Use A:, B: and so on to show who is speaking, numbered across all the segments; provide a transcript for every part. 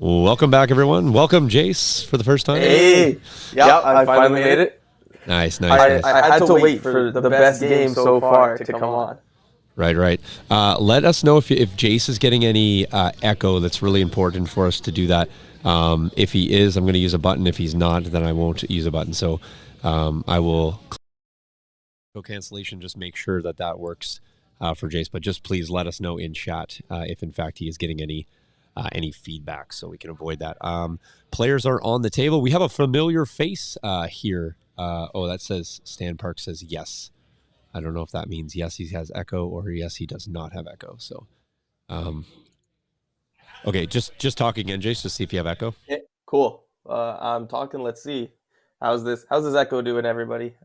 A: Welcome back, everyone. Welcome, Jace, for the first time.
B: Hey, yeah, I finally made it.
A: Nice.
B: I had to wait for the best game so far to come on.
A: Right. Let us know if Jace is getting any echo. That's really important for us to do that. If he is, I'm going to use a button. If he's not, then I won't use a button. So I will cancellation. Just make sure that works for Jace. But just please let us know in chat if, in fact, he is getting any feedback, so we can avoid that. Players are on the table. We have a familiar face here. That says Stan Park says yes. I don't know if that means yes, he has echo, or yes, he does not have echo. So, okay, just talk again, Jace, to see if you have echo.
B: Yeah, cool. I'm talking. Let's see. How's this echo doing, everybody?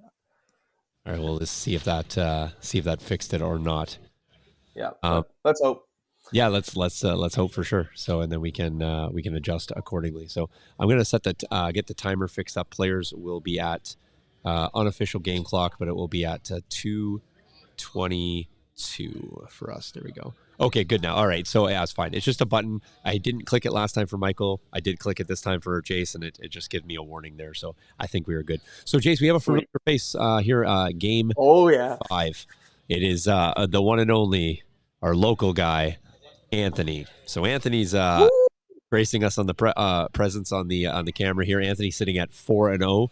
A: All right, well, let's see if that fixed it or not.
B: Yeah, let's hope.
A: Yeah, let's hope for sure. So, and then we can adjust accordingly. So, I'm going to set get the timer fixed up. Players will be at unofficial game clock, but it will be at 2:22 for us. There we go. Okay, good now. All right, so yeah, it's fine. It's just a button. I didn't click it last time for Michael. I did click it this time for Jace, and it just gives me a warning there. So I think we were good. So Jace, we have a familiar face here. Game.
B: Oh yeah.
A: 5. It is the one and only, our local guy, Anthony. So Anthony's gracing us on the presence on the camera here. Anthony sitting at 4-0.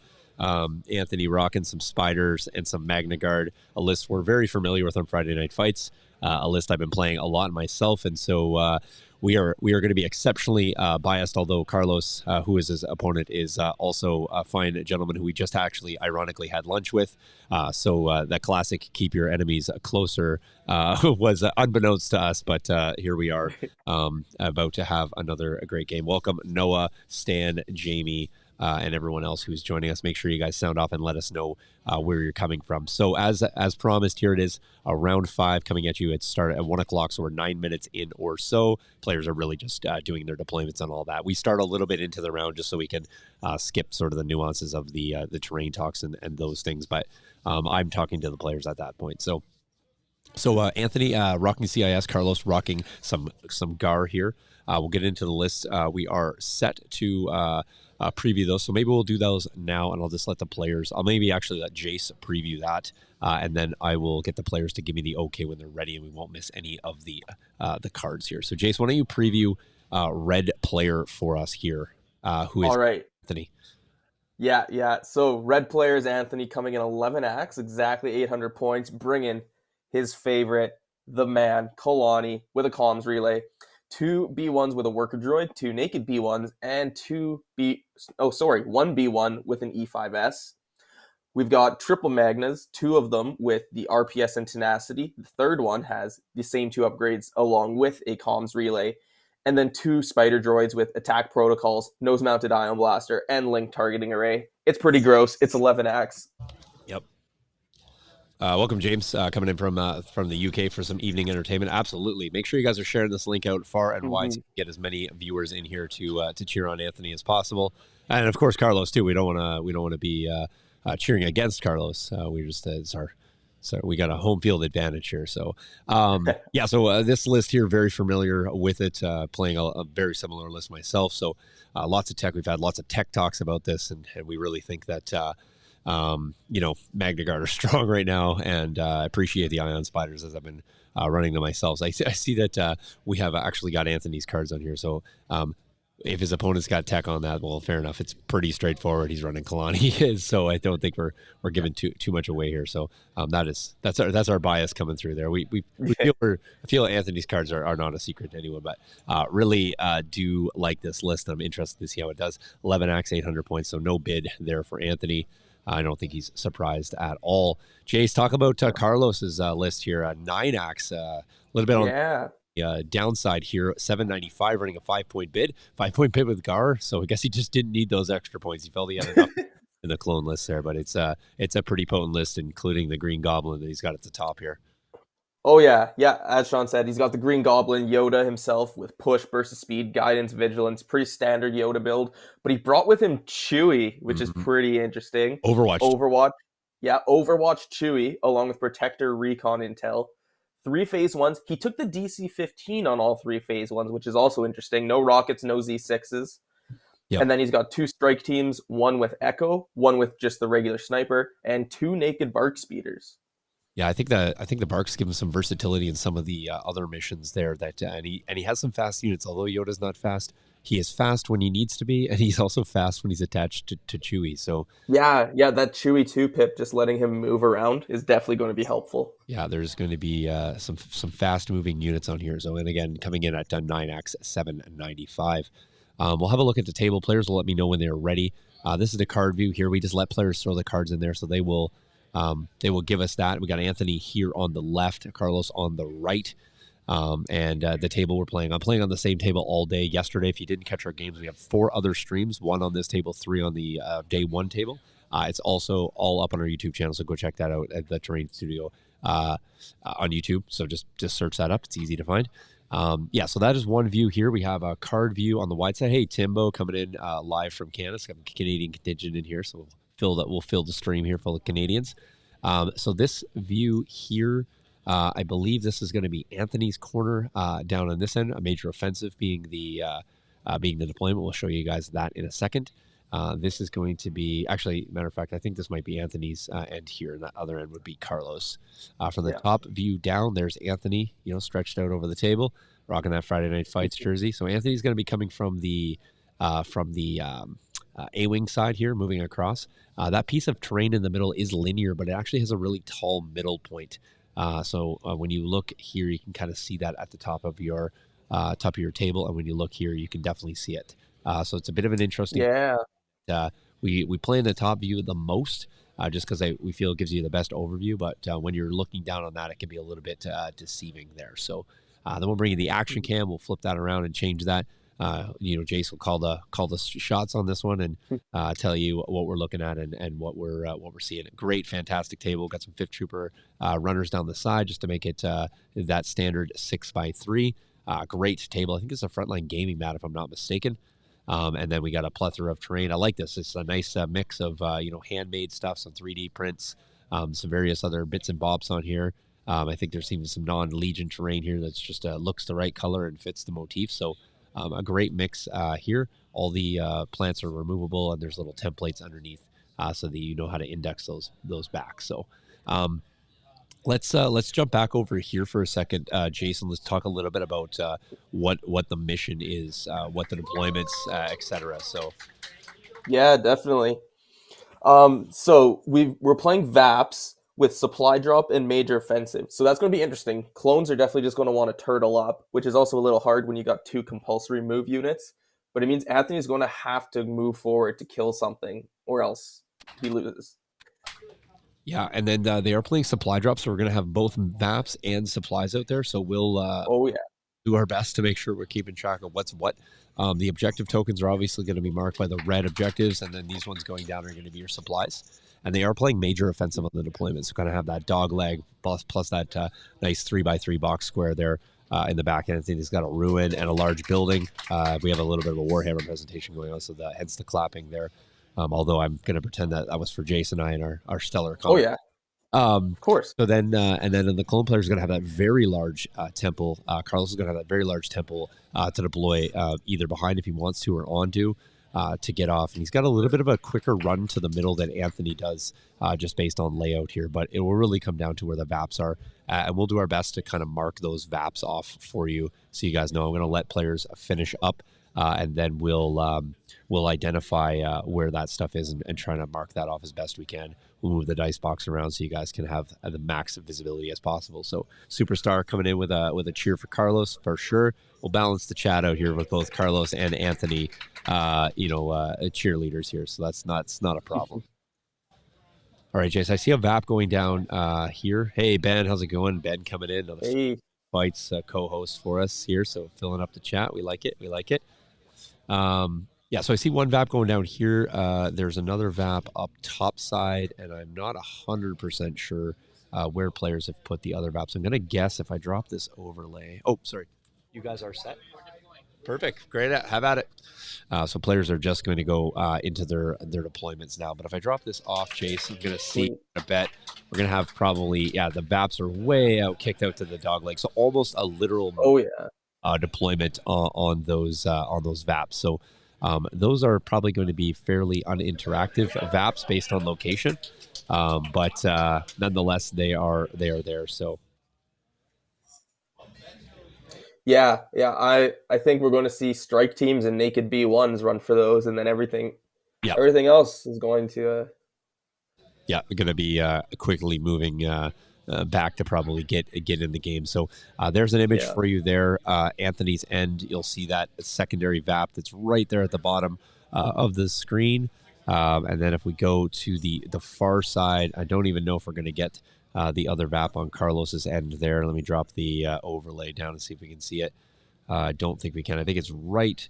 A: Anthony rocking some spiders and some Magna Guard, a list we're very familiar with on Friday Night Fights, a list I've been playing a lot myself, and so we are going to be exceptionally biased, although Carlos, who is his opponent, is also a fine gentleman who we just actually ironically had lunch with. So that classic keep your enemies closer was unbeknownst to us, but here we are about to have another great game. Welcome, Noah, Stan, Jamie, and everyone else who's joining us. Make sure you guys sound off and let us know where you're coming from. So as promised, here it is, round 5 coming at you. It started at 1 o'clock, so we're 9 minutes in or so. Players are really just doing their deployments and all that. We start a little bit into the round just so we can skip sort of the nuances of the terrain talks and those things. But I'm talking to the players at that point. So Anthony rocking CIS, Carlos rocking some GAR here. We'll get into the list. We are set to preview those, so maybe we'll do those now, and I'll just let the players. I'll maybe actually let Jace preview that, and then I will get the players to give me the okay when they're ready, and we won't miss any of the cards here. So Jace, why don't you preview red player for us here? Who is
B: all right?
A: Anthony.
B: Yeah. So red player is Anthony, coming in 11 acts, exactly 800 points, bringing his favorite, the man, Kalani, with a comms relay. 2 B1s with a worker droid, 2 naked B1s, and 1 B1 with an E5S. We've got triple Magnas, 2 of them with the RPS and Tenacity. The third one has the same 2 upgrades along with a comms relay. And then 2 spider droids with attack protocols, nose-mounted ion blaster, and link targeting array. It's pretty gross. It's 11 acts.
A: Yep. Welcome, James, coming in from the UK for some evening entertainment. Absolutely. Make sure you guys are sharing this link out far and wide to get as many viewers in here to cheer on Anthony as possible, and of course Carlos too. We don't want to be cheering against Carlos. We just we got a home field advantage here. So yeah. So this list here, very familiar with it. Playing a very similar list myself. So lots of tech. We've had lots of tech talks about this, and we really think that. Magna Guard are strong right now, and I appreciate the Ion Spiders as I've been running them myself. So I see that we have actually got Anthony's cards on here. So if his opponent's got tech on that, well, fair enough. It's pretty straightforward. He's running Kalani, so I don't think we're giving too much away here. So that's our bias coming through there. We feel Anthony's cards are not a secret to anyone, but really do like this list. I'm interested to see how it does. 11 acts, 800 points, so no bid there for Anthony. I don't think he's surprised at all. Jace, talk about Carlos's list here. 9 acts, a little bit on the downside here. 795, running a 5-point bid. 5-point bid with Gar, so I guess he just didn't need those extra points. He felt he had enough in the clone list there, but it's a pretty potent list, including the Green Goblin that he's got at the top here.
B: Oh, yeah. As Sean said, he's got the Green Goblin, Yoda himself with push, burst of speed, guidance, vigilance, pretty standard Yoda build. But he brought with him Chewie, which is pretty interesting.
A: Overwatch.
B: Yeah, Overwatch Chewie, along with Protector, Recon, Intel. Three phase ones. He took the DC-15 on all three phase ones, which is also interesting. No rockets, no Z6s.
A: Yep.
B: And then he's got two strike teams, one with Echo, one with just the regular sniper, and two naked bark speeders.
A: Yeah, I think the Barks give him some versatility in some of the other missions there. That and he has some fast units. Although Yoda's not fast, he is fast when he needs to be, and he's also fast when he's attached to Chewie. So
B: Yeah, that Chewie 2 pip, just letting him move around, is definitely going to be helpful.
A: yeah, there's going to be some fast moving units on here. So and again, coming in at 9x 795. We'll have a look at the table. Players will let me know when they're ready. This is the card view here. We just let players throw the cards in there, so they will give us that. We got Anthony here on the left, Carlos on the right. And the table we're playing. I'm playing on the same table all day. Yesterday, if you didn't catch our games, we have 4 other streams, 1 on this table, 3 on the day 1 table. It's also all up on our YouTube channel, so go check that out at the Terrain Studio on YouTube. So just search that up. It's easy to find. Yeah, so that is one view here. We have a card view on the wide side. Hey, Timbo coming in live from Canada. So got a Canadian contingent in here, so we'll fill the stream here full of Canadians. So this view here, I believe this is going to be Anthony's corner down on this end. A major offensive being the deployment. We'll show you guys that in a second. This is going to be actually, matter of fact, I think this might be Anthony's end here, and that other end would be Carlos. From the top view down, there's Anthony, stretched out over the table, rocking that Friday Night Fights jersey. So Anthony's going to be coming from the A-wing side here, moving across. That piece of terrain in the middle is linear, but it actually has a really tall middle point. So when you look here, you can kind of see that at the top of your table, and when you look here, you can definitely see it. So it's a bit of an interesting.
B: Yeah.
A: We play in the top view the most, just because we feel it gives you the best overview. But when you're looking down on that, it can be a little bit deceiving there. So then we'll bring in the action cam. We'll flip that around and change that. Jace will call the shots on this one and tell you what we're looking at and what we're seeing. Great, fantastic table. Got some Fifth Trooper runners down the side just to make it that standard 6x3. Great table. I think it's a Frontline Gaming mat if I'm not mistaken. And then we got a plethora of terrain. I like this. It's a nice mix of handmade stuff, some 3D prints, some various other bits and bobs on here. I think there's even some non-Legion terrain here that's just looks the right color and fits the motif. So a great mix here. All the plants are removable, and there's little templates underneath so that you know how to index those back. So let's jump back over here for a second, Jason. Let's talk a little bit about what the mission is, what the deployments, etc. So
B: Yeah, definitely. So we're playing VAPs with supply drop and major offensive. So that's going to be interesting. Clones are definitely just going to want to turtle up, which is also a little hard when you got 2 compulsory move units. But it means Anthony's going to have to move forward to kill something, or else he loses.
A: yeah, and then they are playing supply drops, so we're going to have both VAPs and supplies out there. So we'll
B: Oh yeah.
A: do our best to make sure we're keeping track of what's what. The objective tokens are obviously going to be marked by the red objectives, and then these ones going down are going to be your supplies. And they are playing major offensive on the deployment, so kind of have that dog leg plus that nice 3x3 box square there in the back end. I think it's got a ruin and a large building. We have a little bit of a Warhammer presentation going on, so hence the clapping there. Although I'm going to pretend that was for Jason and I and our stellar comment.
B: Oh yeah. Of course.
A: So then, and then the clone player is going to have that very large temple. Carlos is going to have that very large temple to deploy either behind if he wants to or onto to get off. And he's got a little bit of a quicker run to the middle than Anthony does, just based on layout here. But it will really come down to where the VAPs are. And we'll do our best to kind of mark those VAPs off for you so you guys know. I'm going to let players finish up. And then we'll identify where that stuff is and try to mark that off as best we can. We'll move the dice box around so you guys can have the max visibility as possible. So Superstar coming in with a cheer for Carlos for sure. We'll balance the chat out here with both Carlos and Anthony, cheerleaders here. So that's not a problem. All right, Jace, I see a VAP going down here. Hey, Ben, how's it going? Ben coming in.
B: Hey.
A: Fights co-host for us here, so filling up the chat. We like it. Yeah, so I see one VAP going down here. There's another VAP up top side, and I'm not 100% sure where players have put the other VAPs. I'm going to guess if I drop this overlay. Oh, sorry. You guys are set? Perfect. Great. Have at it. So players are just going to go into their deployments now. But if I drop this off, Jace, I'm going to see.
B: Sweet.
A: I bet we're going to have probably the Vaps are way out, kicked out to the dog leg. So almost a literal
B: Oh yeah.
A: deployment on those Vaps. So those are probably going to be fairly uninteractive Vaps based on location, but nonetheless they are there. So
B: Yeah. I think we're going to see strike teams and naked B1s run for those, and then
A: yeah,
B: everything else is going to.
A: yeah, going to be quickly moving back to probably get in the game. So there's an image
B: Yeah.
A: for you there, Anthony's End. You'll see that secondary VAP that's right there at the bottom of the screen. And then if we go to the far side, I don't even know if we're going to get the other VAP on Carlos's end there. Let me drop the overlay down and see if we can see it. I don't think we can. I think it's right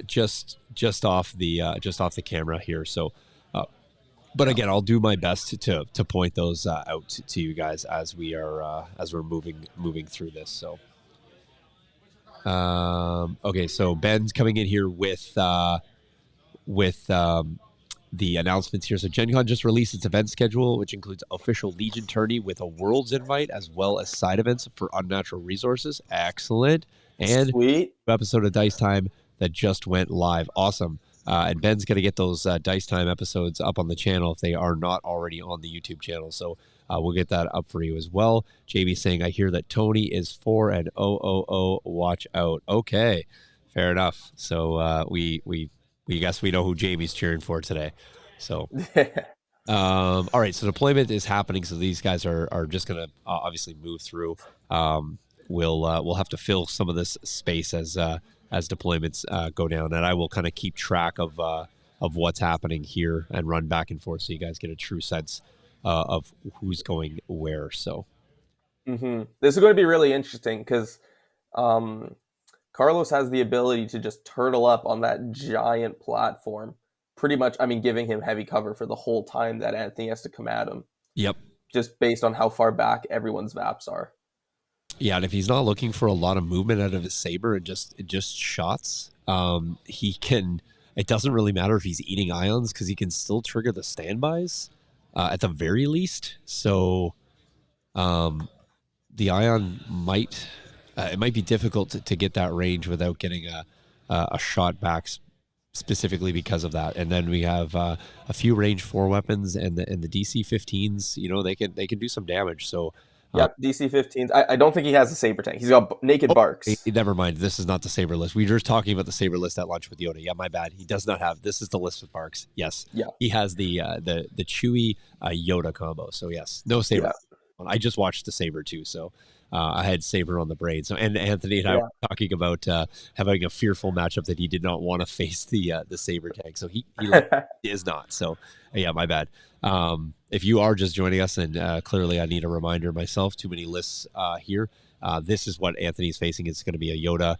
A: just off the camera here. So but again, I'll do my best to point those out to you guys as we're moving through this. So, okay, so Ben's coming in here with the announcements here. So Gen Con just released its event schedule, which includes official Legion tourney with a Worlds invite, as well as side events for unnatural resources. Excellent. And
B: Sweet.
A: new episode of Dice Time that just went live. Awesome. And Ben's going to get those Dice Time episodes up on the channel if they are not already on the YouTube channel. So we'll get that up for you as well. JB saying, I hear that Tony is 4-0-0. Watch out. Okay, fair enough. So we guess we know who Jamie's cheering for today. So all right, so deployment is happening. So these guys are just going to obviously move through. We'll have to fill some of this space as deployments go down, and I will kind of keep track of what's happening here and run back and forth, so you guys get a true sense of who's going where. So
B: This is going to be really interesting because Carlos has the ability to just turtle up on that giant platform. Pretty much, I mean, giving him heavy cover for the whole time that Anthony has to come at him.
A: yep.
B: Just based on how far back everyone's VAPs are.
A: Yeah, and if he's not looking for a lot of movement out of his saber and just shots, he can. It doesn't really matter if he's eating ions because he can still trigger the standbys at the very least. So, the ion might it might be difficult to get that range without getting a shot back specifically because of that. And then we have a few range 4 weapons and the DC 15s. You know, they can do some damage. So.
B: Yep, DC 15s. I don't think he has a saber tank. He's got naked barks.
A: Never mind. This is not the saber list. We were just talking about the saber list at lunch with Yoda. Yeah, my bad. He does not have. This is the list with Barks. Yes.
B: Yeah.
A: He has the Chewy Yoda combo. So yes, no saber. Yeah. I just watched the saber too. So I had saber on the brain. So and Anthony and I were talking about having a fearful matchup that he did not want to face the saber tank. So he is not. So yeah, my bad. If you are just joining us, and clearly I need a reminder myself, too many lists here. This is what Anthony's facing. It's going to be a Yoda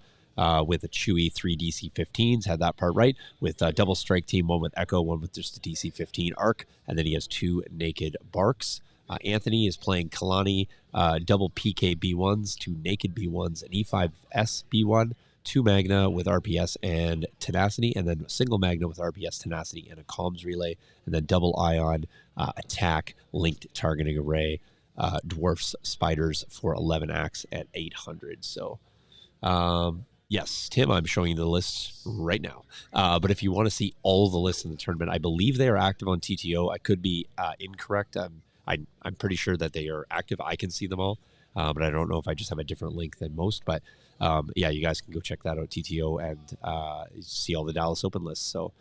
A: with a Chewy 3 DC 15s, had that part right, with a double strike team, one with Echo, one with just a DC 15 arc, and then he has 2 naked Barks. Anthony is playing Kalani double PK B1s, 2 naked B1s, an E5S B1, 2 Magna with RPS and Tenacity, and then a single Magna with RPS, Tenacity, and a comms relay, and then double ion attack linked targeting array, dwarfs spiders for 11 acts at 800. So yes, Tim, I'm showing you the lists right now. But if you want to see all the lists in the tournament, I believe they are active on TTO. I could be incorrect. I'm pretty sure that they are active. I can see them all, but I don't know if I just have a different link than most. But yeah, you guys can go check that out, TTO, and see all the Dallas Open lists. So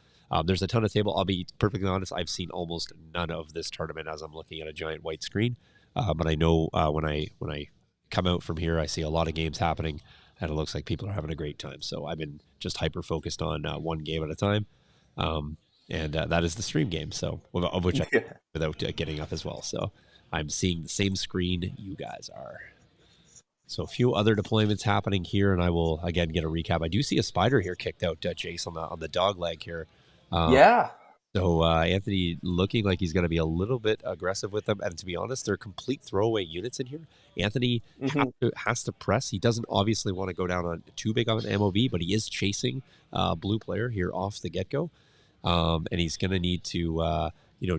A: there's a ton of table. I'll be perfectly honest, I've seen almost none of this tournament as I'm looking at a giant white screen. But I know when I come out from here, I see a lot of games happening, and it looks like people are having a great time. So I've been just hyper focused on one game at a time. And that is the stream game, so of which I without getting up as well. So I'm seeing the same screen you guys are. So a few other deployments happening here, and I will again get a recap. I do see a spider here kicked out, Jace, on the dog leg here.
B: Yeah.
A: So Anthony looking like he's going to be a little bit aggressive with them, and to be honest, they're complete throwaway units in here. Anthony
B: Hmm.
A: has to press. He doesn't obviously want to go down on too big of an MOV, but he is chasing blue player here off the get go, and he's going to need to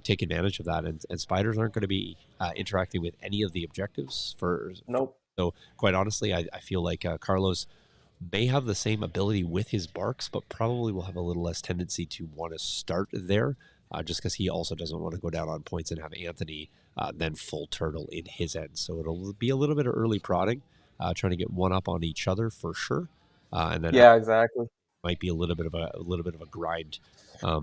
A: take advantage of that. And spiders aren't going to be interacting with any of the objectives
B: Nope.
A: so quite honestly, I feel like Carlos may have the same ability with his barks, but probably will have a little less tendency to want to start there, just because he also doesn't want to go down on points and have Anthony then full turtle in his end. So it'll be a little bit of early prodding, trying to get one up on each other for sure, and then
B: Yeah, exactly.
A: might be a little bit of a grind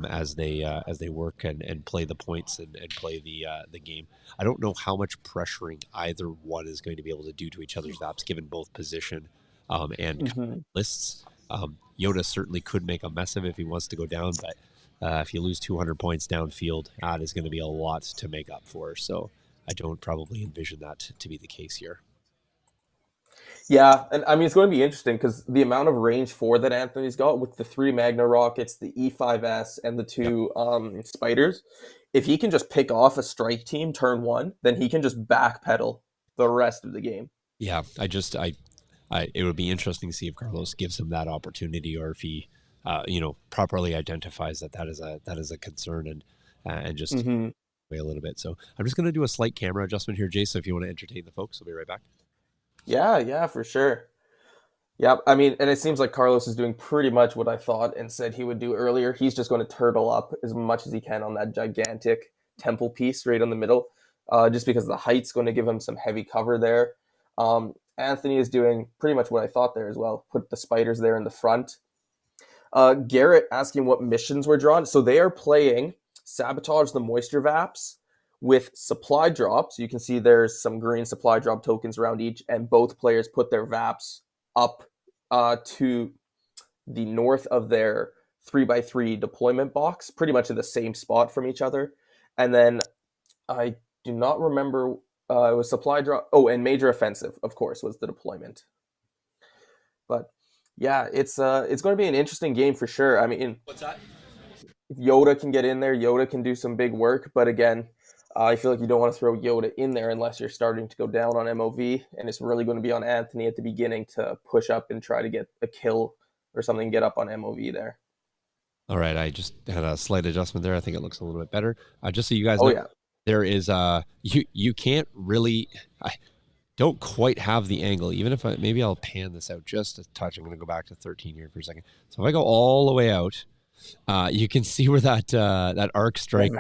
A: as they work and play the points and play the game. I don't know how much pressuring either one is going to be able to do to each other's apps, given both position and
B: Hmm.
A: lists. Yoda certainly could make a mess of it if he wants to go down, but if you lose 200 points downfield, that is going to be a lot to make up for. So I don't probably envision that to be the case here.
B: Yeah, and I mean it's going to be interesting because the amount of range four that Anthony's got with the three Magna rockets, the E5S, and the
A: Yep.
B: two spiders, if he can just pick off a strike team turn one, then he can just backpedal the rest of the game.
A: Yeah, it would be interesting to see if Carlos gives him that opportunity, or if he, properly identifies that is a concern and just
B: Hmm.
A: wait a little bit. So I'm just going to do a slight camera adjustment here, Jay. So if you want to entertain the folks, I'll be right back.
B: Yeah, yeah, for sure. Yeah, I mean, and it seems like Carlos is doing pretty much what I thought and said he would do earlier. He's just going to turtle up as much as he can on that gigantic temple piece right in the middle, just because the height's going to give him some heavy cover there. Anthony is doing pretty much what I thought there as well. Put the spiders there in the front. Garrett asking what missions were drawn. So they are playing Sabotage the Moisture Vaps with supply drops. You can see there's some green supply drop tokens around each, and both players put their Vaps up to the north of their 3x3 deployment box, pretty much in the same spot from each other. And then I do not remember, it was supply drop. Oh, and major offensive, of course, was the deployment. But yeah, it's going to be an interesting game for sure. I mean,
A: What's that?
B: if Yoda can get in there, Yoda can do some big work. But again, I feel like you don't want to throw Yoda in there unless you're starting to go down on MOV, and it's really going to be on Anthony at the beginning to push up and try to get a kill or something, get up on MOV there.
A: All right, I just had a slight adjustment there. I think it looks a little bit better. Just so you guys
B: Oh
A: know,
B: yeah,
A: there is you can't really. I don't quite have the angle. Even if maybe I'll pan this out just a touch. I'm going to go back to 13 here for a second. So if I go all the way out, you can see where that arc strike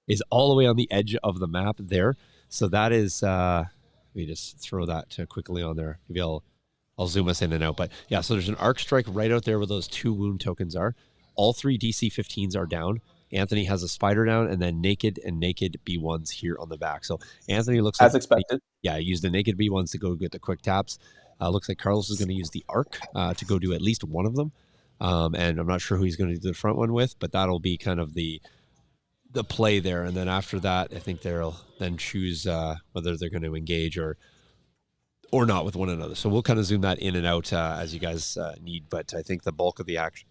A: is all the way on the edge of the map there. So that is let me just throw that quickly on there. Maybe I'll zoom us in and out. But yeah, so there's an arc strike right out there where those two wound tokens are. All three DC-15s are down. Anthony has a spider down, and then naked and naked B1s here on the back. So Anthony looks like
B: as expected.
A: yeah, he used the naked B1s to go get the quick taps. Looks like Carlos is going to use the arc to go do at least one of them. And I'm not sure who he's going to do the front one with, but that'll be kind of the play there. And then after that, I think they'll then choose whether they're going to engage or not with one another. So we'll kind of zoom that in and out as you guys need. But I think the bulk of the action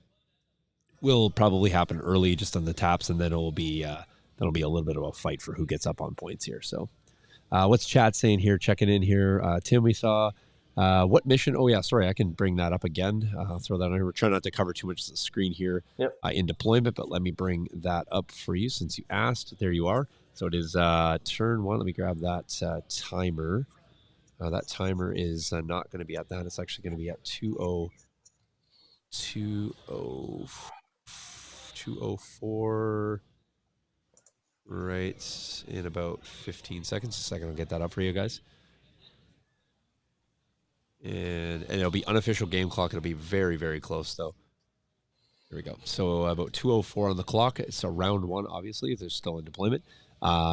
A: will probably happen early, just on the taps, and then it'll be that'll be a little bit of a fight for who gets up on points here. So what's chat saying here? Checking in here. Tim, we saw what mission? Oh yeah, sorry, I can bring that up again. I'll throw that on here. We're trying not to cover too much of the screen here
B: Yep.
A: in deployment, but let me bring that up for you since you asked. There you are. So it is turn one. Let me grab that timer. That timer is not going to be at that. It's actually going to be at 204 right in about 15 seconds. A second, I'll get that up for you guys. And it'll be unofficial game clock. It'll be very, very close, though. Here we go. So about 2:04 on the clock. It's a round one, obviously, if they're still in deployment.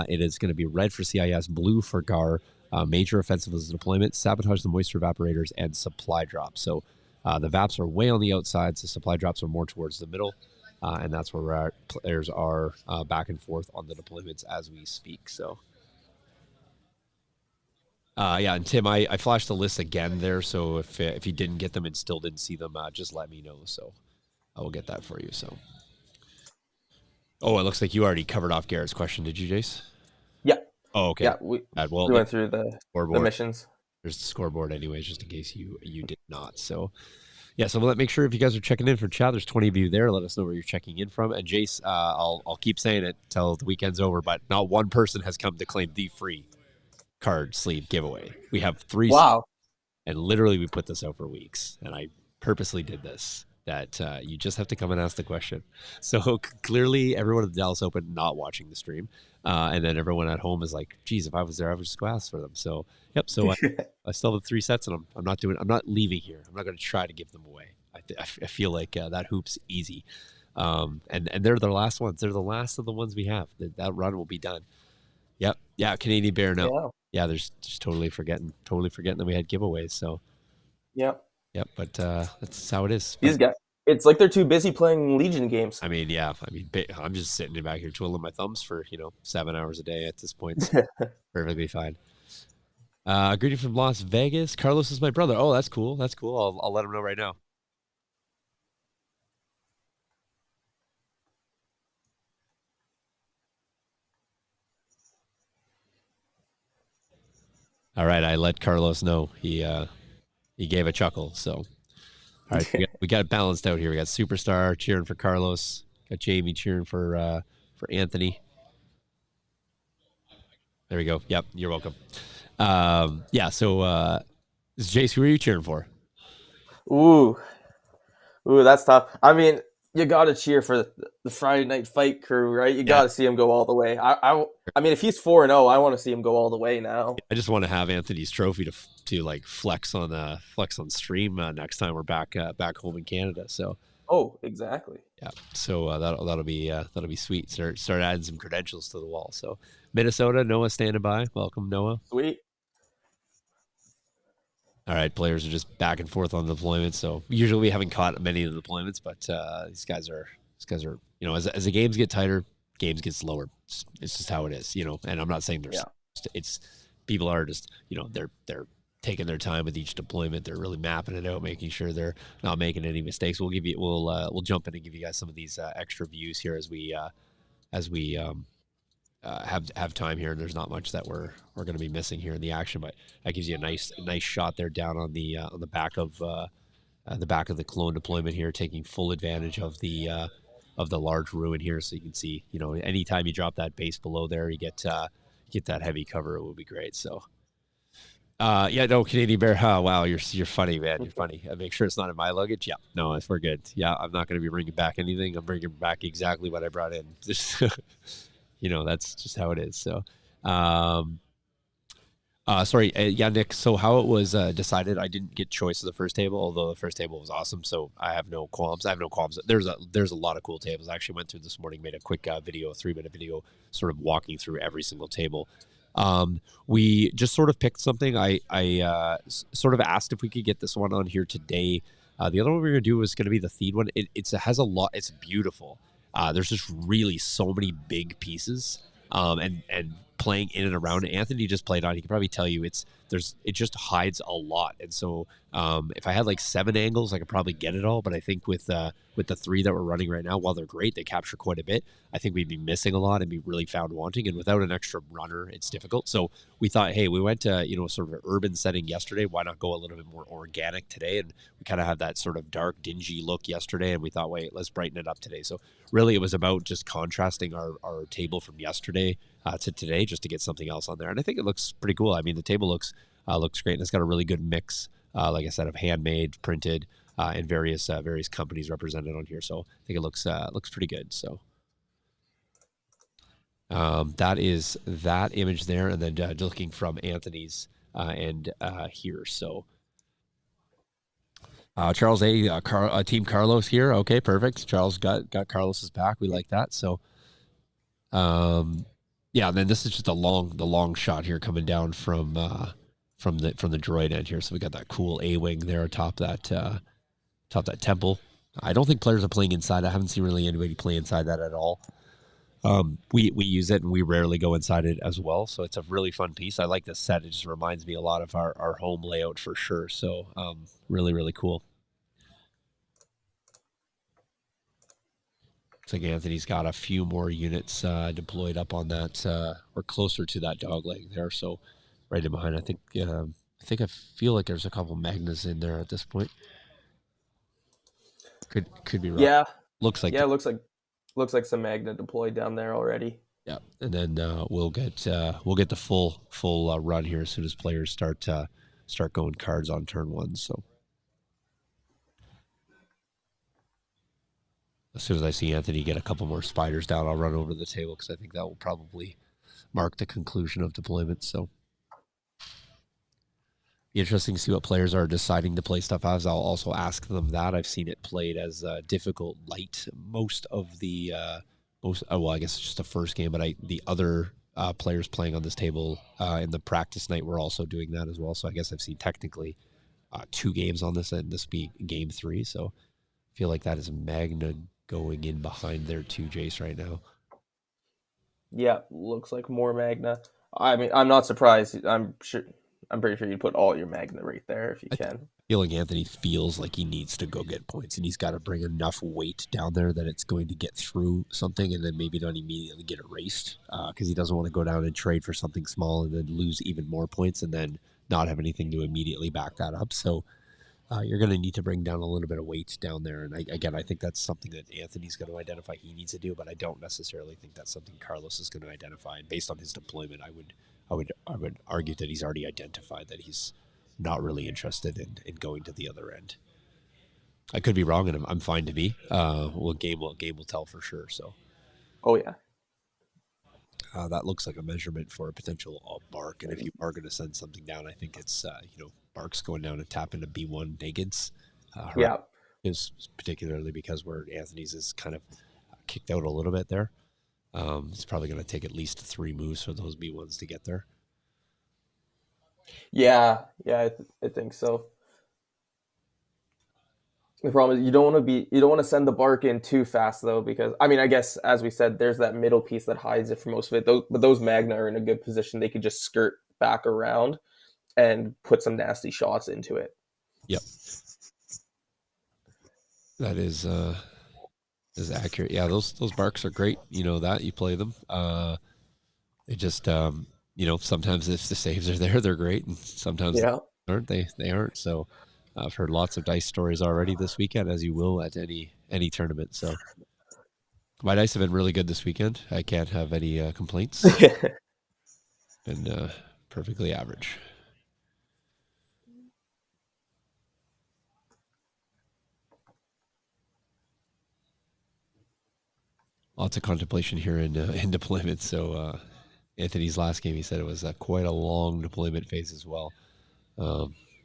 A: It is going to be red for CIS, blue for GAR, major offensive is deployment, sabotage the moisture evaporators, and supply drops. So the VAPs are way on the outsides. The supply drops are more towards the middle. And that's where our players are back and forth on the deployments as we speak. So yeah, and Tim, I flashed the list again there, so if you didn't get them and still didn't see them, just let me know. So I will get that for you. So Oh, it looks like you already covered off Garrett's question. Did you, Jace?
B: Yeah,
A: Oh, okay.
B: yeah. We
A: Well,
B: we
A: yeah,
B: went through the
A: scoreboard.
B: missions.
A: There's the scoreboard, anyways, just in case you did not. So, yeah. So make sure if you guys are checking in for chat, there's 20 of you there. Let us know where you're checking in from. And Jace, I'll keep saying it till the weekend's over, but not one person has come to claim the free card sleeve giveaway. We have three.
B: Wow.
A: And literally, we put this out for weeks, and I purposely did this. That you just have to come and ask the question. So clearly, everyone at the Dallas Open not watching the stream, and then everyone at home is like, "Geez, if I was there, I would just go ask for them." So, yep. So I still have 3 sets, and I'm not doing. I'm not leaving here. I'm not going to try to give them away. I feel like that hoop's easy, and they're the last ones. They're the last of the ones we have. That run will be done. Yep. Yeah. Canadian Bear. No.
B: Yeah.
A: Yeah. There's just totally forgetting that we had giveaways. So.
B: Yeah.
A: Yep, but that's how it is.
B: These
A: But
B: guys, it's like they're too busy playing Legion games.
A: I mean, yeah, I'm just sitting back here twiddling my thumbs for 7 hours a day at this point. So perfectly fine. Greeting from Las Vegas. Carlos is my brother. Oh, that's cool. That's cool. I'll let him know right now. All right, I let Carlos know. He gave a chuckle. So all right, we got it balanced out here. We got Superstar cheering for Carlos. Got Jamie cheering for Anthony. There we go. Yep, you're welcome. Yeah. So, Jace, who are you cheering for?
B: Ooh, that's tough. I mean, you got to cheer for the Friday Night Fight crew, right? You got to see him go all the way. I mean, if he's 4-0, I want to see him go all the way now.
A: I just want to have Anthony's trophy to like flex on stream next time we're back home in Canada. So.
B: Oh, exactly.
A: Yeah. So that'll be sweet. Start adding some credentials to the wall. So Minnesota, Noah standing by. Welcome, Noah.
B: Sweet.
A: All right, players are just back and forth on the deployments. So usually we haven't caught many of the deployments, but these guys are as the games get tighter, games get slower. It's just how it is, And I'm not saying there's it's people are just they're taking their time with each deployment. They're really mapping it out, making sure they're not making any mistakes. We'll jump in and give you guys some of these extra views here as we have time here, and there's not much that we're going to be missing here in the action, but that gives you a nice shot there down on the back of the clone deployment here, taking full advantage of the large ruin here. So you can see, anytime you drop that base below there, you get that heavy cover. It will be great. So. Yeah, no, Canadian Bear. Oh, wow, you're funny, man. You're funny. Make sure it's not in my luggage. Yeah, no, we're good. Yeah, I'm not going to be bringing back anything. I'm bringing back exactly what I brought in. Just, that's just how it is. So, sorry, yeah, Nick. So how it was decided, I didn't get choice of the first table, although the first table was awesome. So I have no qualms. There's a lot of cool tables. I actually went through this morning, made a quick video, a 3-minute video, sort of walking through every single table. We just sort of picked something. I sort of asked if we could get this one on here today. The other one we're gonna do is gonna be the Theed one. It has a lot. It's beautiful. There's just really so many big pieces. And playing in and around. Anthony just played on. He can probably tell you it just hides a lot. And so if I had like 7 angles, I could probably get it all. But I think with the 3 that we're running right now, while they're great, they capture quite a bit. I think we'd be missing a lot and be really found wanting. And without an extra runner, it's difficult. So we thought, hey, we went to sort of an urban setting yesterday. Why not go a little bit more organic today? And we kind of had that sort of dark, dingy look yesterday. And we thought, wait, let's brighten it up today. So really, it was about just contrasting our table from yesterday to today, just to get something else on there. And I think it looks pretty cool. I mean, the table looks great, and it's got a really good mix, like I said, of handmade, printed, and various companies represented on here. So I think it looks pretty good. So that is that image there, and then looking from Anthony's end here. So Charles Team Carlos here. Okay, perfect. Charles got Carlos's back. We like that. So yeah, and then this is just the long shot here coming down from the droid end here. So we got that cool A-wing there atop that temple. I don't think players are playing inside. I haven't seen really anybody play inside that at all. We use it, and we rarely go inside it as well. So it's a really fun piece. I like this set. It just reminds me a lot of our home layout for sure. So really, really cool. Looks like Anthony's got a few more units deployed up on that, or closer to that dog leg there. So right in behind, I feel like there's a couple Magnas in there at this point. Could be wrong.
B: Yeah,
A: Looks like
B: yeah. Looks like some Magna deployed down there already.
A: yeah. And then we'll get the full run here as soon as players start going cards on turn one. So as soon as I see Anthony get a couple more spiders down, I'll run over to the table because I think that will probably mark the conclusion of deployment. So be interesting to see what players are deciding to play stuff as. I'll also ask them that. I've seen it played as difficult light most of the well, I guess it's just the first game, but the other players playing on this table in the practice night were also doing that as well. So I guess I've seen technically 2 games on this, and this be game 3. So I feel like that is Magna going in behind there too, Jace, right now.
B: Yeah, looks like more Magna. I mean, I'm not surprised. I'm pretty sure you'd put all your Magna right there if you
A: I
B: can.
A: feel like Anthony feels like he needs to go get points, and he's got to bring enough weight down there that it's going to get through something, and then maybe not immediately get erased because he doesn't want to go down and trade for something small and then lose even more points and then not have anything to immediately back that up. So you're going to need to bring down a little bit of weight down there, and I think that's something that Anthony's going to identify he needs to do, but I don't necessarily think that's something Carlos is going to identify. And based on his deployment, I would argue that he's already identified that he's not really interested in going to the other end. I could be wrong, and I'm fine to be. Well, game will tell for sure. So
B: Oh yeah,
A: that looks like a measurement for a potential bark. And if you are going to send something down, I think it's barks going down and tap into B1 nagants.
B: yeah,
A: Is particularly because where Anthony's is kind of kicked out a little bit there. It's probably going to take at least 3 moves for those B1s to get there.
B: yeah. I think so. The problem is you don't want to send the bark in too fast though, because I mean I guess as we said, there's that middle piece that hides it for most of it. But those Magna are in a good position. They could just skirt back around and put some nasty shots into it.
A: Yep, that is accurate. Yeah, those barks are great. You know that you play them. It just sometimes if the saves are there, they're great, and sometimes
B: Yeah,
A: they aren't. They aren't. So I've heard lots of dice stories already this weekend, as you will at any tournament. So my dice have been really good this weekend. I can't have any complaints. Been perfectly average. Lots of contemplation here in deployment. So Anthony's last game, he said it was quite a long deployment phase as well.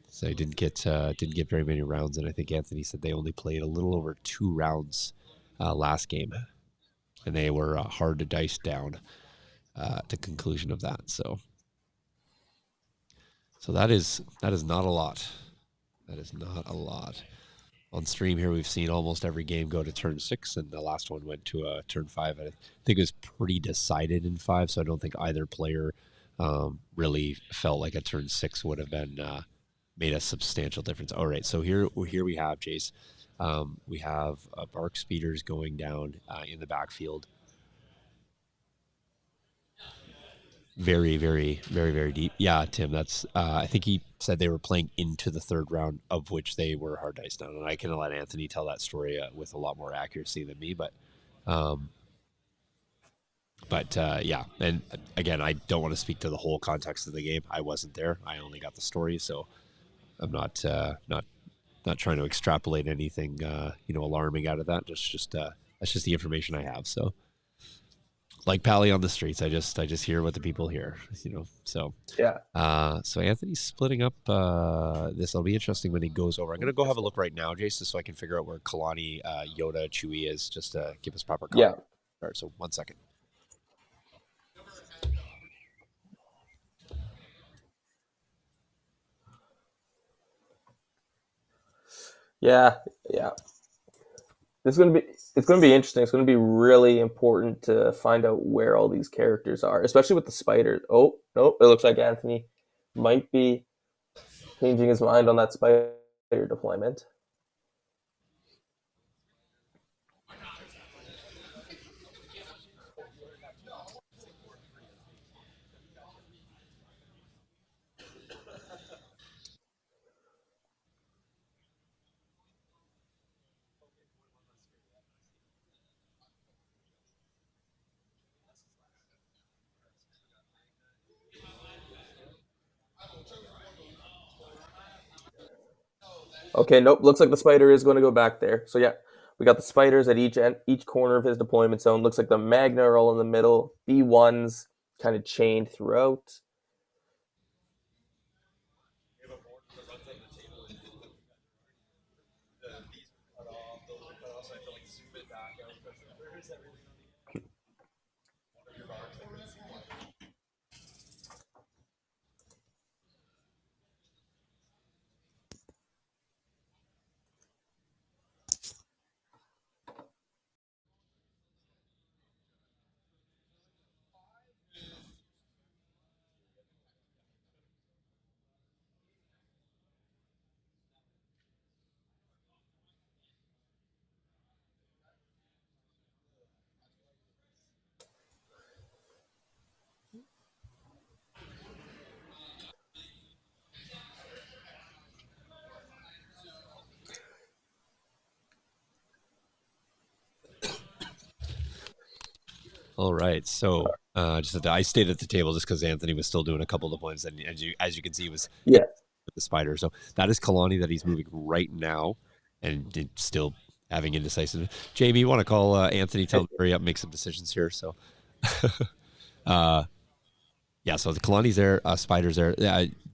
A: So he didn't get very many rounds, and I think Anthony said they only played a little over 2 rounds last game, and they were hard to dice down at the conclusion of that. So that is not a lot. That is not a lot. On stream here, we've seen almost every game go to turn 6, and the last one went to turn 5. I think it was pretty decided in 5, so I don't think either player really felt like a turn 6 would have been made a substantial difference. All right, so here we have Jace. We have bark speeders going down in the backfield. Very, very, very, very deep. Yeah, Tim, that's. I think he said they were playing into the 3rd round, of which they were hard dice down, and I can let Anthony tell that story with a lot more accuracy than me. Um, yeah, and again, I don't want to speak to the whole context of the game. I wasn't there. I only got the story, so I'm not trying to extrapolate anything alarming out of that. That's just the information I have. So like Pally on the streets, I just hear what the people hear. So
B: yeah,
A: so Anthony's splitting up. This will be interesting when he goes over. I'm gonna go have a look right now, Jason, so I can figure out where Kalani, Yoda, Chewie is, just to give us proper
B: yeah,
A: context. All right, so 1 second.
B: yeah, yeah. It's gonna be interesting. It's gonna be really important to find out where all these characters are, especially with the spiders. Oh no, it looks like Anthony might be changing his mind on that spider deployment. Okay, nope. Looks like the spider is going to go back there. So yeah, we got the spiders at each corner of his deployment zone. Looks like the Magna are all in the middle. B1s kind of chained throughout.
A: All right. So I stayed at the table just because Anthony was still doing a couple of points, and as you can see, he was in
B: Yeah.
A: with the spider. So that is Kalani that he's moving right now, and still having indecisive. Jamie, you want to call Anthony? Tell him to hurry up, make some decisions here. So, uh, yeah. So the Kalani's there, spiders there.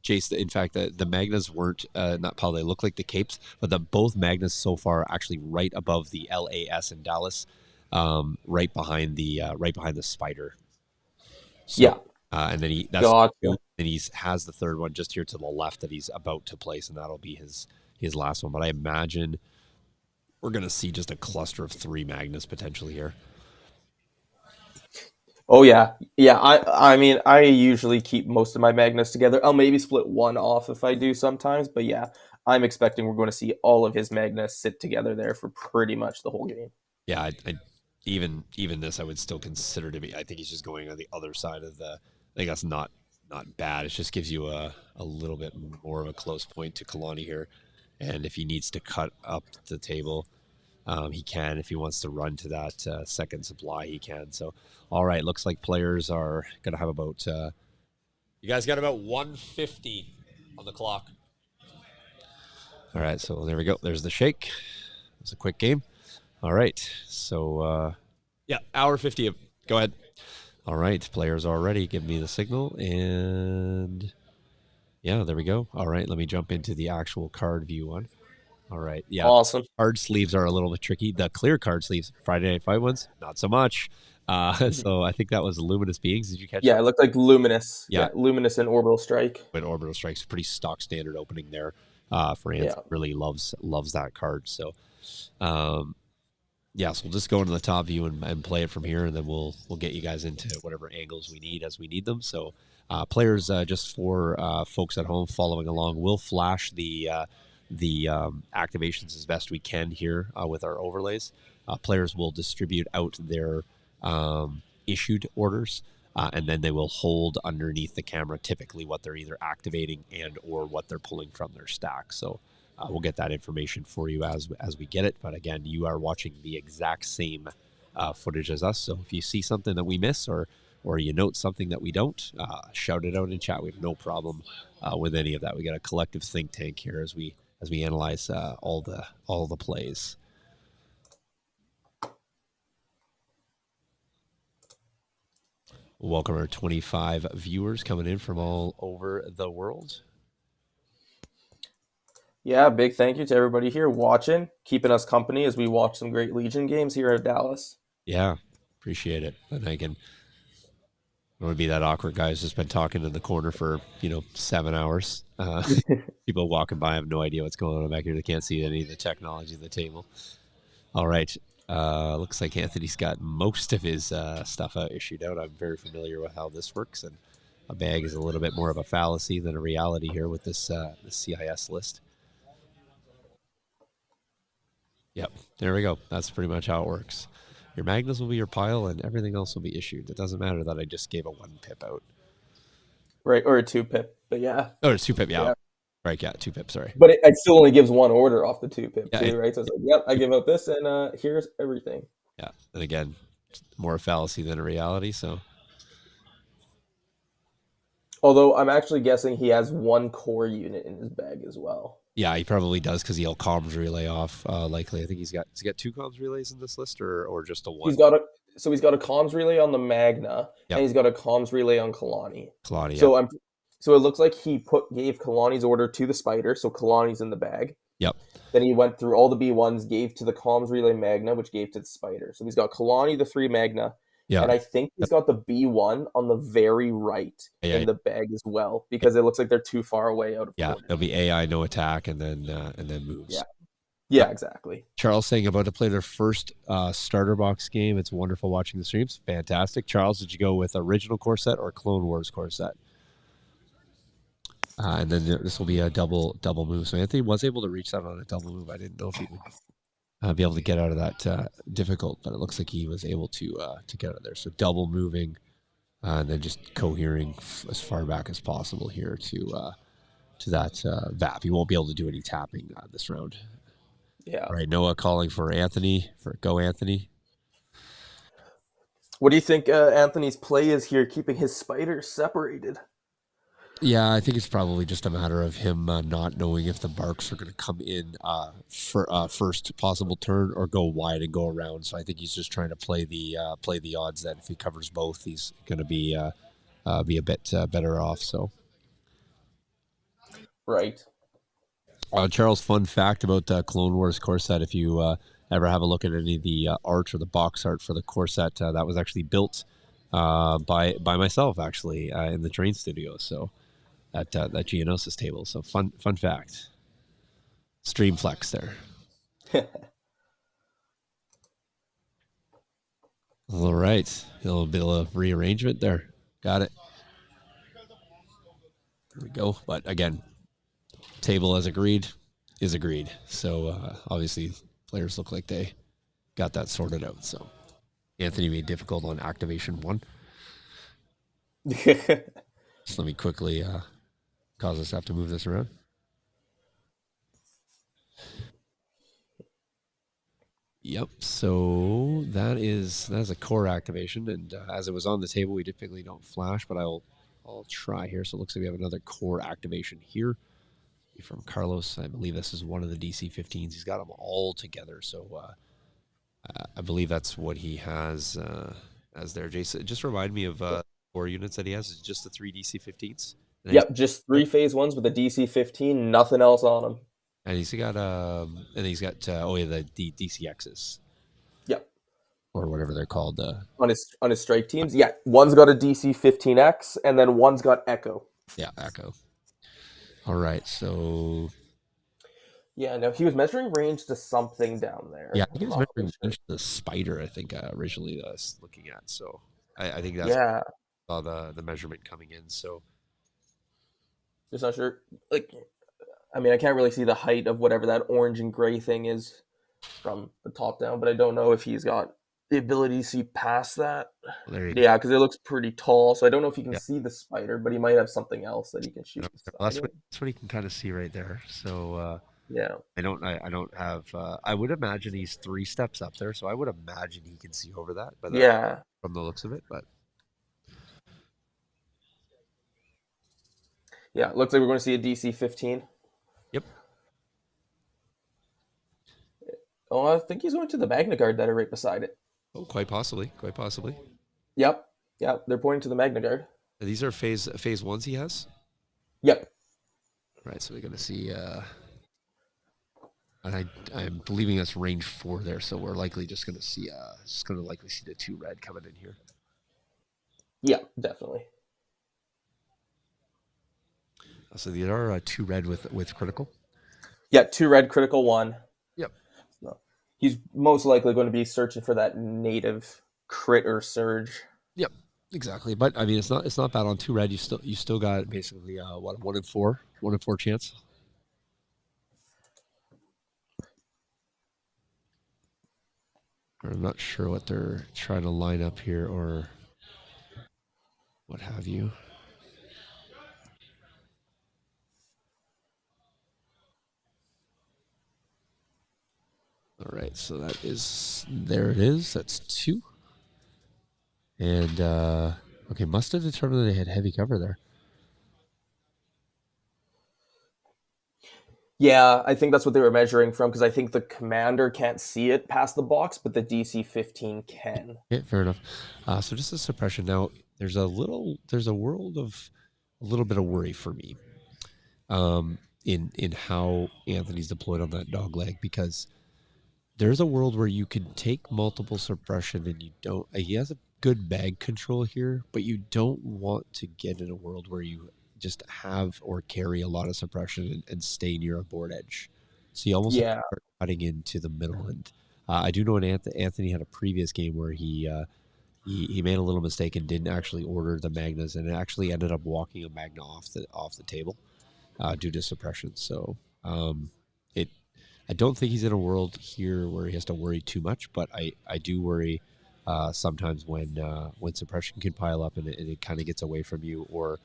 A: Jace, in fact, the Magnas weren't not Paul. They look like the Capes, but the both Magnas so far are actually right above the LAS in Dallas, right behind the spider. So,
B: Yeah.
A: and then that's two,
B: Gotcha.
A: and he's has the third one just here to the left that he's about to place, and that'll be his last one. But I imagine we're gonna see just a cluster of three Magnus potentially here.
B: Oh yeah. Yeah. I mean I usually keep most of my magnets together. I'll maybe split one off if I do sometimes, but yeah, I'm expecting we're going to see all of his magnets sit together there for pretty much the whole game.
A: Yeah, even this I would still consider to be. I think he's just going on the other side of the. I think that's not bad. It just gives you a little bit more of a close point to Kalani here, and if he needs to cut up the table, he can. If he wants to run to that second supply, he can. So, all right, looks like players are going to have about. You guys got about 150 on the clock. All right, so there we go. There's the shake. It's a quick game. All right, so yeah, hour 50. Go ahead. All right, players are ready. Give me the signal, and yeah, there we go. All right, let me jump into the actual card view one. All right. Yeah.
B: Awesome.
A: Card sleeves are a little bit tricky. The clear card sleeves, Friday Night Fight ones, not so much. So I think that was Luminous Beings. Did you catch
B: Yeah,
A: that?
B: it looked like Luminous.
A: Yeah.
B: Yeah, Luminous and Orbital Strike.
A: But Orbital Strike's pretty stock standard opening there for Anthony.
B: Yeah.
A: Really loves that card. So yeah, so we'll just go into the top view and play it from here, and then we'll get you guys into whatever angles we need as we need them. So, players, just for folks at home following along, we'll flash the activations as best we can here with our overlays. Players will distribute out their issued orders, and then they will hold underneath the camera typically what they're either activating and or what they're pulling from their stack. So we'll get that information for you as we get it. But again, you are watching the exact same footage as us. So if you see something that we miss or you note something that we don't, shout it out in chat. We have no problem with any of that. We got a collective think tank here as we analyze all the plays. Welcome our 25 viewers coming in from all over the world.
B: Yeah, big thank you to everybody here watching, keeping us company as we watch some great Legion games here at Dallas.
A: Yeah, appreciate it. And I don't want to be that awkward guy who's just been talking in the corner for 7 hours. People walking by have no idea what's going on back here. They can't see any of the technology of the table. All right. Looks like Anthony's got most of his stuff issued out. I'm very familiar with how this works, and a bag is a little bit more of a fallacy than a reality here with this CIS list. Yep, there we go. That's pretty much how it works. Your Magnus will be your pile, and everything else will be issued. It doesn't matter that I just gave a 1 pip out.
B: Right, or a 2 pip, but yeah.
A: Oh, it's 2 pip, yeah.
B: Yeah.
A: Right, yeah, 2 pip, sorry.
B: But it still only gives one order off the 2 pip
A: Yeah,
B: too, right? So it's like, yep, I give out this and here's everything.
A: yeah. And again, more a fallacy than a reality, so.
B: Although I'm actually guessing he has one core unit in his bag as well.
A: Yeah, he probably does because he'll comms relay off. Likely, I think he's got two comms relays in this list, or just a one.
B: He's got a he's got a comms relay on the Magna, and
A: Yep,
B: he's got a comms relay on Kalani.
A: Kalani. Yep,
B: So I'm so it looks like he gave Kalani's order to the Spider, so Kalani's in the bag.
A: yep,
B: Then he went through all the B1s, gave to the comms relay Magna, which gave to the Spider. So he's got Kalani, the 3 Magna,
A: yeah,
B: and I think he's got the B1 on the very right
A: yeah,
B: in the bag as well, because it looks like they're too far away out of
A: yeah. It'll
B: coordinate.
A: be AI, no attack, and then
B: Yeah.
A: moves.
B: Yeah, exactly.
A: Charles saying about to play their first starter box game. It's wonderful watching the streams. Fantastic. Charles, did you go with original core set or Clone Wars core set? And then this will be a double move. So Anthony was able to reach that on a double move. I didn't know if he would be able to get out of that difficult, but it looks like he was able to get out of there. So double moving, and then just cohering as far back as possible here to that VAP. He won't be able to do any tapping this round.
B: Yeah.
A: All right, Noah calling for Anthony, for go Anthony.
B: What do you think Anthony's play is here, keeping his Spiders separated?
A: Yeah, I think it's probably just a matter of him not knowing if the barks are going to come in for first possible turn or go wide and go around. So I think he's just trying to play the odds that if he covers both, he's going to be a bit better off. So,
B: Right.
A: Charles, fun fact about the Clone Wars core set: if you ever have a look at any of the art or the box art for the core set, that was actually built by myself actually in the Train Studio. So. That Geonosis table. So fun fact. Stream flex there. All right. A little bit of rearrangement there. Got it. There we go. But again, table as agreed is agreed. So obviously players look like they got that sorted out. So Anthony made difficult on activation 1. So let me quickly cause us to have to move this around. Yep. So that is a core activation, and as it was on the table, we typically don't flash, but I'll try here. So it looks like we have another core activation here from Carlos. I believe this is one of the DC-15s. He's got them all together, so I believe that's what he has as there. Jason, just remind me of 4 units that he has. Is it just the 3 DC-15s?
B: Yep, just 3 phase ones with a DC 15, nothing else on them.
A: And he's got the DCXs.
B: Yep.
A: Or whatever they're called.
B: On his strike teams. Yeah. One's got a DC 15X and then one's got Echo.
A: Yeah, Echo. All right, so
B: yeah, no, he was measuring range to something down there.
A: Yeah, I think he was measuring range to the Spider, I think originally I was looking at. So I think that's saw the measurement coming in. So
B: just not sure. Like I mean, I can't really see the height of whatever that orange and gray thing is from the top down, but I don't know if he's got the ability to see past that. Yeah, because it looks pretty tall, so I don't know if he can see the Spider, but he might have something else that he can shoot.
A: That's what he can kind of see right there. So
B: yeah,
A: I don't have. I would imagine he's 3 steps up there, so I would imagine he can see over that. But from the looks of it, but
B: yeah, it looks like we're going to see a DC 15.
A: Yep.
B: Oh, I think he's going to the Magna Guard that are right beside it.
A: Oh, quite possibly.
B: Yep. They're pointing to the Magna Guard.
A: These are phase ones he has.
B: Yep.
A: Right, so we're gonna see. And I'm believing that's range 4 there, so we're likely just gonna see the 2 red coming in here.
B: Yeah, definitely.
A: So these are 2 red with critical.
B: Yeah, 2 red, critical 1.
A: Yep.
B: So he's most likely going to be searching for that native crit or surge.
A: Yep, exactly. But I mean, it's not bad on 2 red. You still got basically a 1 in 4 chance. I'm not sure what they're trying to line up here or what have you. All right, so there it is. That's 2. And okay, must have determined they had heavy cover there.
B: Yeah, I think that's what they were measuring from because I think the commander can't see it past the box, but the DC 15 can.
A: Yeah, fair enough. So just a suppression. Now, there's a world of a little bit of worry for me in how Anthony's deployed on that dog leg because there's a world where you can take multiple suppression and you don't. He has a good bag control here, but you don't want to get in a world where you just have or carry a lot of suppression and stay near a board edge. So you almost have to
B: Yeah,
A: start cutting into the middle end. I do know an Anthony had a previous game where he made a little mistake and didn't actually order the Magnas, and it actually ended up walking a Magna off the table due to suppression. So it I don't think he's in a world here where he has to worry too much, but I do worry sometimes when suppression can pile up and it kind of gets away from you, or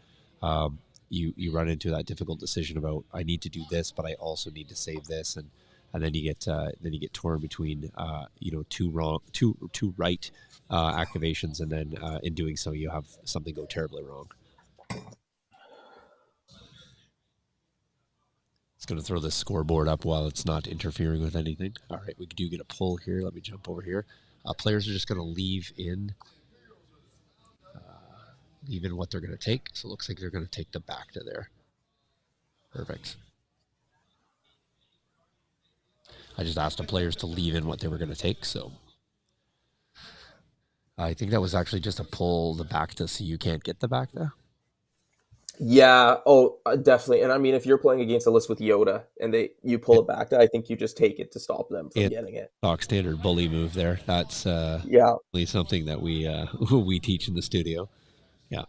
A: you run into that difficult decision about I need to do this, but I also need to save this, and then you get torn between two right activations, and then in doing so you have something go terribly wrong. It's going to throw the scoreboard up while it's not interfering with anything. All right, we do get a pull here. Let me jump over here. Players are just going to leave in what they're going to take. So it looks like they're going to take the back to there. Perfect. I just asked the players to leave in what they were going to take. So I think that was actually just a pull the back to so you can't get the back there.
B: yeah. Oh, definitely. And I mean, if you're playing against a list with Yoda and you pull
A: It,
B: it back, I think you just take it to stop them from
A: it
B: getting it.
A: stock standard bully move there. That's
B: Yeah.
A: something that we we teach in the studio. Yeah,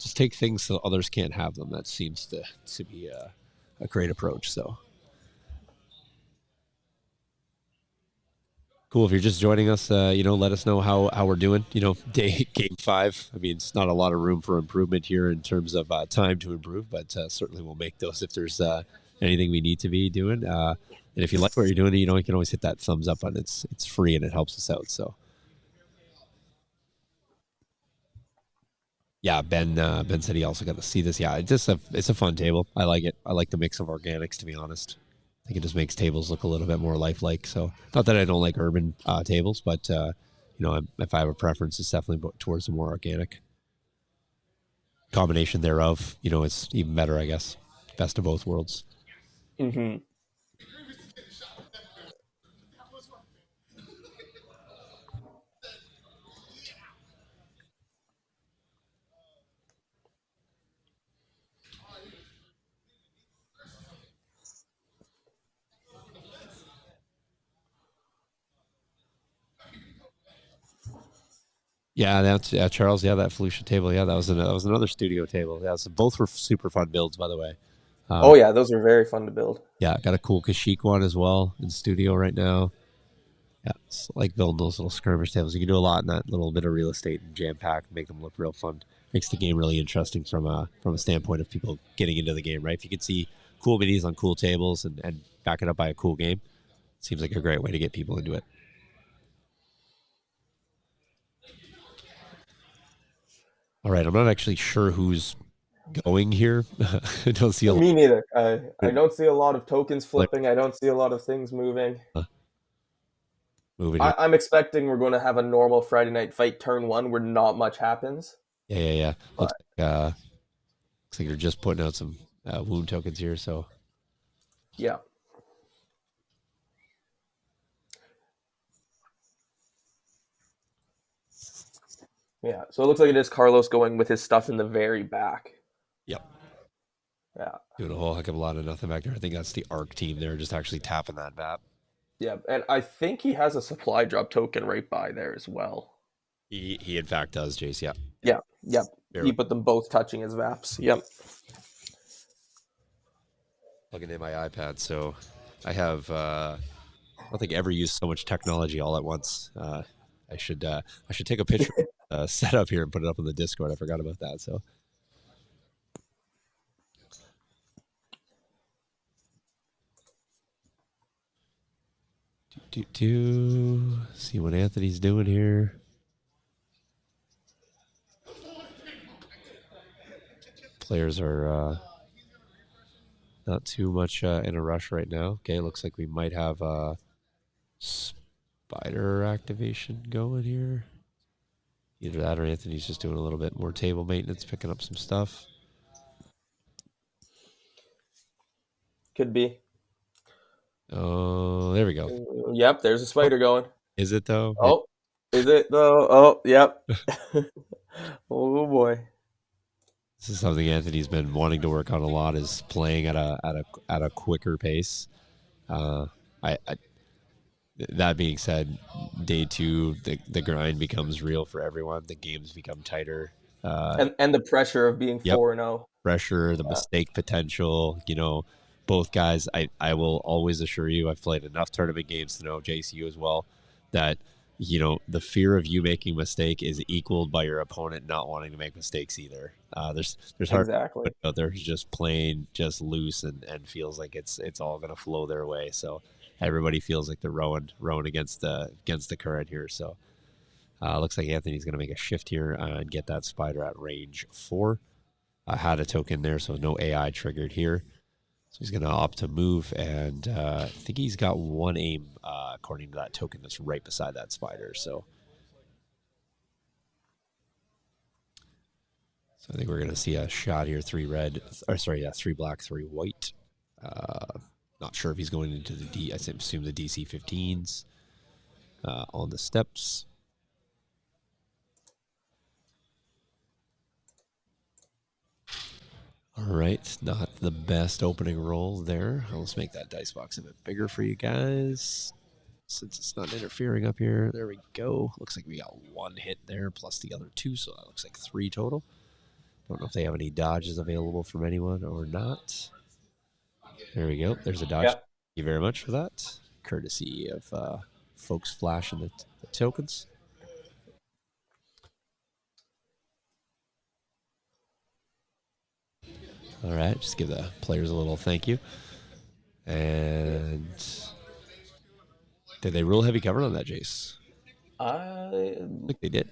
A: just take things so others can't have them. That seems to be a great approach. So cool. If you're just joining us, let us know how we're doing. Day game 5. I mean, it's not a lot of room for improvement here in terms of time to improve, but certainly we'll make those if there's anything we need to be doing. And if you like what you're doing, you can always hit that thumbs up button. It's free and it helps us out. So yeah, Ben said he also got to see this. Yeah, it's a fun table. I like it. I like the mix of organics, to be honest. I think it just makes tables look a little bit more lifelike. So not that I don't like urban tables, but if I have a preference, it's definitely towards the more organic combination thereof. It's even better, I guess. Best of both worlds.
B: Hmm.
A: Yeah, that's Charles. Yeah, that Felicia table. Yeah, that was another studio table. Yeah, so both were super fun builds, by the way.
B: Oh yeah, those are very fun to build.
A: Yeah, got a cool Kashyyyk one as well in studio right now. Yeah, it's like building those little skirmish tables. You can do a lot in that little bit of real estate and jam pack, make them look real fun. Makes the game really interesting from a standpoint of people getting into the game, right? If you can see cool minis on cool tables and back it up by a cool game, seems like a great way to get people into it. All right, I'm not actually sure who's going here. I don't see a lot
B: Me neither. I
A: of
B: don't see a lot of tokens flipping. I don't see a lot of things moving.
A: moving here.
B: I'm expecting we're going to have a normal Friday night fight turn one where not much happens.
A: Yeah.
B: But
A: Looks like you're just putting out some wound tokens here. So
B: yeah, yeah. So it looks like it is Carlos going with his stuff in the very back.
A: yep,
B: Yeah,
A: doing a whole heck of a lot of nothing back there. I think that's the ARC team there, just actually tapping that map.
B: yeah. And I think he has a supply drop token right by there as well.
A: He in fact does, Jace. Yeah.
B: Yeah, yep.
A: Bear
B: He
A: with
B: put them both touching his Vaps. Yep.
A: plugging in my iPad. So I don't think ever used so much technology all at once. I should take a picture set up here and put it up on the Discord. I forgot about that. So see what Anthony's doing here. Players are Not too much in a rush right now. Okay, looks like we might have spider activation going here. Either that or Anthony's just doing a little bit more table maintenance, picking up some stuff.
B: Could be.
A: Oh, there we go.
B: Yep, there's a
A: Oh,
B: spider going.
A: is it though?
B: Oh, is it though? Oh, yep. Oh boy.
A: This is something Anthony's been wanting to work on a lot. Is playing at a quicker pace. Uh, I that being said, day two the grind becomes real for everyone. The games become tighter.
B: And the pressure of being
A: Yep,
B: 4-0.
A: pressure, the
B: Yeah,
A: mistake potential. Both guys. I will always assure you, I've played enough tournament games to know, JCU as well, that the fear of you making a mistake is equaled by your opponent not wanting to make mistakes either. There's hard
B: exactly.
A: out there who's just playing just loose and feels like it's all gonna flow their way. So everybody feels like they're rowing against the current here. So looks like Anthony's gonna make a shift here and get that spider at range 4. I had a token there, so no AI triggered here. So he's going to opt to move, and I think he's got one aim according to that token that's right beside that spider. So I think we're going to see a shot here, 3 red, or sorry, yeah, 3 black, 3 white. Not sure if he's going into I assume the DC 15s on the steps. All right, not the best opening roll there. Let's make that dice box a bit bigger for you guys. Since it's not interfering up here. There we go. Looks like we got 1 hit there plus the other 2, so that looks like 3 total. Don't know if they have any dodges available from anyone or not. There we go. There's a dodge.
B: Yeah.
A: Thank you very much for that. Courtesy of folks flashing the tokens. All right, just give the players a little thank you. And did they roll heavy cover on that, Jace?
B: I
A: I think they did.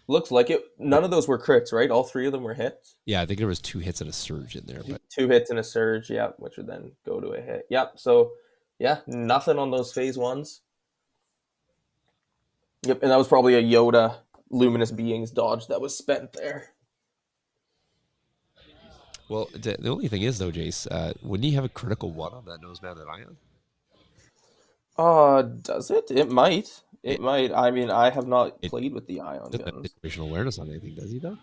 B: looks like it. None of those were crits, right? All 3 of them were hits.
A: Yeah, I think there was 2 hits and a surge in there, but
B: 2 hits and a surge, yeah, which would then go to a hit. Yep. So, yeah, nothing on those phase ones. Yep, and that was probably a Yoda Luminous Beings dodge that was spent there.
A: well, the only thing is though, Jace, wouldn't he have a critical 1 on that nose mounted ion?
B: Does it? It might. It might. I mean, I have not
A: It
B: played with the ion
A: doesn't have
B: guns.
A: situational awareness on anything, does he though?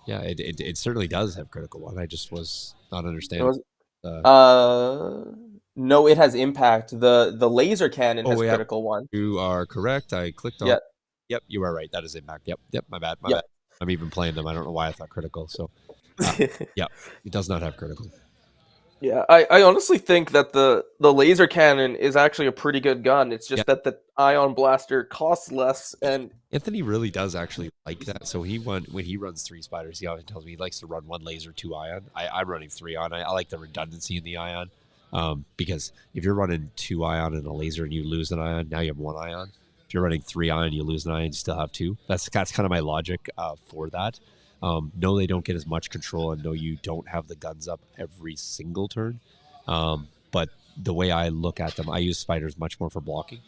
A: Yeah, it certainly does have critical 1. I just was not
B: It
A: understanding.
B: was
A: Uh,
B: no, it has impact. The laser cannon has
A: yeah,
B: critical 1.
A: you are correct. I clicked on.
B: Yeah.
A: Yep, you are right. That is impact. Yep. My bad. My
B: Yep.
A: bad. I'm even playing them. I don't know why I thought critical. So, yeah, it does not have critical.
B: Yeah, I honestly think that the laser cannon is actually a pretty good gun. It's
A: Yeah,
B: just that the ion blaster costs less, and
A: Anthony really does actually like that. So when he runs 3 spiders, he always tells me he likes to run 1 laser, 2 ion. I'm running 3 ion. I like the redundancy in the ion because if you're running 2 ion and a laser and you lose an ion, now you have 1 ion. If you're running 3 ion, you lose an ion, you still have 2. That's kind of my logic for that. No, they don't get as much control, and no, you don't have the guns up every single turn. But the way I look at them, I use spiders much more for blocking.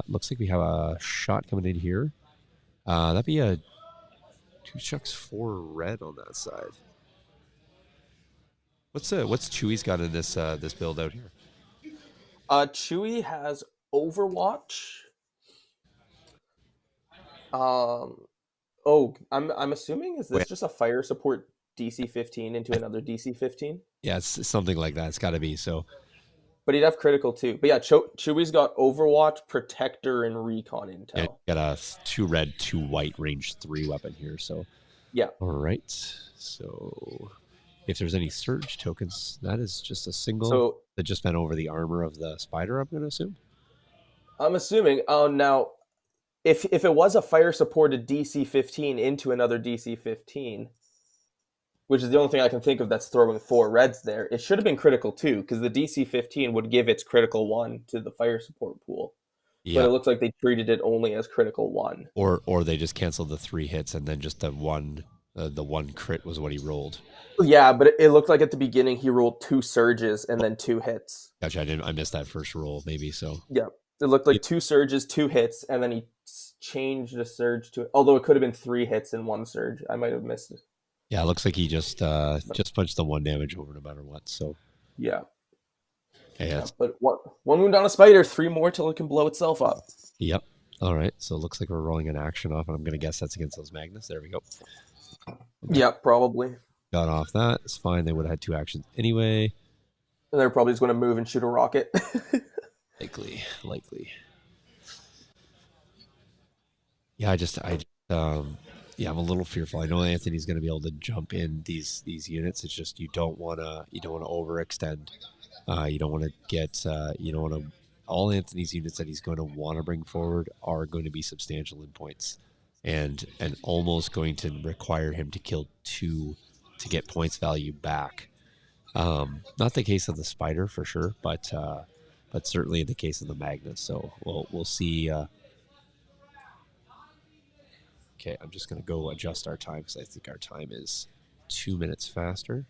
A: Looks like we have a shot coming in here. That'd be a 2 chucks 4 red on that side. What's Chewy's got in this build out here?
B: Chewie has Overwatch. I'm assuming is
A: Wait,
B: this just a fire support DC 15 into another DC 15?
A: yeah, it's something like that. It's got to be. So
B: But he'd have critical too. But yeah, Chewie's got Overwatch, Protector, and Recon
A: yeah,
B: Intel.
A: got a 2 red, 2 white range 3 weapon here. So
B: Yeah.
A: all right. So if there's any surge tokens, that is just a single
B: So
A: that just been over the armor of the spider. I'm going to assume.
B: I'm assuming. Now, if it was a fire supported DC 15 into another DC 15, which is the only thing I can think of that's throwing 4 reds there, it should have been critical too, because the DC 15 would give its critical 1 to the fire support pool. But
A: Yeah.
B: it looks like they treated it only as critical 1.
A: Or they just canceled the 3 hits and then just the 1 The one crit was what he rolled.
B: Yeah, but it looked like at the beginning he rolled 2 surges and then 2 hits.
A: Gotcha. I missed that first roll, maybe. So
B: Yeah, it looked
A: yeah,
B: like 2 surges, 2 hits, and then he changed the surge to. Although it could have been 3 hits and 1 surge. I might have missed it.
A: yeah. It looks like he
B: But
A: just punched the 1 damage over no matter what. So
B: yeah,
A: yeah,
B: yeah.
A: it's
B: But one wound on a spider, 3 more till it can blow itself up.
A: yep. All right. So it looks like we're rolling an action off, and I'm gonna guess that's against those magnets. There we go. Okay.
B: Yeah, probably.
A: Got off that. It's fine. They would have had 2 actions anyway.
B: And they're probably just going to move and shoot a rocket.
A: Likely, likely. Yeah, yeah, I'm a little fearful. I know Anthony's going to be able to jump in these units. It's just you don't want to overextend. You don't want to get you don't want to. All Anthony's units that he's going to want to bring forward are going to be substantial in points, and almost going to require him to kill 2 to get points value back. Not the case of the spider for sure, but certainly in the case of the Magnus. So we'll see. Okay, I'm just going to go adjust our time because I think our time is 2 minutes faster.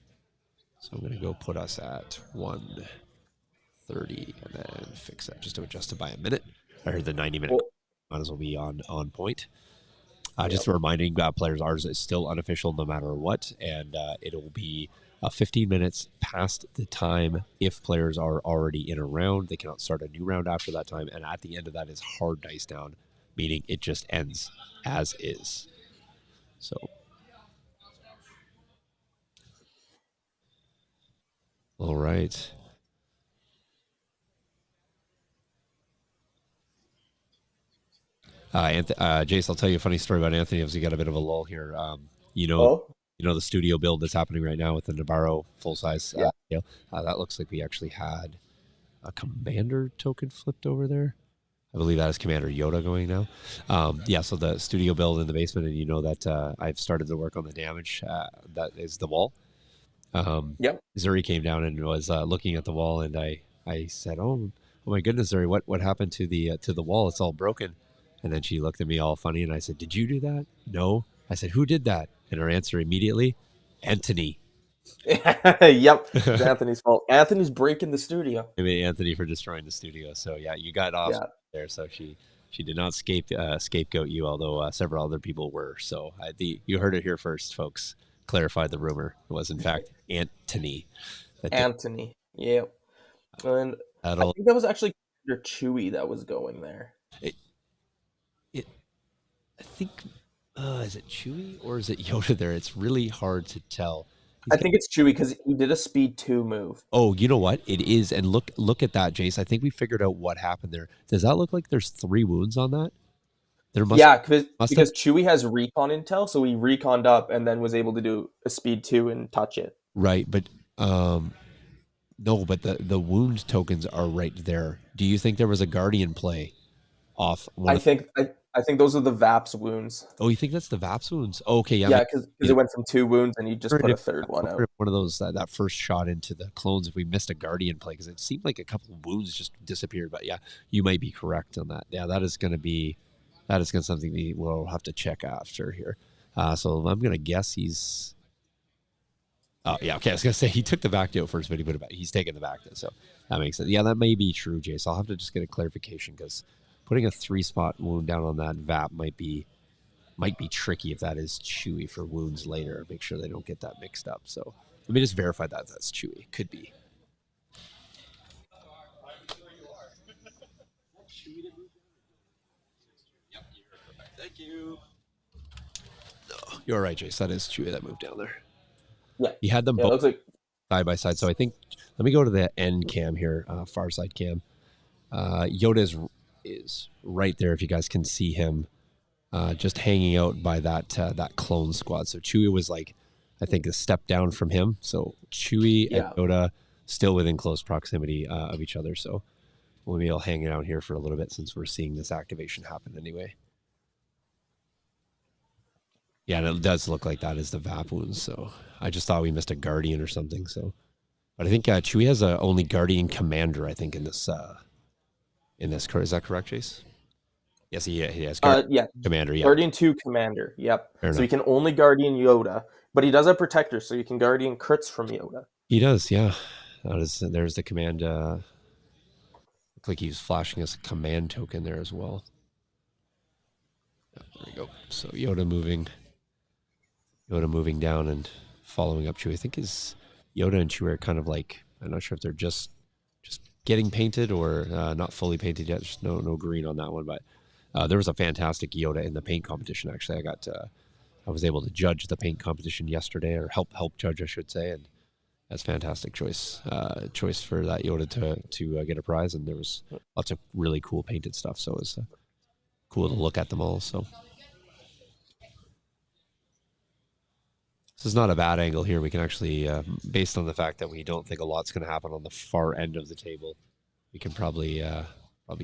A: So I'm going to go put us at 1:30 and then fix that just to adjust it by a minute. I heard the 90-minute
B: Well,
A: might as well be on point.
B: yeah.
A: Just reminding players, ours is still unofficial no matter what, and it'll be 15 minutes past the time if players are already in a round. They cannot start a new round after that time, and at the end of that is hard dice down, meaning it just ends as is. So, all right. Jace, I'll tell you a funny story about Anthony as we got a bit of a lull here. You know,
B: Oh,
A: the studio build that's happening right now with the Nabarro full size
B: yeah.
A: scale. That looks like we actually had a commander token flipped over there. I believe that is Commander Yoda going now. Yeah, so the studio build in the basement, and you know that I've started to work on the damage. That is the wall.
B: Yep.
A: Zuri came down and was looking at the wall, and I said, oh my goodness, Zuri, what happened to the wall? It's all broken." And then she looked at me all funny, and I said, "Did you do that?" "No." I said, "Who did that?" And her answer immediately, "Anthony."
B: Yep. It's Anthony's fault. Anthony's breaking the studio.
A: I mean, Anthony for destroying the studio. So yeah, you got off
B: Yeah.
A: there. So she did not scapegoat you, although several other people were. So you heard it here first, folks. Clarified the rumor. It was in fact Anthony that did
B: Anthony. Yep. And
A: that.
B: I
A: All
B: think that was actually Chewy that was going there.
A: it, it I think is it Chewie or is it Yoda there? It's really hard to tell.
B: I think it's Chewy because he did a speed 2 move.
A: Oh, you know what? It is, and look at that, Jace. I think we figured out what happened there. Does that look like there's 3 wounds on that? There
B: Yeah,
A: must have
B: because Chewy has recon intel, so he reconned up and then was able to do a speed 2 and touch it.
A: right, but no, but the wound tokens are right there. Do you think there was a guardian play off one
B: I
A: of?
B: think I think those are the Vaps wounds.
A: Oh, you think that's the Vaps wounds? Oh, okay, yeah.
B: Yeah, because it went from 2 wounds and you just
A: Wondered
B: put a
A: if,
B: third one
A: wondered
B: out.
A: if one of those that first shot into the clones, if we missed a guardian play, because it seemed like a couple of wounds just disappeared. But yeah, you might be correct on that. Yeah, that is going to something we'll have to check after here. So I'm going to guess he's. Oh yeah, okay. I was gonna say he took the back deal first, but he put it back. He's taking the back deal, so that makes sense. Yeah, that may be true, Jace. I'll have to just get a clarification because putting a 3-spot wound down on that VAP might be tricky if that is Chewy for wounds later. Make sure they don't get that mixed up. So let me just verify that that's Chewy. Could be. Thank you. No, you're right, Jace. That is Chewy that moved down there.
B: Yeah.
A: He had them
B: Yeah, it
A: both
B: looks like
A: side by side. So I think let me go to the end cam here, far side cam. Yoda is right there. If you guys can see him, just hanging out by that clone squad. So Chewie was like, I think a step down from him. So Chewie and Yoda still within close proximity of each other. So we'll be all hanging out here for a little bit since we're seeing this activation happen anyway. Yeah, and it does look like that is the VAP wounds. So I just thought we missed a Guardian or something. So, but I think Chewie has a only Guardian Commander. I think in this. Is that correct, Chase? Yes, he has guard
B: Yeah,
A: commander. Yep,
B: Guardian 2 Commander. Yep.
A: fair
B: So he
A: enough.
B: can only Guardian Yoda, but he does have Protector, so you can Guardian crits from Yoda.
A: He does. Yeah, that is. There's the command. Look like he's flashing us a command token there as well. There we go. So Yoda moving down and following up Chewie. I think is Yoda and Chewie are kind of like, I'm not sure if they're just getting painted or not fully painted yet. There's no green on that one, but there was a fantastic Yoda in the paint competition. Actually, I was able to judge the paint competition yesterday, or help judge, I should say, and that's fantastic choice for that Yoda to get a prize. And there was lots of really cool painted stuff, so it was cool to look at them all. So this is not a bad angle here. We can actually, based on the fact that we don't think a lot's going to happen on the far end of the table, we can probably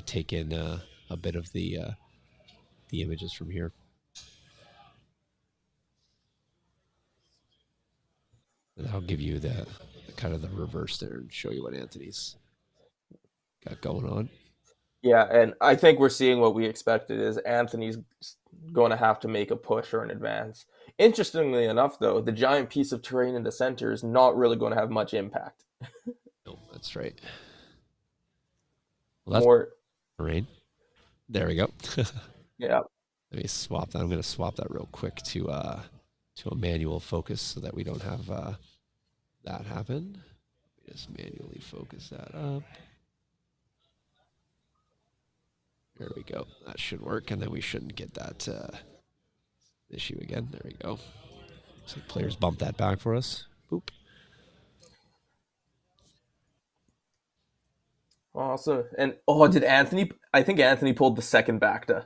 A: take in a bit of the images from here. And I'll give you the kind of the reverse there and show you what Anthony's got going on.
B: Yeah, and I think we're seeing what we expected is Anthony's going to have to make a push or an advance. Interestingly enough, though, the giant piece of terrain in the center is not really going to have much impact.
A: No, that's right. Well, that's
B: More,
A: terrain. There we go.
B: yeah,
A: Let me swap that. I'm going to swap that real quick to a manual focus so that we don't have that happen. Let me just manually focus that up. There we go. That should work, and then we shouldn't get that issue again. There we go. So players bump that back for us. Boop.
B: awesome. And oh, did Anthony? I think Anthony pulled the second Bacta.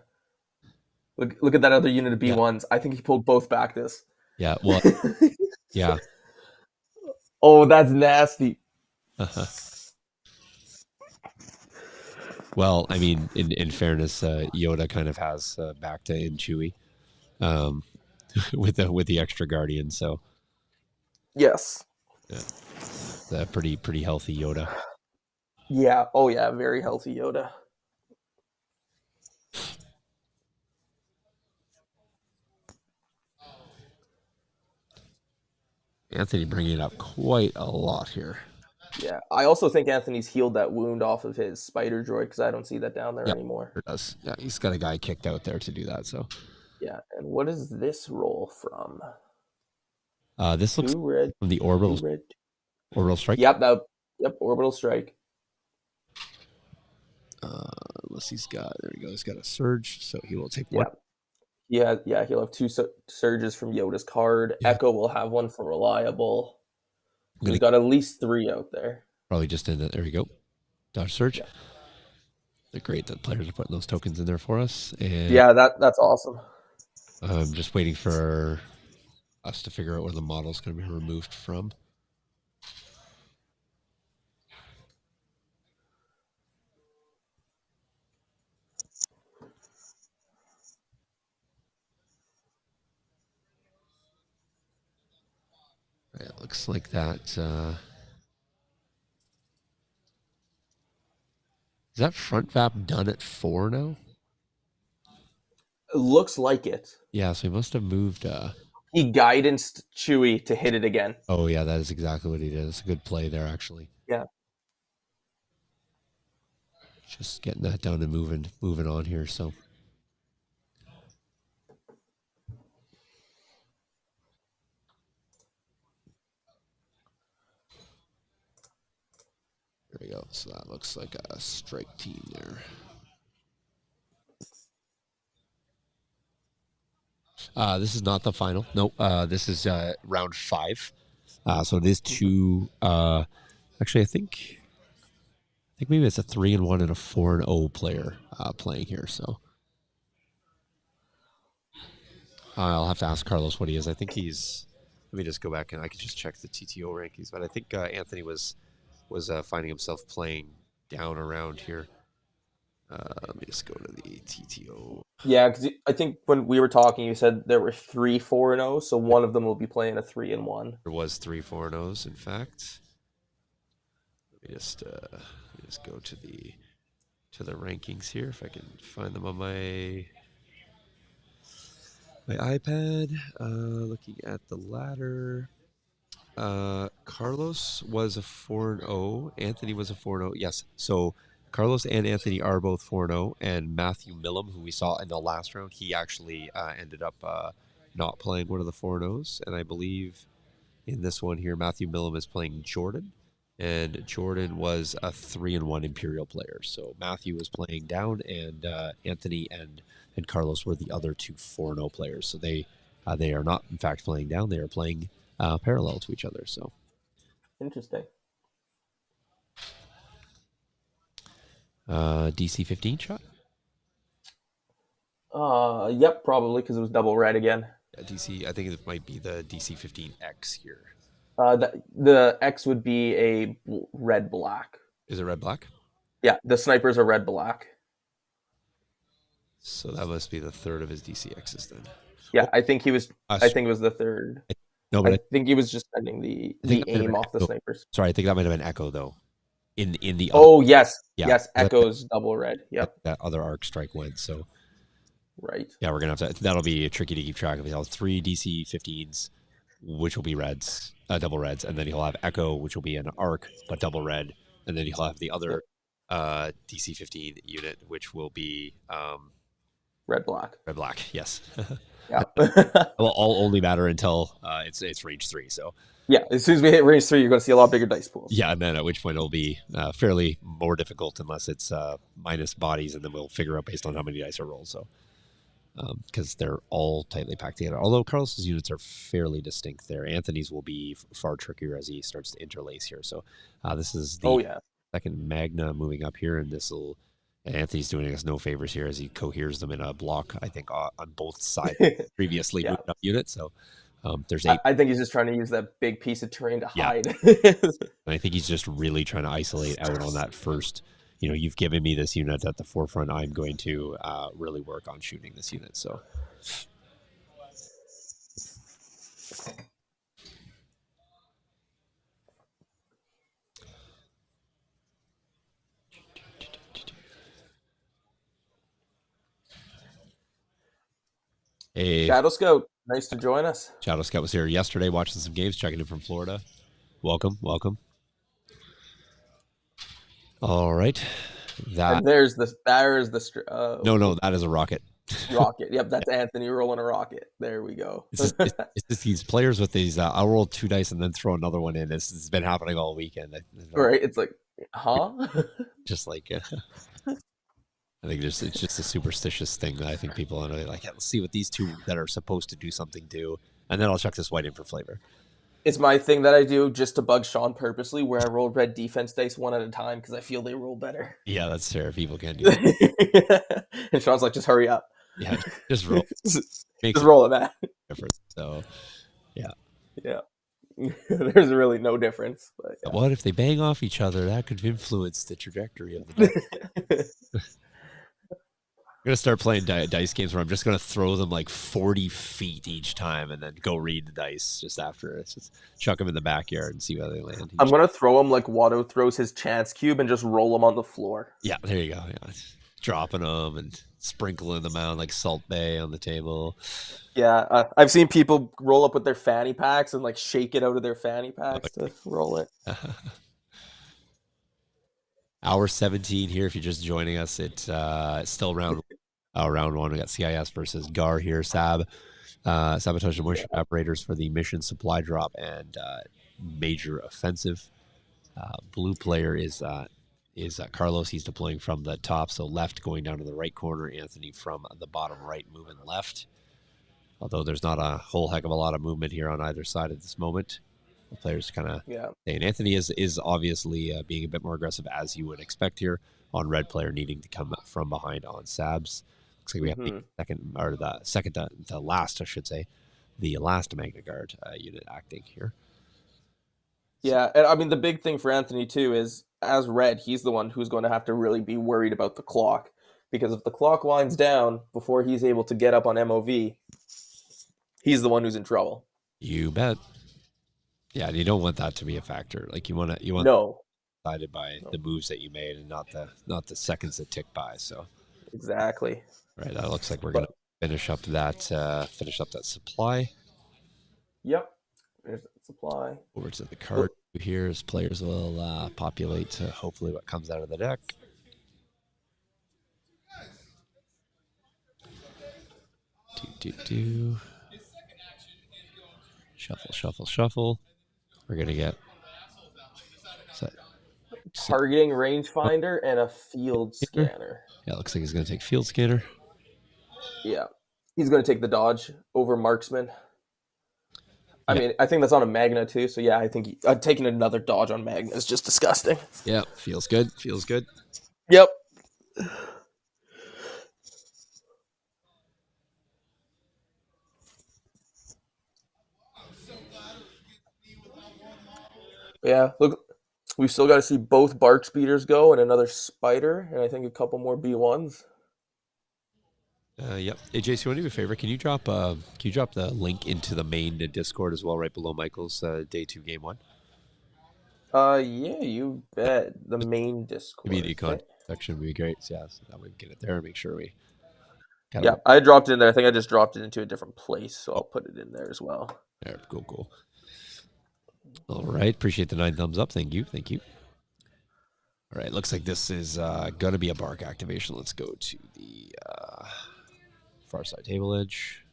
B: Look at that other unit of
A: Yeah.
B: B1s. I think he pulled both Bactas.
A: Yeah. Well. Yeah.
B: Oh, that's nasty.
A: Well, I mean, in fairness, Yoda kind of has Bacta in Chewie, with the extra Guardian. So
B: Yes.
A: yeah, the pretty healthy Yoda.
B: Yeah. Oh, yeah. Very healthy Yoda.
A: Anthony bringing it up quite a lot here.
B: Yeah. I also think Anthony's healed that wound off of his spider droid because I don't see that down there
A: Yep,
B: anymore.
A: it does. Yeah, he's got a guy kicked out there to do that. So
B: Yeah. And what is this roll from?
A: this looks
B: Two red.
A: from the
B: Two red.
A: orbital strike.
B: Yep. Yep. Orbital strike.
A: Unless he's got, there we go. He's got a surge, so he will take one.
B: Yep. Yeah. Yeah. He'll have two surges from Yoda's card.
A: Yeah.
B: Echo will have one from reliable.
A: I'm
B: He's
A: gonna
B: got at least three out there.
A: probably just in it. There we go. Dodge surge.
B: Yeah.
A: They're great that players are putting those tokens in there for us. And
B: Yeah. That's awesome.
A: I'm just waiting for us to figure out where the model's going to be removed from. It looks like that. Is that front VAP done at 4 now?
B: It looks like it.
A: Yeah, so he must have moved.
B: He guidanced Chewie to hit it again.
A: Oh, yeah, that is exactly what he did. It's a good play there, actually.
B: Yeah.
A: Just getting that down and moving on here. So there we go. So that looks like a strike team there. This is not the final. Nope. This is round 5. So it is two. Actually, I think maybe it's a 3-1 and a 4-0 player playing here. So I'll have to ask Carlos what he is. I think he's. Let me just go back and I can just check the TTO rankings. But I think Anthony was finding himself playing down around here. Let me just go to the TTO.
B: Yeah, because I think when we were talking, you said there were 3 4-0, so one of them will be playing a 3-1.
A: There was 3 4-0s, in fact. Let me just go to the to the rankings here if I can find them on my iPad. Looking at the ladder. Carlos was a 4-0. Anthony was a 4-0. Yes. So Carlos and Anthony are both 4-0. And Matthew Millam, who we saw in the last round, he actually ended up not playing one of the 4-0s. And I believe in this one here, Matthew Millam is playing Jordan. And Jordan was a 3-1 Imperial player. So Matthew was playing down, and Anthony and Carlos were the other two 4-0 players. So they are not, in fact, playing down. They are playing parallel to each other. So
B: Interesting.
A: DC 15 shot.
B: Yep, probably because it was double red again.
A: Yeah, DC. I think it might be the DC 15X here.
B: The X would be a red black.
A: Is it red black?
B: Yeah, the snipers are red black.
A: So that must be the third of his DCXs then.
B: Yeah, I think he was. I think it was the third.
A: No, but
B: I think he was just sending the aim off the snipers.
A: Sorry, I think that might have been Echo though. In the
B: oh yes, yeah, yes, Echo's double red. Yep,
A: that other arc strike went. So
B: right.
A: Yeah, we're gonna have to. That'll be tricky to keep track of. He'll have 3 DC 15s, which will be reds, double reds, and then he'll have Echo, which will be an arc but double red, and then he'll have the other DC 15 unit, which will be
B: red black.
A: Red black, yes.
B: Yeah.
A: Will all only matter until it's range 3. So
B: yeah, as soon as we hit range 3, you're going to see a lot bigger dice pools.
A: Yeah, and then at which point it'll be fairly more difficult unless it's minus bodies, and then we'll figure out based on how many dice are rolled. So because they're all tightly packed together. Although Carlos's units are fairly distinct there. Anthony's will be far trickier as he starts to interlace here. So this is the second Magna moving up here, and this will. And Anthony's doing us no favors here as he coheres them in a block, I think, on both sides previously moved up units. So there's 8.
B: I think he's just trying to use that big piece of terrain to hide.
A: And I think he's just really trying to isolate out on that first. You've given me this unit at the forefront. I'm going to really work on shooting this unit. So. Hey,
B: Shadow Scout, nice to join us.
A: Shadow Scout was here yesterday watching some games, checking in from Florida. Welcome. All right.
B: And there's the
A: no, that is a rocket.
B: Rocket. Yep, that's Anthony rolling a rocket. There we go.
A: It's just these players with these. I'll roll 2 dice and then throw another one in. This has been happening all weekend.
B: Right? It's like, huh?
A: Just like. I think it's just a superstitious thing that I think people are like, let's see what these 2 that are supposed to do something do, and then I'll chuck this white in for flavor.
B: It's my thing that I do just to bug Sean purposely, where I roll red defense dice one at a time because I feel they roll better.
A: Yeah, that's fair. People can't do that.
B: And Sean's like, just hurry up.
A: Yeah, just roll.
B: Just roll it back.
A: So, yeah.
B: Yeah. There's really no difference. But, yeah.
A: What if they bang off each other? That could influence the trajectory of the dice. I'm going to start playing dice games where I'm just going to throw them like 40 feet each time and then go read the dice just after. It's just chuck them in the backyard and see where they land.
B: I'm going to throw them like Watto throws his chance cube and just roll them on the floor.
A: Yeah, there you go. Yeah. Dropping them and sprinkling them out like Salt Bay on the table.
B: Yeah, I've seen people roll up with their fanny packs and like shake it out of their fanny packs to roll it.
A: Hour 17 here. If you're just joining us, it's still round 1. We got CIS versus Gar here. Sabotage and moisture operators for the mission supply drop and major offensive. Blue player is Carlos. He's deploying from the top, so left going down to the right corner. Anthony from the bottom right moving left. Although there's not a whole heck of a lot of movement here on either side at this moment. The players kind of saying Anthony is obviously being a bit more aggressive as you would expect here on red player needing to come from behind on Sabs. Looks like we have the last, I should say, the last Magna Guard unit acting here.
B: Yeah, and I mean the big thing for Anthony too is as red, he's the one who's going to have to really be worried about the clock, because if the clock winds down before he's able to get up on MOV, he's the one who's in trouble.
A: You bet. Yeah, and you don't want that to be a factor. Like you want
B: no.
A: decided by the moves that you made and not the seconds that tick by. So,
B: Exactly.
A: right, that looks like we're gonna
B: But
A: finish up that supply.
B: yep, there's that supply.
A: Over to the card here as players will populate to hopefully what comes out of the deck. Do. Shuffle, shuffle, shuffle. We're gonna get
B: Targeting rangefinder and a field scanner.
A: Yeah, looks like he's gonna take field scanner.
B: Yeah, he's going to take the dodge over marksman. I
A: Yeah.
B: mean, I think that's on a Magna too. So yeah, I think taking another dodge on Magna is just disgusting.
A: Yeah, feels good. Feels good.
B: Yep. Yeah, look, we've still got to see both bark speeders go and another spider, and I think a couple more B1s.
A: Yep. Hey, Jason, you want to do me a favor? Can you drop the link into the main Discord as well, right below Michael's day 2 game 1?
B: Yeah, you bet. The main Discord.
A: Community
B: Okay.
A: content section would be great. Yeah, so that way we can get it there and make sure we got
B: Yeah,
A: it.
B: I dropped it in there. I think I just dropped it into a different place, so I'll put it in there as well.
A: There, cool. All right, appreciate the 9 thumbs up. Thank you. All right, looks like this is gonna be a bark activation. Let's go to the far side table edge.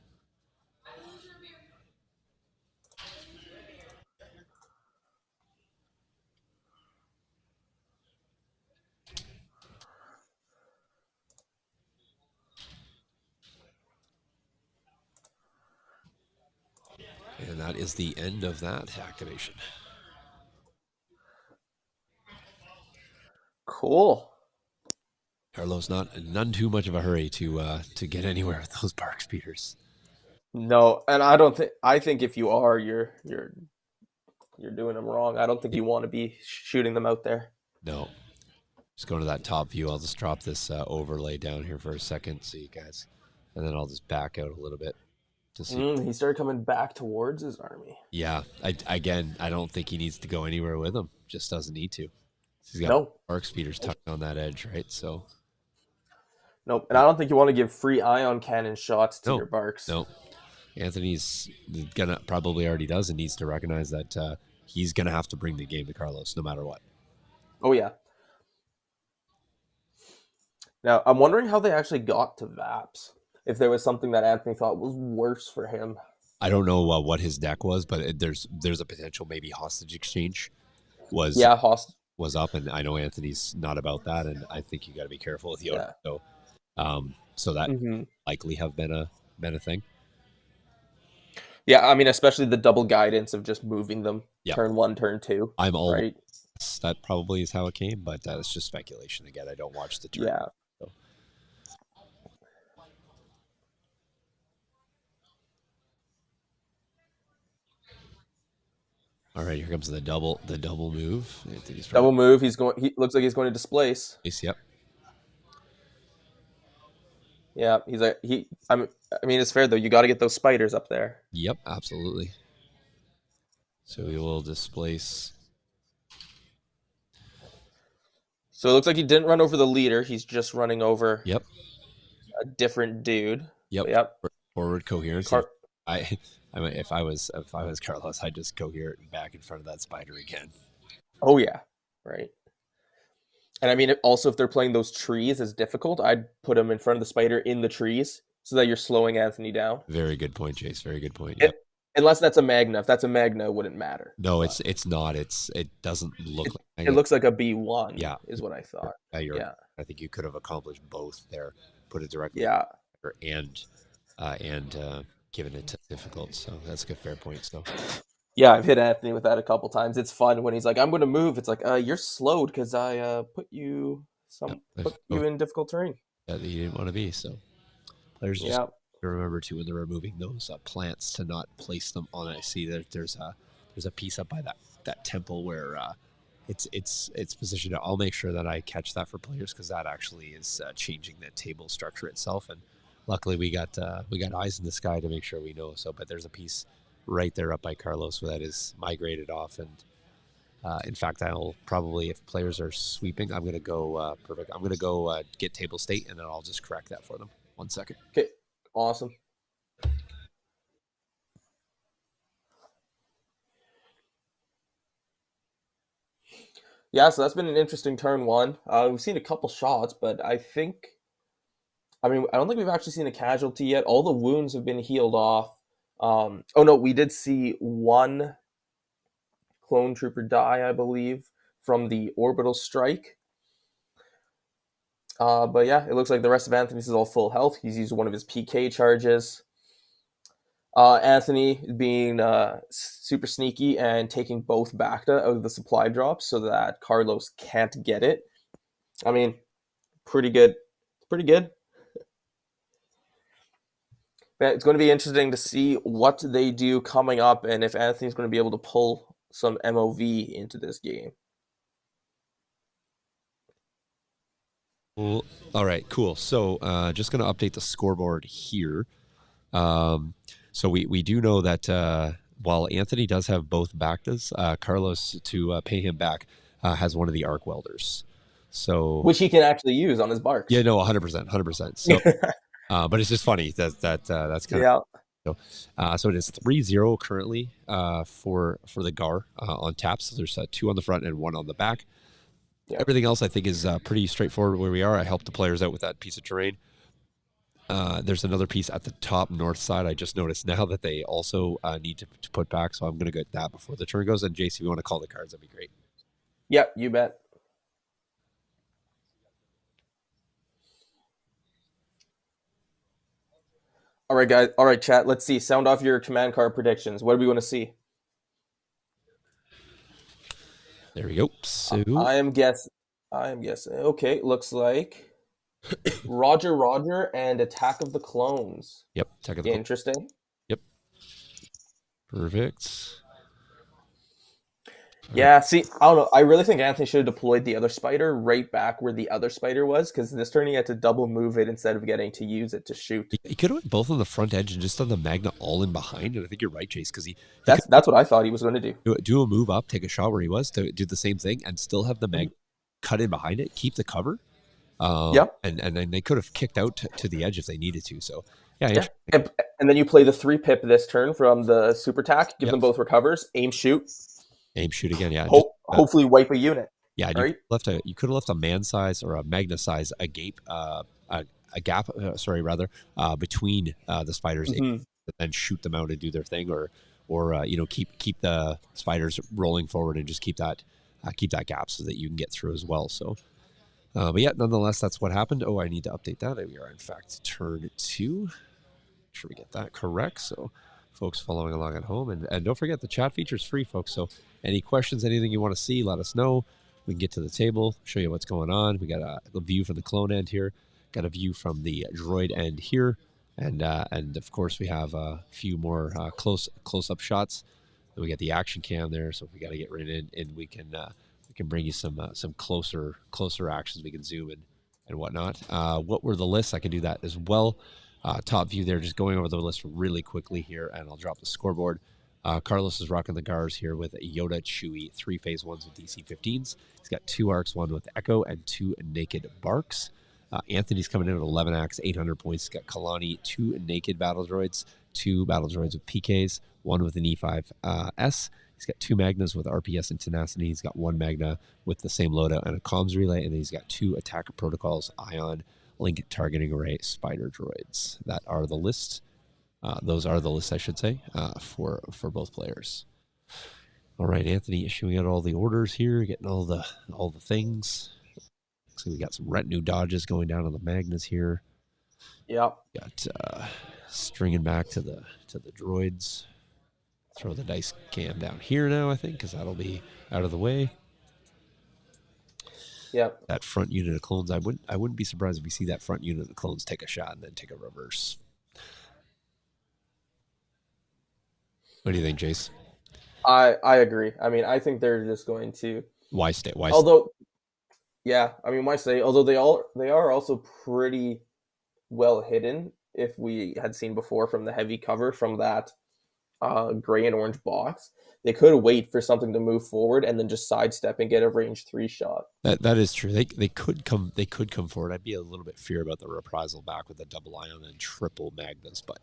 A: And that is the end of that activation.
B: Cool.
A: Carlos, none too much of a hurry to get anywhere with those bark speeders.
B: No, and I don't think. I think if you are, you're doing them wrong. I don't think you want to be shooting them out there.
A: No. Just going to that top view. I'll just drop this overlay down here for a second, so you guys, and then I'll just back out a little bit to see.
B: He started coming back towards his army.
A: Yeah, I don't think he needs to go anywhere with him. Just doesn't need to. He's got
B: No.
A: arc speeders tucked on that edge, right? So.
B: Nope. And I don't think you want to give free ion cannon shots to your barks.
A: No. Anthony's gonna probably already does and needs to recognize that he's gonna have to bring the game to Carlos no matter what.
B: Oh yeah. Now I'm wondering how they actually got to Vaps. If there was something that Anthony thought was worse for him.
A: I don't know what his deck was, but there's a potential maybe hostage exchange was up, and I know Anthony's not about that, and I think you got to be careful with Yoda. Yeah. So that likely have been a thing.
B: Yeah, I mean, especially the double guidance of just moving them turn 1, turn 2.
A: I'm all
B: right.
A: That probably is how it came, but that's just speculation. Again, I don't watch the turn.
B: Yeah.
A: So. All right, here comes the double move.
B: Double move. He looks like he's going to displace.
A: Yep.
B: Yeah, he's like I mean, it's fair though. You got to get those spiders up there.
A: Yep, absolutely. So we will displace.
B: So it looks like he didn't run over the leader. He's just running over.
A: Yep.
B: A different dude.
A: Yep. Forward coherence. I mean, if I was Carlos, I'd just cohere back in front of that spider again.
B: Oh yeah, right. And I mean, also if they're playing those trees as difficult, I'd put him in front of the spider in the trees so that you're slowing Anthony down.
A: Very good point, Chase. Very good point. Yep.
B: Unless that's a Magna. If that's a Magna, it wouldn't matter.
A: No, it's not. It doesn't look like
B: it looks like a B1.
A: Yeah,
B: is what I thought.
A: Yeah. I think you could have accomplished both there. Put it directly.
B: Yeah.
A: And given it to difficult. So that's a good fair point. So.
B: Yeah, I've hit Anthony with that a couple times. It's fun when he's like, "I'm going to move." It's like, "You're slowed because I put you in difficult terrain
A: that you didn't want to be." So players just remember to when they're removing those plants to not place them on. I see that there's a piece up by that temple where it's positioned. I'll make sure that I catch that for players because that actually is changing the table structure itself. And luckily we got eyes in the sky to make sure we know. So, but there's a piece right there up by Carlos that is migrated off, and In fact, I'll probably, if players are sweeping, I'm going to go perfect. I'm going to go get table state, and then I'll just correct that for them. 1 second.
B: Okay, awesome. Yeah, so that's been an interesting turn one. We've seen a couple shots, but I mean, I don't think we've actually seen a casualty yet. All the wounds have been healed off. Oh no, we did see one clone trooper die, I believe, from the orbital strike. But yeah, it looks like the rest of Anthony's is all full health. He's used one of his PK charges. Anthony being super sneaky and taking both Bacta out of the supply drops so that Carlos can't get it. I mean, pretty good. Pretty good. It's going to be interesting to see what they do coming up and if Anthony's going to be able to pull some MOV into this game.
A: Well, all right, cool. So just going to update the scoreboard here. So we do know that while Anthony does have both Bactas, Carlos, to pay him back, has one of the arc welders. So
B: Which he can actually use on his
A: yeah,
B: barks.
A: no, 100%, 100%. So, but it's just funny that's kind of
B: Yeah.
A: so it is 3-0 currently for the Gar on taps. So there's 2 on the front and 1 on the back.
B: Yeah.
A: Everything else I think is pretty straightforward where we are. I helped the players out with that piece of terrain. There's another piece at the top north side. I just noticed now that they also need to put back, so I'm going to get that before the turn goes. And JC, if you want to call the cards, that'd be great.
B: Yep, you bet. All right, guys. All right, chat. Let's see. Sound off your command card predictions. What do we want to see?
A: There we go. So
B: I am guess. I am guessing. Okay, looks like Roger, Roger, and Attack of the Clones.
A: yep, attack of the
B: Interesting.
A: yep, perfect.
B: Yeah, see, I don't know. I really think Anthony should have deployed the other spider right back where the other spider was, because this turn he had to double move it instead of getting to use it to shoot.
A: He could have went both on the front edge and just done the Magna all in behind. And I think you're right, Chase, because he could
B: That's what I thought he was going to do.
A: do a move up, take a shot where he was to do the same thing, and still have the Magna cut in behind it, keep the cover.
B: Yep.
A: And then they could have kicked out to the edge if they needed to. So
B: Yeah. And then you play the 3-pip this turn from the super attack, give them both recovers, aim, shoot.
A: Aim, shoot again. Yeah.
B: Hopefully wipe a unit.
A: Yeah.
B: Right?
A: You could have left a man size or a Magna size a gap. Sorry, rather between the spiders, and then shoot them out and do their thing, or keep the spiders rolling forward and just keep that gap so that you can get through as well. So. But yeah, nonetheless, that's what happened. Oh, I need to update that. We are, in fact, turn 2. Make sure we get that correct. So, folks following along at home. And don't forget, the chat feature is free, folks. So, any questions, anything you want to see, let us know. We can get to the table, show you what's going on. We got a view from the clone end here, got a view from the droid end here. And of course, we have a few more close-up shots. Then we got the action cam there. So, if we got to get right in, we can bring you some closer actions. We can zoom in and whatnot. What were the lists? I can do that as well. Top view there, just going over the list really quickly here, and I'll drop the scoreboard. Carlos is rocking the Gars here with Yoda, Chewie, 3 phase 1s with DC-15s. He's got 2 arcs, 1 with Echo, and 2 naked barks. Anthony's coming in with 11 acts, 800 points. He's got Kalani, 2 naked battle droids, 2 battle droids with PKs, 1 with an E5S. He's got 2 Magnas with RPS and Tenacity. He's got 1 Magna with the same loadout and a comms relay. And then he's got 2 attack protocols, Ion, Link targeting array, spider droids. That are the list. Those are the lists, I should say, for both players. All right, Anthony issuing out all the orders here, getting all the things. So we got some retinue dodges going down on the Magnas here.
B: Yep.
A: Got stringing back to the droids. Throw the dice cam down here now, I think, because that'll be out of the way.
B: Yep.
A: That front unit of clones, I wouldn't be surprised if we see that front unit of clones take a shot and then take a reverse. What do you think, Jace?
B: I agree. I mean, I think they're just going to.
A: Why stay?
B: Although, yeah, I mean, why stay? Although they are also pretty well hidden. If we had seen before from the heavy cover from that gray and orange box, They could wait for something to move forward and then just sidestep and get a range 3 shot.
A: That is true. They could come forward. I'd be a little bit fear about the reprisal back with a double ion and triple Magnus, but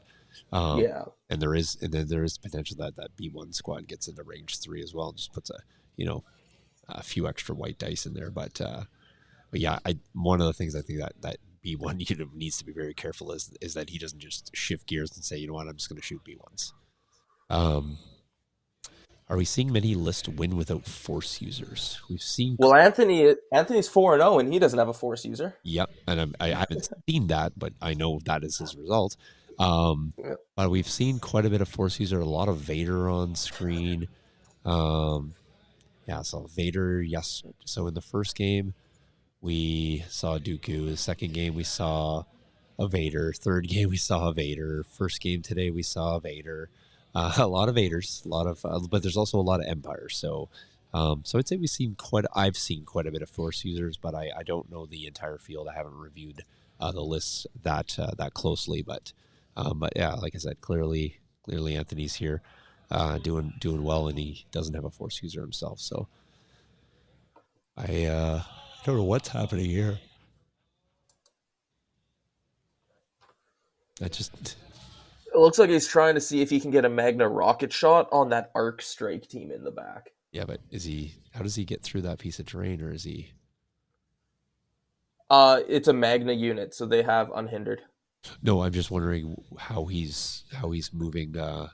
A: um,
B: Yeah.
A: and then there is potential that that B1 squad gets into range 3 as well and just puts you know a few extra white dice in there. But yeah, one of the things I think that B1 needs to be very careful is that he doesn't just shift gears and say, you know what, I'm just going to shoot B1s. Um, are we seeing many lists win without force users? We've seen.
B: Well, Anthony's 4-0 and he doesn't have a force user.
A: Yep, and I haven't seen that, but I know that is his result.
B: Yeah.
A: But we've seen quite a bit of force user, a lot of Vader on screen. Um, yeah, so Vader, yes. So in the first game, we saw Dooku. The second game, we saw a Vader. Third game, we saw a Vader. First game today, we saw a Vader. A lot of Vaders, a lot of, but there's also a lot of Empires. So I'd say I've seen quite a bit of Force users, but I don't know the entire field. I haven't reviewed the lists that closely, but yeah, like I said, clearly Anthony's here, doing well, and he doesn't have a Force user himself. So I don't know what's happening here. I just
B: It looks like he's trying to see if he can get a Magna rocket shot on that Arc Strike team in the back.
A: Yeah, but is he? How does he get through that piece of terrain, or is he?
B: It's a Magna unit, so they have unhindered.
A: No, I'm just wondering how he's moving. I'm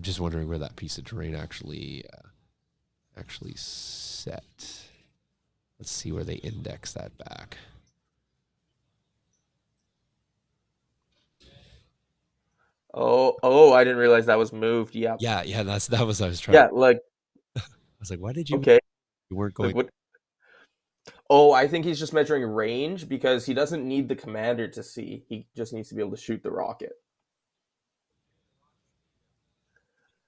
A: just wondering where that piece of terrain actually set. Let's see where they index that back.
B: Oh, I didn't realize that was moved. Yeah.
A: Yeah, that was I was trying.
B: Yeah, like
A: I was like, why did
B: okay.
A: you weren't
B: Like
A: going?
B: what Oh, I think he's just measuring range because he doesn't need the commander to see. He just needs to be able to shoot the rocket.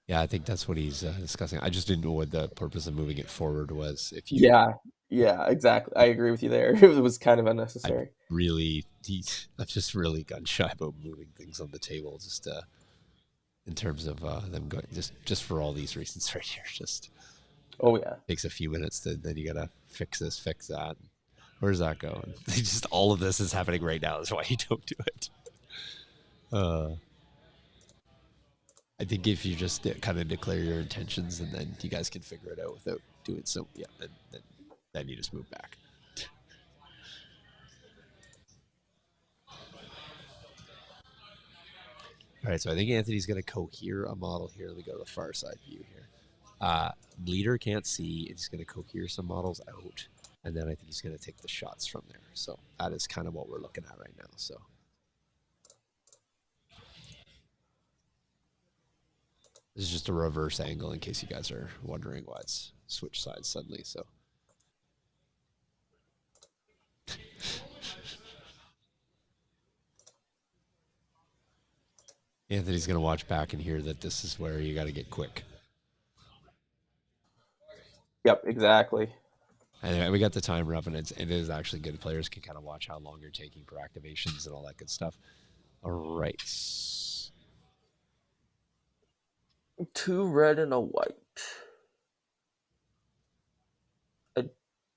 A: Yeah, I think that's what he's discussing. I just didn't know what the purpose of moving it forward was. If you,
B: Yeah. Yeah, exactly. I agree with you there. It was kind of
A: I
B: unnecessary.
A: I've just really gun shy about moving things on the table, just in terms of them going just for all these reasons right here. Just
B: Oh yeah.
A: takes a few minutes to then you gotta fix this, fix that. Where's that going? Just all of this is happening right now. That's why you don't do it. Uh, I think if you just kind of declare your intentions and then you guys can figure it out without doing so, yeah, then you just move back. All right, so I think Anthony's going to cohere a model here. Let me go to the far side view here. Leader can't see. He's going to cohere some models out, and then I think he's going to take the shots from there. So that is kind of what we're looking at right now. So this is just a reverse angle in case you guys are wondering why it's switched sides suddenly. So Anthony's going to watch back and hear that this is where you got to get quick.
B: Yep, exactly.
A: And we got the timer up, and it is actually good. Players can kind of watch how long you're taking for activations and all that good stuff. All right.
B: 2 red and a white.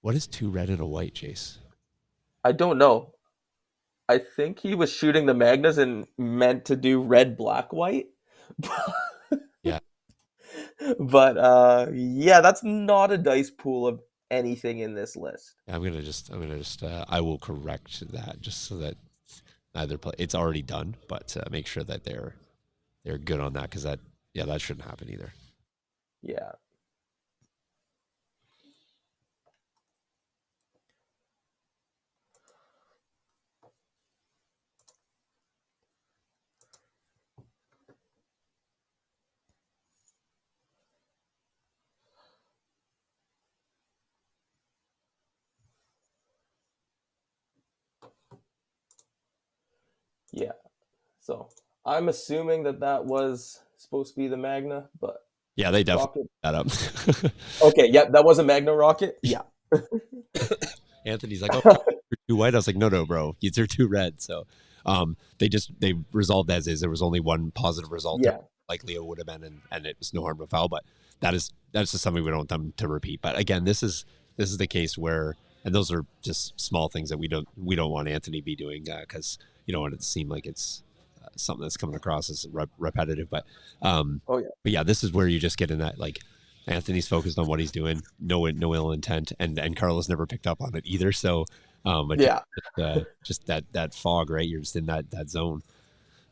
A: What is 2 red and a white, Jace?
B: I don't know. I think he was shooting the Magnas and meant to do red, black, white.
A: Yeah.
B: But yeah, that's not a dice pool of anything in this list.
A: I'm gonna just I will correct that just so that neither play. It's already done, but make sure that they're good on that because that shouldn't happen either.
B: Yeah. Yeah. So I'm assuming that was supposed to be the Magna, but
A: Yeah, they definitely
B: rocket.
A: that up.
B: Okay, yeah, that was a Magna rocket. Yeah.
A: Anthony's like, oh, you're 2 white. I was like, no, bro, these are 2 red. So They resolved as is. There was only one positive result.
B: Yeah.
A: Likely it would have been, and it was no harm no foul. But that's just something we don't want them to repeat. But again, this is the case where, and those are just small things that we don't want Anthony to be doing because you don't want it to seem like it's something that's coming across as repetitive.
B: Oh yeah.
A: But yeah, this is where you just get in that like Anthony's focused on what he's doing, no ill intent, and Carlos never picked up on it either. So, but
B: Yeah.
A: just that fog, right? You're just in that zone,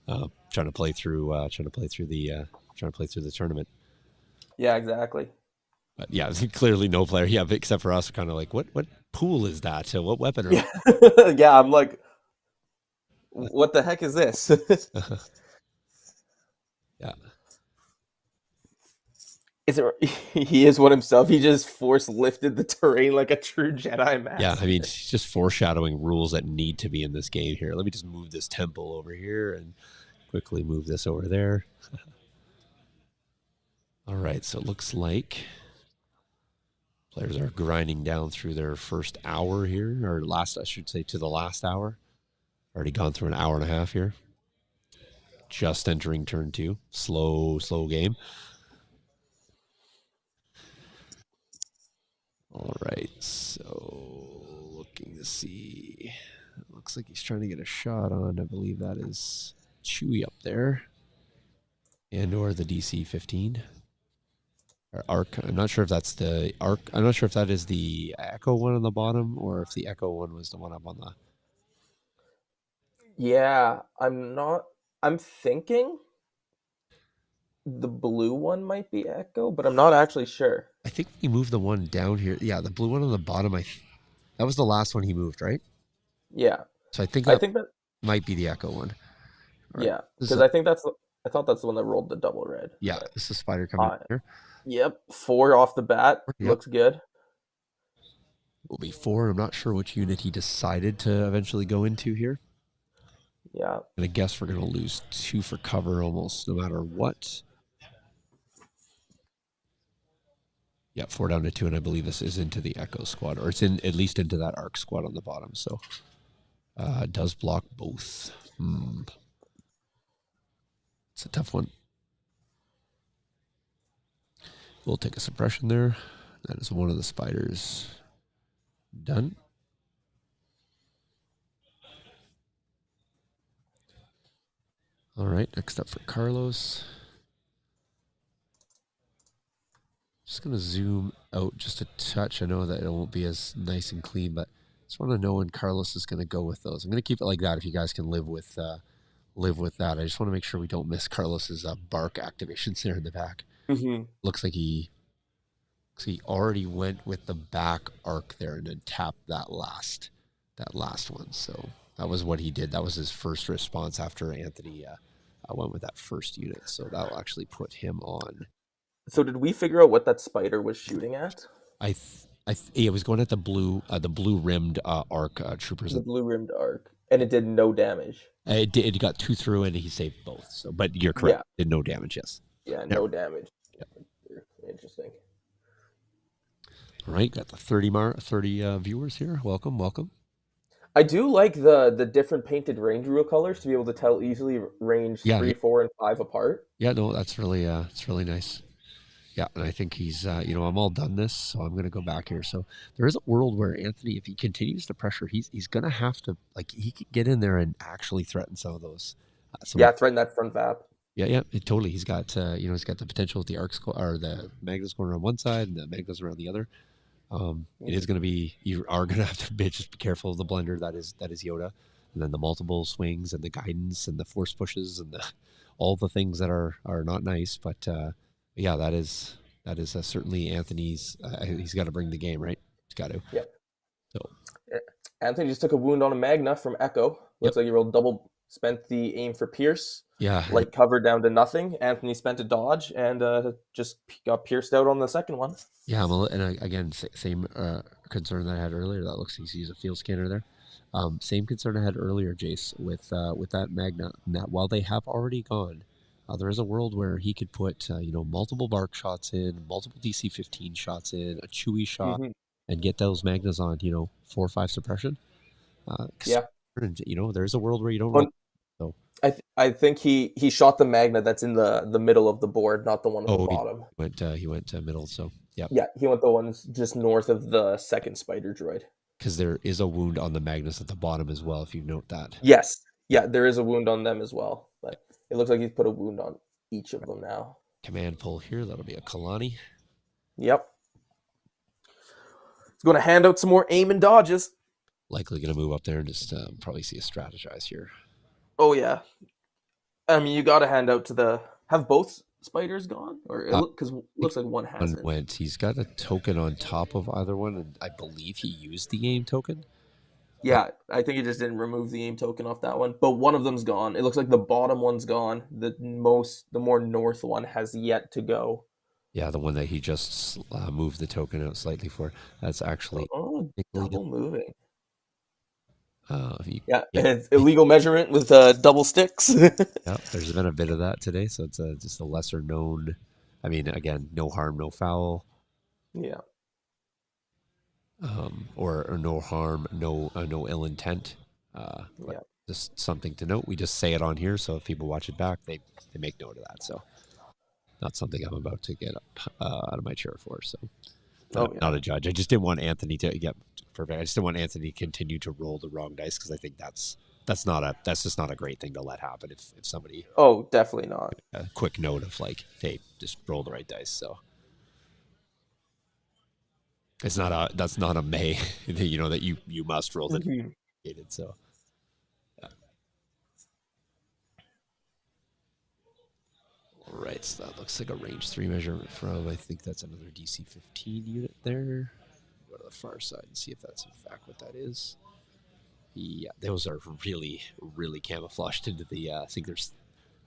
A: trying to play through the tournament.
B: Yeah. Exactly.
A: But yeah, clearly no player. Yeah, except for us, kind of like what pool is that? What weapon are?
B: Yeah. Yeah. I'm like, what the heck is this?
A: Yeah,
B: Is it? He is one himself. He just force lifted the terrain like a true Jedi
A: yeah. I mean,
B: master.
A: it's just foreshadowing rules that need to be in this game here. Let me just move this temple over here and quickly move this over there. All right, so it looks like players are grinding down through their first hour here, or last, I should say, to the last hour. Already gone through an hour and a half here. Just entering turn two. Slow game. All right, so looking to see. Looks like he's trying to get a shot on. I believe that is Chewy up there, and or the DC 15. Or Arc. I'm not sure if that's the Arc. I'm not sure if that is the Echo one on the bottom, or if the Echo one was the one up on the.
B: Yeah. I'm not. I'm thinking the blue one might be Echo, but I'm not actually sure.
A: I think he moved the one down here. Yeah, the blue one on the bottom. That was the last one he moved, right?
B: Yeah.
A: So I think
B: I
A: that
B: think that.
A: might be the Echo one. All right.
B: Yeah,
A: This
B: because
A: is
B: I think that's. I thought that's the one that rolled the double red.
A: yeah.
B: But
A: This is Spider coming here.
B: yep, 4 off the bat
A: Yep.
B: looks good.
A: Will be 4. I'm not sure which unit he decided to eventually go into here.
B: Yeah,
A: I'm gonna guess we're gonna lose 2 for cover almost no matter what. Yeah, 4 down to 2, and I believe this is into the Echo squad, or it's in at least into that Arc squad on the bottom. So it does block both. It's a tough one. We'll take a suppression there. That is one of the spiders done. All right, next up for Carlos. Just going to zoom out just a touch. I know that it won't be as nice and clean, but just want to know when Carlos is going to go with those. I'm going to keep it like that if you guys can live with that. I just want to make sure we don't miss Carlos's bark activations there in the back.
B: hmm
A: Looks like he already went with the back arc there and then tapped that last one. So that was what he did. That was his first response after Anthony went with that first unit. So that'll actually put him on.
B: So did we figure out what that spider was shooting at?
A: It was going at the blue rimmed arc troopers.
B: The blue rimmed arc, and it did no damage.
A: It got 2 through and he saved both. So, but you're correct.
B: Yeah,
A: Did no damage. Yes.
B: yeah,
A: Yeah.
B: no damage. Interesting.
A: All right, got the 30 viewers here. Welcome.
B: I do like the different painted range rule colors to be able to tell easily range
A: Yeah,
B: 3, 4, and 5 apart.
A: yeah. No, that's really it's really nice. Yeah, and I think he's I'm all done this, so I'm gonna go back here. So there is a world where Anthony, if he continues to pressure, he's gonna have to like he could get in there and actually threaten some of those.
B: Yeah, threaten that front vap.
A: Yeah, totally. He's got he's got the potential with the arcs or the Magnus going around one side and the Magnus around the other. It is going to be you are going to have to just be careful of the blender that is Yoda, and then the multiple swings and the guidance and the force pushes and all the things that are not nice. But yeah, that is certainly Anthony's. He's got to bring the game, right. He's got to.
B: Yeah.
A: So
B: Anthony just took a wound on a Magna from Echo. Looks like he rolled double, spent the aim for Pierce.
A: yeah,
B: Light cover down to nothing. Anthony spent a dodge and just got pierced out on the second one.
A: yeah. And again, same concern that I had earlier. That looks like he's a field scanner there. Same concern I had earlier, Jace, with that Magna. That while they have already gone, there is a world where he could put multiple bark shots in, multiple DC 15 shots in, a Chewy shot,
B: Mm-hmm.
A: and get those Magnas on 4 or 5 suppression.
B: Yeah.
A: And, there's a world where you don't roll So,
B: I think he shot the magna that's in the middle of the board, not the one at the
A: oh,
B: bottom.
A: he went to middle. So, yep.
B: Yeah, he went the ones just north of the second spider droid.
A: Because there is a wound on the Magnus at the bottom as well, if you note that.
B: Yes,
A: Yep.
B: yeah, there is a wound on them as well, but it looks like he's put a wound on each of them now.
A: Command pull here. That'll be a Kalani.
B: Yep. He's going to hand out some more aim and dodges.
A: Likely going to move up there and just probably see a strategize here.
B: Oh yeah. I mean, you got to hand out to the. Have both spiders gone, or it because looks like one
A: One
B: hasn't.
A: went. He's got a token on top of either one, and I believe he used the aim token.
B: Yeah, I think he just didn't remove the aim token off that one, but one of them's gone. It looks like the bottom one's gone. The more north one has yet to go.
A: Yeah, the one that he just moved the token out slightly for. That's actually
B: Oh, double moving. Yeah,
A: yeah,
B: it's illegal measurement with double sticks.
A: yeah. There's been a bit of that today, so it's just a lesser known. I mean, again, no harm, no foul.
B: Yeah.
A: Or no harm, no ill intent. But
B: Yeah.
A: just something to note. We just say it on here, so if people watch it back, they make note of that. So not something I'm about to get up out of my chair for. So not a judge. I just didn't want Anthony to get perfect. I just didn't want Anthony to continue to roll the wrong dice because I think that's just not a great thing to let happen if somebody.
B: Oh, definitely not.
A: A quick note of like, hey, just roll the right dice. So. That's not a may that you must roll the so yeah. All right, so that looks like a range 3 measurement from I think that's another DC 15 unit there. Go to the far side and see if that's in fact what that is. Yeah, those are really camouflaged into the I think there's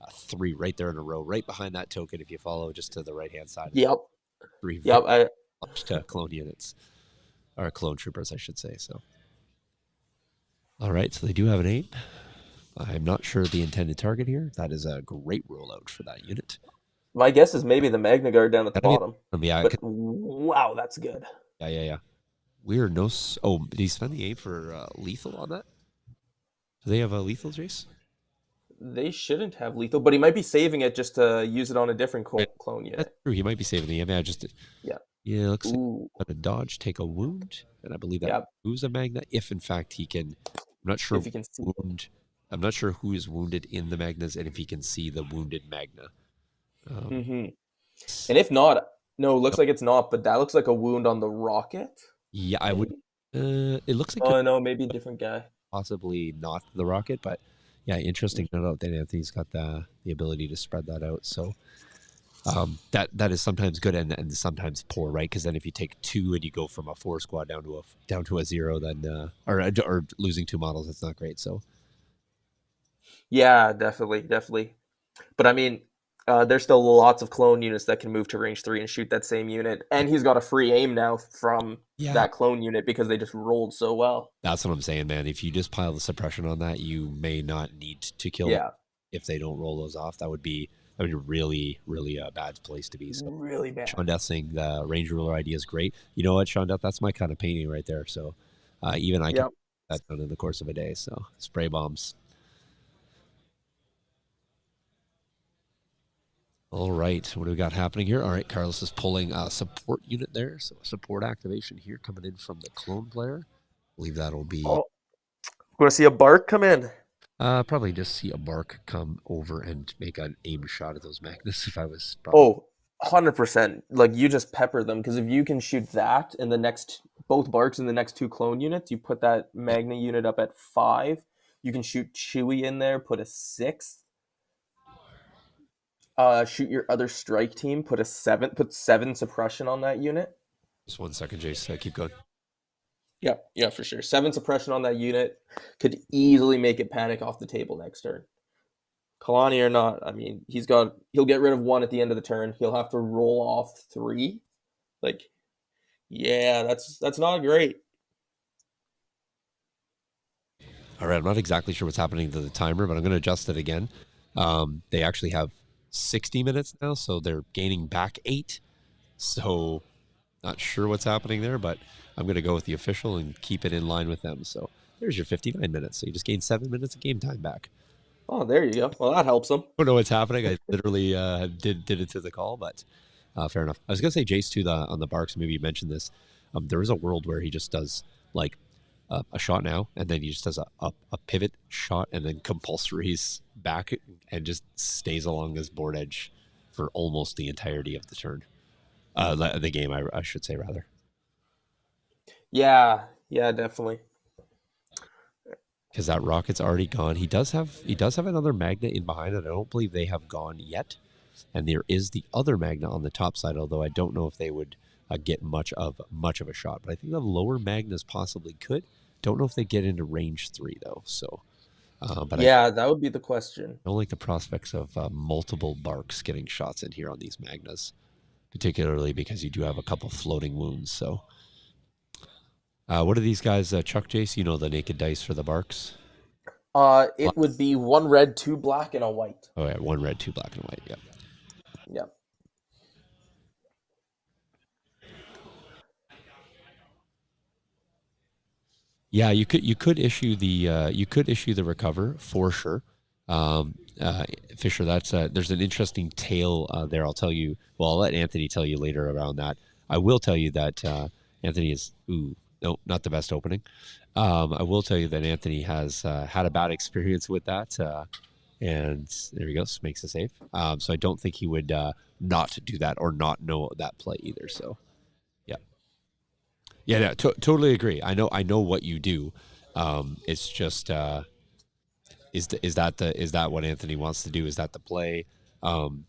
A: 3 right there in a row right behind that token if you follow just to the right hand side.
B: Yep.
A: 3
B: Yep.
A: clone units. Or clone troopers, I should say. So, all right. So they do have an 8. I'm not sure the intended target here. That is a great rollout for that unit.
B: My guess is maybe the Magna Guard down at the bottom.
A: Yeah.
B: But wow, that's good.
A: Yeah. Weird. No. Oh, did he spend the 8 for lethal on that? Do they have a lethal, Jace?
B: They shouldn't have lethal, but he might be saving it just to use it on a different clone unit.
A: That's true. He might be saving the 8. I just.
B: Yeah.
A: Yeah, it looks like a dodge, take a wound, and I believe that moves a magna. If in fact he can, I'm not sure
B: if he can see
A: wound. I'm not sure who is wounded in the magnas, and if he can see the wounded magna.
B: And if not, no, looks like it's not. But that looks like a wound on the rocket.
A: Yeah, I would. It looks like.
B: Oh no, maybe a different guy.
A: Possibly not the rocket, but yeah, interesting to note that Anthony's got the ability to spread that out. So. That is sometimes good and sometimes poor, right? Because then if you take 2 and you go from a 4 squad down to a 0, then or losing 2 models, that's not great. So
B: yeah, definitely. But I mean, there's still lots of clone units that can move to range 3 and shoot that same unit, and he's got a free aim now from that clone unit because they just rolled so well.
A: That's what I'm saying, man. If you just pile the suppression on that, you may not need to kill them if they don't roll those off. That would be really a bad place to be. So
B: really bad.
A: Sean Death saying the range ruler idea is great. You know what, Sean Death? That's my kind of painting right there. So even I can get that done in the course of a day. So spray bombs. All right, what do we got happening here? All right, Carlos is pulling a support unit there. So support activation here coming in from the clone player. I believe that'll be...
B: Oh, want to see a bark come in?
A: Probably just see a bark come over and make an aim shot at those magnets if I was...
B: 100%. Like, you just pepper them, because if you can shoot that in the next... both barks in the next 2 clone units, you put that Magna unit up at 5. You can shoot Chewie in there, put a 6th. Shoot your other strike team, put 7 suppression on that unit.
A: Just 1 second, Jace. Keep going.
B: Yeah, for sure. 7 suppression on that unit could easily make it panic off the table next turn. Kalani or not, I mean, he'll get rid of 1 at the end of the turn. He'll have to roll off 3. Like, yeah, that's not great.
A: All right, I'm not exactly sure what's happening to the timer, but I'm going to adjust it again. They actually have 60 minutes now, so they're gaining back 8. So not sure what's happening there, but I'm going to go with the official and keep it in line with them. So there's your 59 minutes. So you just gained 7 minutes of game time back.
B: Oh, there you go. Well, that helps him.
A: don't know what's happening. I literally did it to the call, but fair enough. I was gonna say Jace too the on the Barks. Maybe you mentioned this. There is a world where he just does like a shot now, and then he just does a pivot shot, and then compulsories back, and just stays along this board edge for almost the entirety of the turn. The game, I should say rather.
B: Yeah, yeah, definitely.
A: Because that rocket's already gone. He does have another magnet in behind it. I don't believe they have gone yet. And there is the other magnet on the top side, although I don't know if they would get much of a shot. But I think the lower magnets possibly could. Don't know if they get into range 3 though. So, but I
B: Yeah, that would be the question.
A: don't like the prospects of multiple barks getting shots in here on these magnas, particularly because you do have a couple floating wounds. So, what are these guys? Chuck Jace, you know the naked dice for the barks.
B: It would be one red, two black, and a white.
A: Oh yeah, one red, two black and white. Yeah.
B: Yeah.
A: Yeah, you could issue the recover for sure. Fisher, that's there's an interesting tale there. I'll tell you. Well, I'll let Anthony tell you later around that. I will tell you that Anthony is no, not the best opening. I will tell you that Anthony has had a bad experience with that, and there he goes, makes a save. So I don't think he would not do that or not know that play either. So yeah. Yeah, no, totally agree. I know what you do. It's just is that what Anthony wants to do? Is that the play? Um,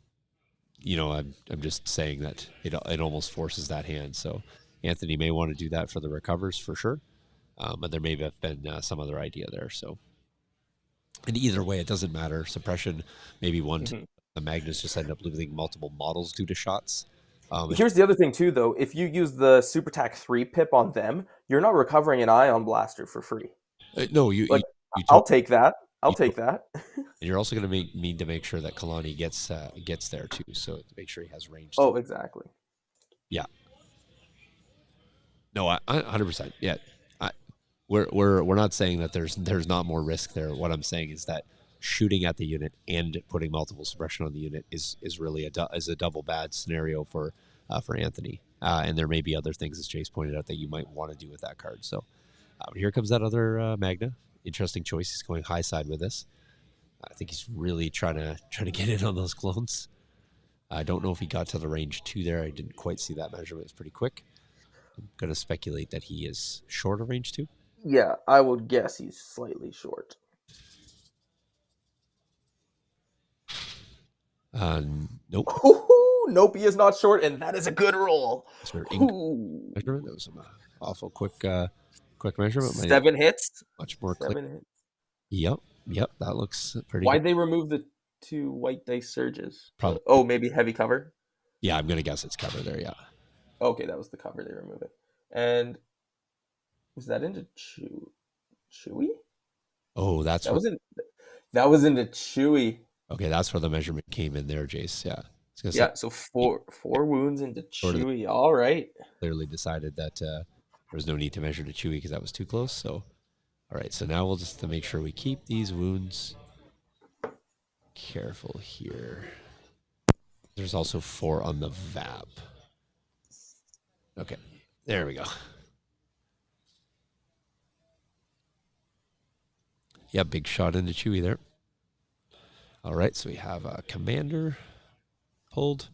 A: I'm just saying that it almost forces that hand. So Anthony may want to do that for the recovers for sure, but there may have been some other idea there. So, and either way, it doesn't matter. Suppression, maybe one.
B: Mhm.
A: The Magnus just ended up losing multiple models due to shots. And
B: Here's the other thing too, though. If you use the Super Tac 3 pip on them, you're not recovering an Ion Blaster for free.
A: no, you you
B: Like,
A: you,
B: I'll
A: to,
B: take that. I'll
A: you
B: take that.
A: And you're also going to need to make sure that Kalani gets there too. So to make sure he has range to.
B: Oh, exactly.
A: Yeah. No, 100%. Yeah. I, we're not saying that there's not more risk there. What I'm saying is that shooting at the unit and putting multiple suppression on the unit is really is a double bad scenario for Anthony. And there may be other things, as Chase pointed out, that you might want to do with that card. So here comes that other Magna. Interesting choice. He's going high side with this. I think he's really trying to get in on those clones. I don't know if he got to the range 2 there. I didn't quite see that measurement. It's pretty quick. I'm going to speculate that he is short of range 2.
B: Yeah, I would guess he's slightly short.
A: Nope.
B: Nope, he is not short, and that is a good roll.
A: Measurement. That was some awful quick measurement.
B: 7 hits.
A: Much more quick.
B: 7 hits.
A: Yep. That looks pretty
B: Why'd
A: good.
B: they remove the 2 white dice surges?
A: Probably.
B: Oh, maybe heavy cover?
A: Yeah, I'm going to guess it's cover there, yeah.
B: Okay, that was the cover they removed it. And was that into Chewy?
A: Oh,
B: That was into Chewy.
A: Okay, that's where the measurement came in there, Jace. Yeah.
B: Yeah, so four wounds into
A: Sort of
B: Chewy. All right.
A: clearly decided that there was no need to measure to Chewy because that was too close. So, all right. So now we'll just to make sure we keep these wounds careful here. There's also 4 on the VAP. Okay, there we go. Yeah, big shot into Chewy there. All right, so we have a Commander pulled.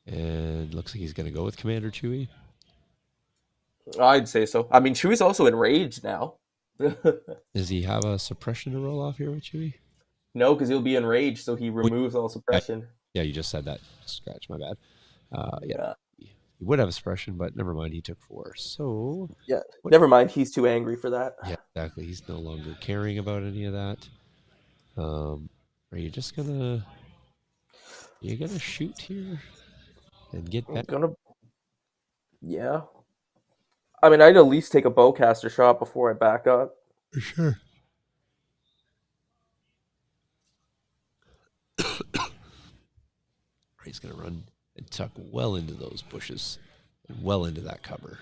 A: And looks like he's going to go with Commander Chewy.
B: I'd say so. I mean, Chewy's also enraged now.
A: Does he have a suppression to roll off here with Chewy?
B: No, because he'll be enraged, so he removes all suppression.
A: Yeah, you just said that. Scratch, my bad. Yeah.
B: Yeah.
A: He would have a suppression, but never mind. He took 4. So.
B: Yeah. Never mind. He's too angry for that.
A: Yeah, exactly. He's no longer caring about any of that. Are you just gonna? You gonna shoot here and get back?
B: Yeah. I mean, I'd at least take a bowcaster shot before I back up.
A: For sure. He's gonna run and tuck well into those bushes and well into that cover.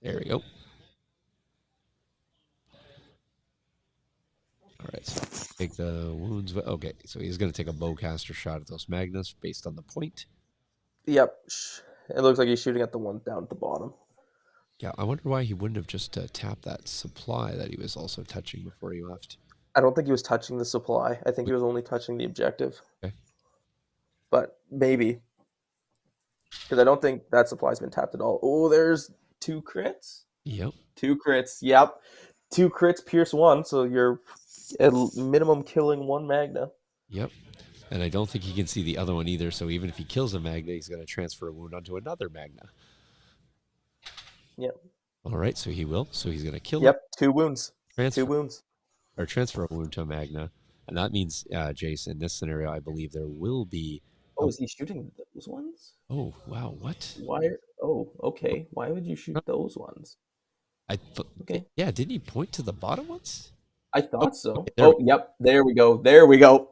A: There we go. All right, so take the wounds. Okay, so he's going to take a bowcaster shot at those Magnus based on the point.
B: Yep. It looks like he's shooting at the one down at the bottom.
A: Yeah, I wonder why he wouldn't have just tapped that supply that he was also touching before he left.
B: I don't think he was touching the supply. I think he was only touching the objective.
A: Okay.
B: But maybe. Because I don't think that supply's been tapped at all. Oh, there's 2 crits.
A: Yep.
B: 2 crits. Yep. 2 crits, pierce 1. So you're at minimum killing 1 Magna.
A: Yep. And I don't think he can see the other one either. So even if he kills a Magna, he's going to transfer a wound onto another Magna.
B: Yep.
A: All right, so he will. So he's going to kill
B: Yep. 2 wounds.
A: transfer,
B: 2 wounds.
A: or transfer a wound to a Magna. And that means, Jace, in this scenario, I believe there will be.
B: Oh, is he shooting those ones?
A: Oh, wow. What?
B: Why? Oh, okay. Why would you shoot those ones? Okay.
A: Yeah, didn't he point to the bottom ones?
B: I thought so.
A: Okay,
B: Oh, yep. There we go. There we go.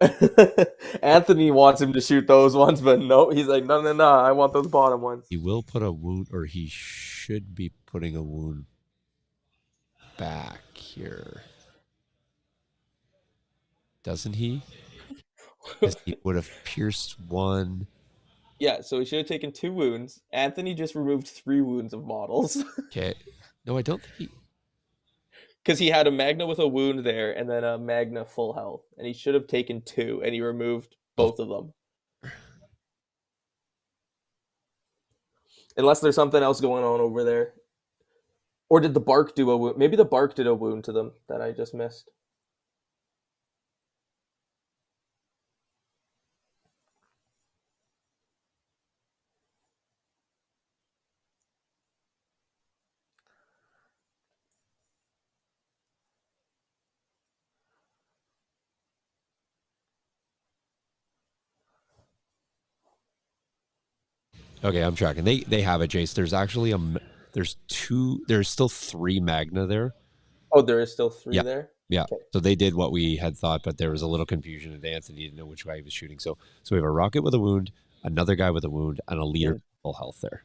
B: Anthony wants him to shoot those ones, but no, he's like, no, no, no. I want those bottom ones.
A: He will put a wound, or he should be putting a wound back here. Doesn't he? Because he would have pierced 1.
B: Yeah, so he should have taken 2 wounds. Anthony just removed 3 wounds of models.
A: Okay. No, I don't think he.
B: Because he had a Magna with a wound there and then a Magna full health. And he should have taken 2 and he removed both of them. Unless there's something else going on over there. Or did the bark do a wound? Maybe the bark did a wound to them that I just missed.
A: Okay, I'm tracking. They have it, Jace. There's actually there's 2. There's still 3 Magna there.
B: Oh, there is still 3
A: Yeah.
B: there?
A: Yeah.
B: Okay.
A: So they did what we had thought, but there was a little confusion, and Anthony didn't know which guy he was shooting. So we have a rocket with a wound, another guy with a wound, and a leader with full health there.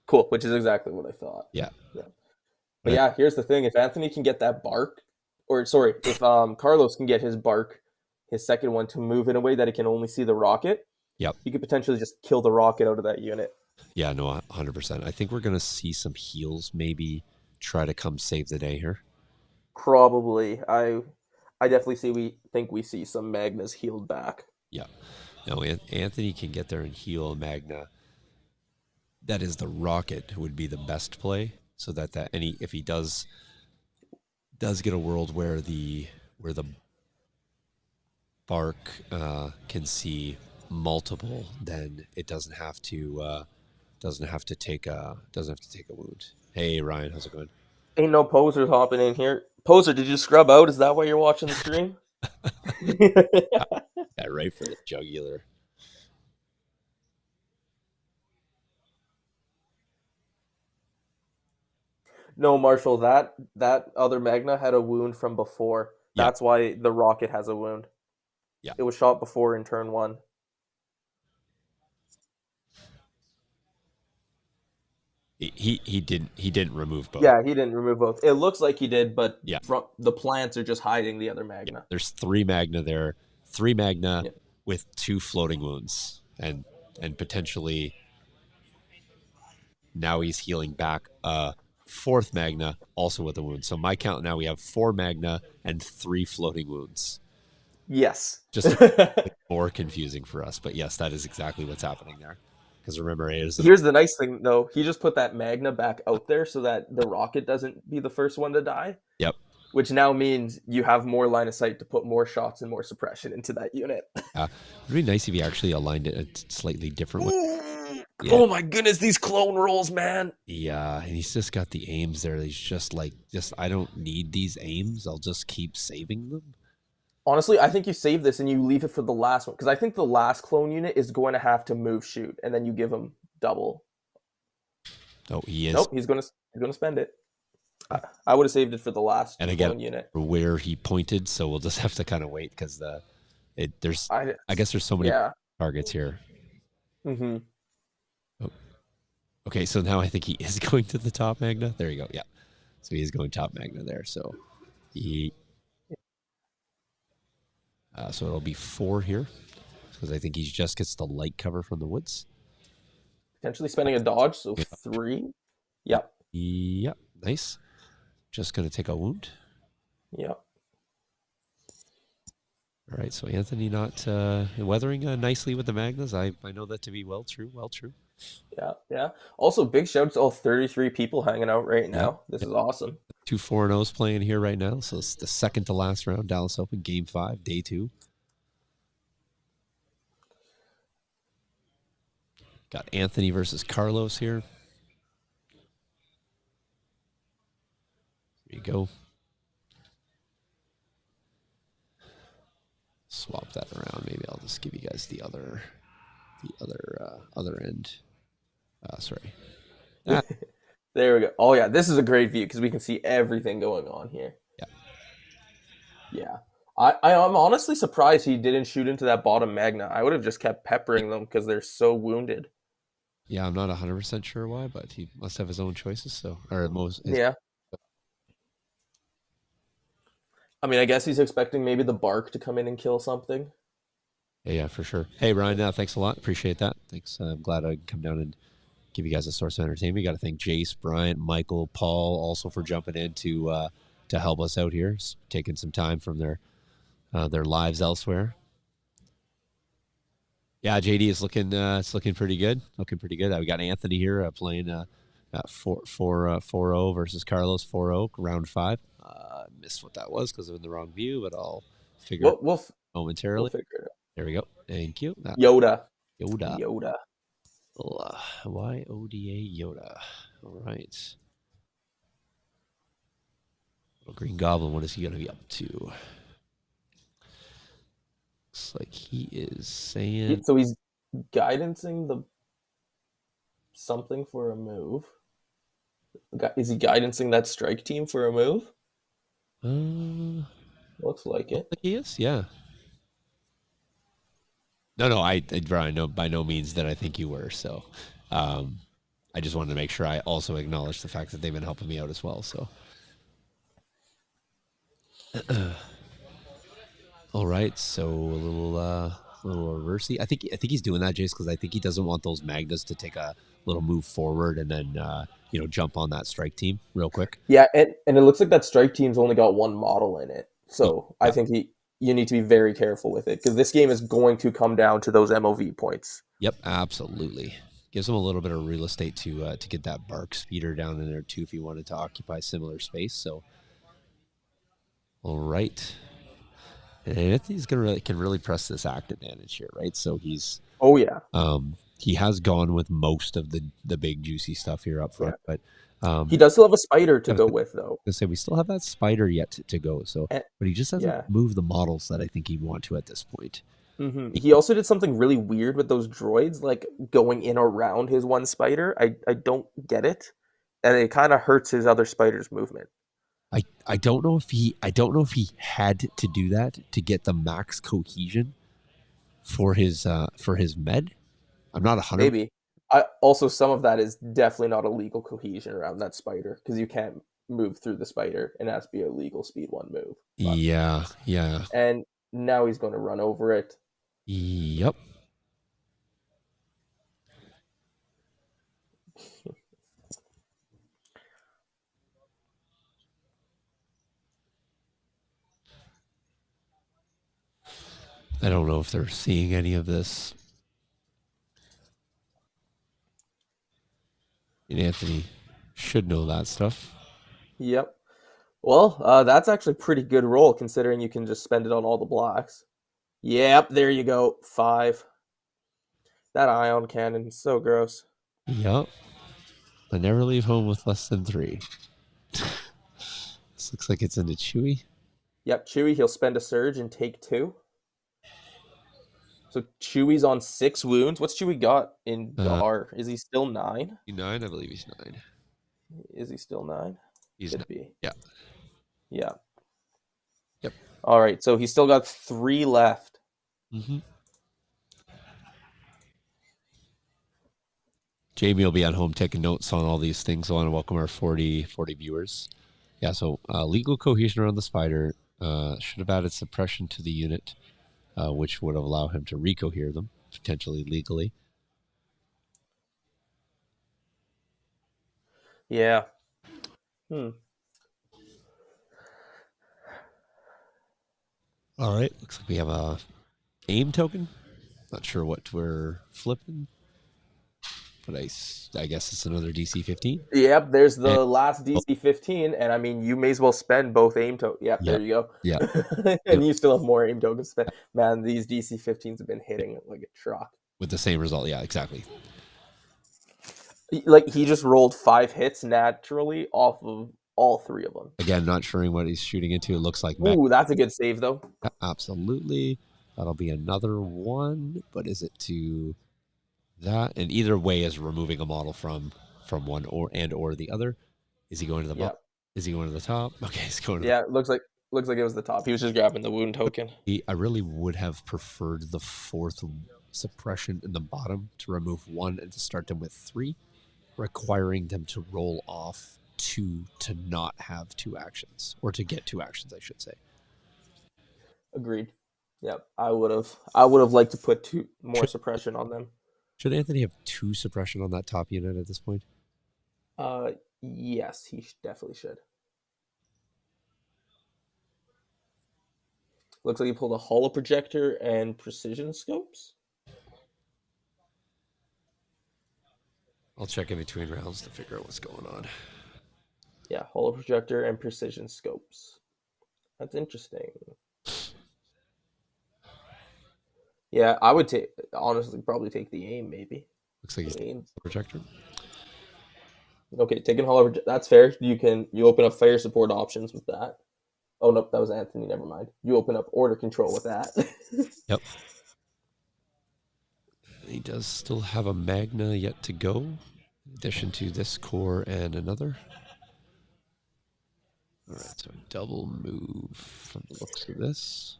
B: Cool, which is exactly what I thought.
A: Yeah.
B: But yeah, here's the thing. If Anthony can get that bark, or sorry, if Carlos can get his bark, his second one, to move in a way that it can only see the rocket,
A: Yep.
B: he could potentially just kill the rocket out of that unit.
A: Yeah, no, 100%. I think we're going to see some heals maybe try to come save the day here.
B: Probably. I definitely think we see some Magnas healed back.
A: Yeah. No, Anthony can get there and heal a Magna. That is the rocket would be the best play, so that if he does get a world where the bark can see multiple, then it doesn't have to take a wound. Hey Ryan, how's it going?
B: Ain't no posers hopping in here. Poser, did you scrub out? Is that why you're watching the stream?
A: Yeah, right for the jugular.
B: No, Marshall, that other Magna had a wound from before.
A: Yeah.
B: That's why the rocket has a wound.
A: Yeah.
B: It was shot before in turn 1.
A: He didn't remove both.
B: Yeah, he didn't remove both. It looks like he did, but
A: Yeah.
B: the plants are just hiding the other Magna.
A: There's 3 Magna there, 3 Magna
B: Yeah.
A: with 2 floating wounds, and potentially now he's healing back a 4th Magna also with a wound. So my count now, we have 4 Magna and 3 floating wounds.
B: Yes.
A: Just more confusing for us, but yes, that is exactly what's happening there. Because remember, here's
B: the nice thing, though. He just put that Magna back out there so that the rocket doesn't be the first one to die.
A: Yep.
B: Which now means you have more line of sight to put more shots and more suppression into that unit.
A: It'd be nice if he actually aligned it a slightly different way. Yeah.
B: Oh my goodness, these clone rolls, man.
A: Yeah, and he's just got the aims there. He's just like, I don't need these aims. I'll just keep saving them.
B: Honestly, I think you save this and you leave it for the last one. Because I think the last clone unit is going to have to move shoot. And then you give him double.
A: Oh, he is.
B: Nope, he's going to spend it. I would have saved it for the last
A: and again,
B: clone unit.
A: Where he pointed, so we'll just have to kind of wait because I guess there's so many targets here.
B: Mm-hmm.
A: Oh. Okay, so now I think he is going to the top Magna. There you go. Yeah. So he is going top Magna there. So he, so it'll be 4 here because I think he just gets the light cover from the woods.
B: Potentially spending a dodge, so 3. Yep.
A: Yeah, nice. Just going to take a wound.
B: Yep.
A: All right, so Anthony not weathering nicely with the Magnas. I know that to be well true, well true.
B: Yeah. Yeah. Also, big shout out to all 33 people hanging out right
A: Yep.
B: now. This is awesome.
A: Two 4-0s playing here right now. So it's the second to last round, Dallas Open, Game 5, Day 2. Got Anthony versus Carlos here. There you go. Swap that around. Maybe I'll just give you guys the other end. Sorry. Ah,
B: There we go. Oh yeah, this is a great view because we can see everything going on here.
A: yeah.
B: Yeah. I'm honestly surprised he didn't shoot into that bottom magna. I would have just kept peppering them because they're so wounded.
A: Yeah, I'm not 100% sure why, but he must have his own choices. So, or most his.
B: Yeah. I mean, I guess he's expecting maybe the bark to come in and kill something.
A: Yeah, for sure. Hey, Ryan, thanks a lot. Appreciate that. Thanks. I'm glad I can come down and give you guys a source of entertainment. Got to thank Jace, Bryant, Michael, Paul, also for jumping in to help us out here, taking some time from their lives elsewhere. Yeah, JD is looking it's looking pretty good. Looking pretty good. We got Anthony here playing 4-0 versus Carlos 4-0 round 5. Missed what that was because I'm in the wrong view, but I'll figure it
B: We'll
A: out
B: we'll we'll
A: momentarily.
B: figure it out.
A: There we go. Thank you.
B: Yoda.
A: Yoda.
B: Yoda.
A: YODA Yoda. All right. Little Green Goblin, what is he going to be up to? Looks like he is saying.
B: So he's guidancing the something for a move. Is he guidancing that strike team for a move? Looks like
A: Looks
B: it.
A: like he is, yeah. No, Brian, no, by no means that I think you were. So, um, I just wanted to make sure I also acknowledge the fact that they've been helping me out as well. So, all right. So a little reversey. I think he's doing that, Jace, because I think he doesn't want those Magnas to take a little move forward and then jump on that strike team real quick.
B: Yeah, and it looks like that strike team's only got one model in it. So I
A: Yeah.
B: think you need to be very careful with it because this game is going to come down to those MOV points.
A: Yep. Absolutely. Gives him a little bit of real estate to get that bark speeder down in there too if he wanted to occupy similar space. So, all right. And Anthony's can really press this act advantage here, right? So
B: Oh yeah,
A: he has gone with most of the big juicy stuff here up
B: yeah.
A: front, but
B: He does still have a spider
A: I
B: to
A: was
B: go with though.
A: gonna say we still have that spider yet to go. So,
B: And,
A: but he just hasn't
B: yeah.
A: moved the models that I think he'd want to at this point.
B: He also did something really weird with those droids, like going in around his one spider. I don't get it, and it kind of hurts his other spider's movement.
A: I don't know if he had to do that to get the max cohesion for his med. I'm not 100.
B: Maybe. I also some of that is definitely not a legal cohesion around that spider because you can't move through the spider and it has to be a legal speed 1 move. But
A: Yeah, yeah,
B: and now he's going to run over it.
A: yep. I don't know if they're seeing any of this. And Anthony should know that stuff.
B: Yep. Well, that's actually pretty good roll considering you can just spend it on all the blocks. Yep, there you go. 5. That ion cannon is so gross.
A: Yep. I never leave home with less than 3. This looks like it's into Chewy.
B: Yep, Chewy, he'll spend a surge and take 2. So Chewy's on 6 wounds. What's Chewy got in
A: Uh,
B: Gar? Is he still 9?
A: 9, I believe he's 9.
B: Is he still 9?
A: He's
B: Could
A: 9.
B: be.
A: Yeah.
B: Yeah.
A: Yep.
B: All right, so he's still got 3 left.
A: Mm-hmm. Jamie will be at home taking notes on all these things. I want to welcome our 40 viewers. Yeah, so legal cohesion around the spider should have added suppression to the unit, which would allow him to recohere them, potentially legally.
B: Yeah. Hmm.
A: All right, looks like we have a aim token. Not sure what we're flipping, but I guess it's another DC 15.
B: Yep, there's
A: And,
B: the last
A: oh,
B: DC 15, and I mean, you may as well spend both aim tokens. Yep, there
A: yep,
B: you
A: yep,
B: go.
A: yep,
B: And you still have more aim tokens to spend. Man, these DC 15s have been hitting it like a truck.
A: with the same result. Yeah, exactly.
B: Like, he just rolled 5 hits naturally off of all 3 of them.
A: Again, not sure what he's shooting into. It looks like
B: Ooh, that's a good save, though.
A: absolutely. That'll be another one, but is it to that? And either way is removing a model from one or the other. Is he going to the bottom?
B: Yep.
A: Is he going to the top? Okay, he's going to the.
B: Yeah, looks like it was the top. He was just grabbing the wound token.
A: I really would have preferred the fourth suppression in the bottom to remove one and to start them with 3, requiring them to roll off 2 to not have 2 actions, or to get 2 actions, I should say.
B: Agreed. Yep. I would have liked to put 2 more
A: Should,
B: suppression on them.
A: should Anthony have 2 suppression on that top unit at this point?
B: Yes, he definitely should. Looks like he pulled a holo projector and precision scopes.
A: I'll check in between rounds to figure out what's going on.
B: Yeah, holo projector and precision scopes. That's interesting. Yeah, I would take honestly probably take the aim maybe.
A: Looks like he's
B: The aim.
A: a projector.
B: Okay, taking holo. That's fair. You open up fire support options with that. Oh nope, that was Anthony. Never mind. You open up order control with that.
A: Yep. He does still have a Magna yet to go, in addition to this core and another. All right, so double move from the looks of this.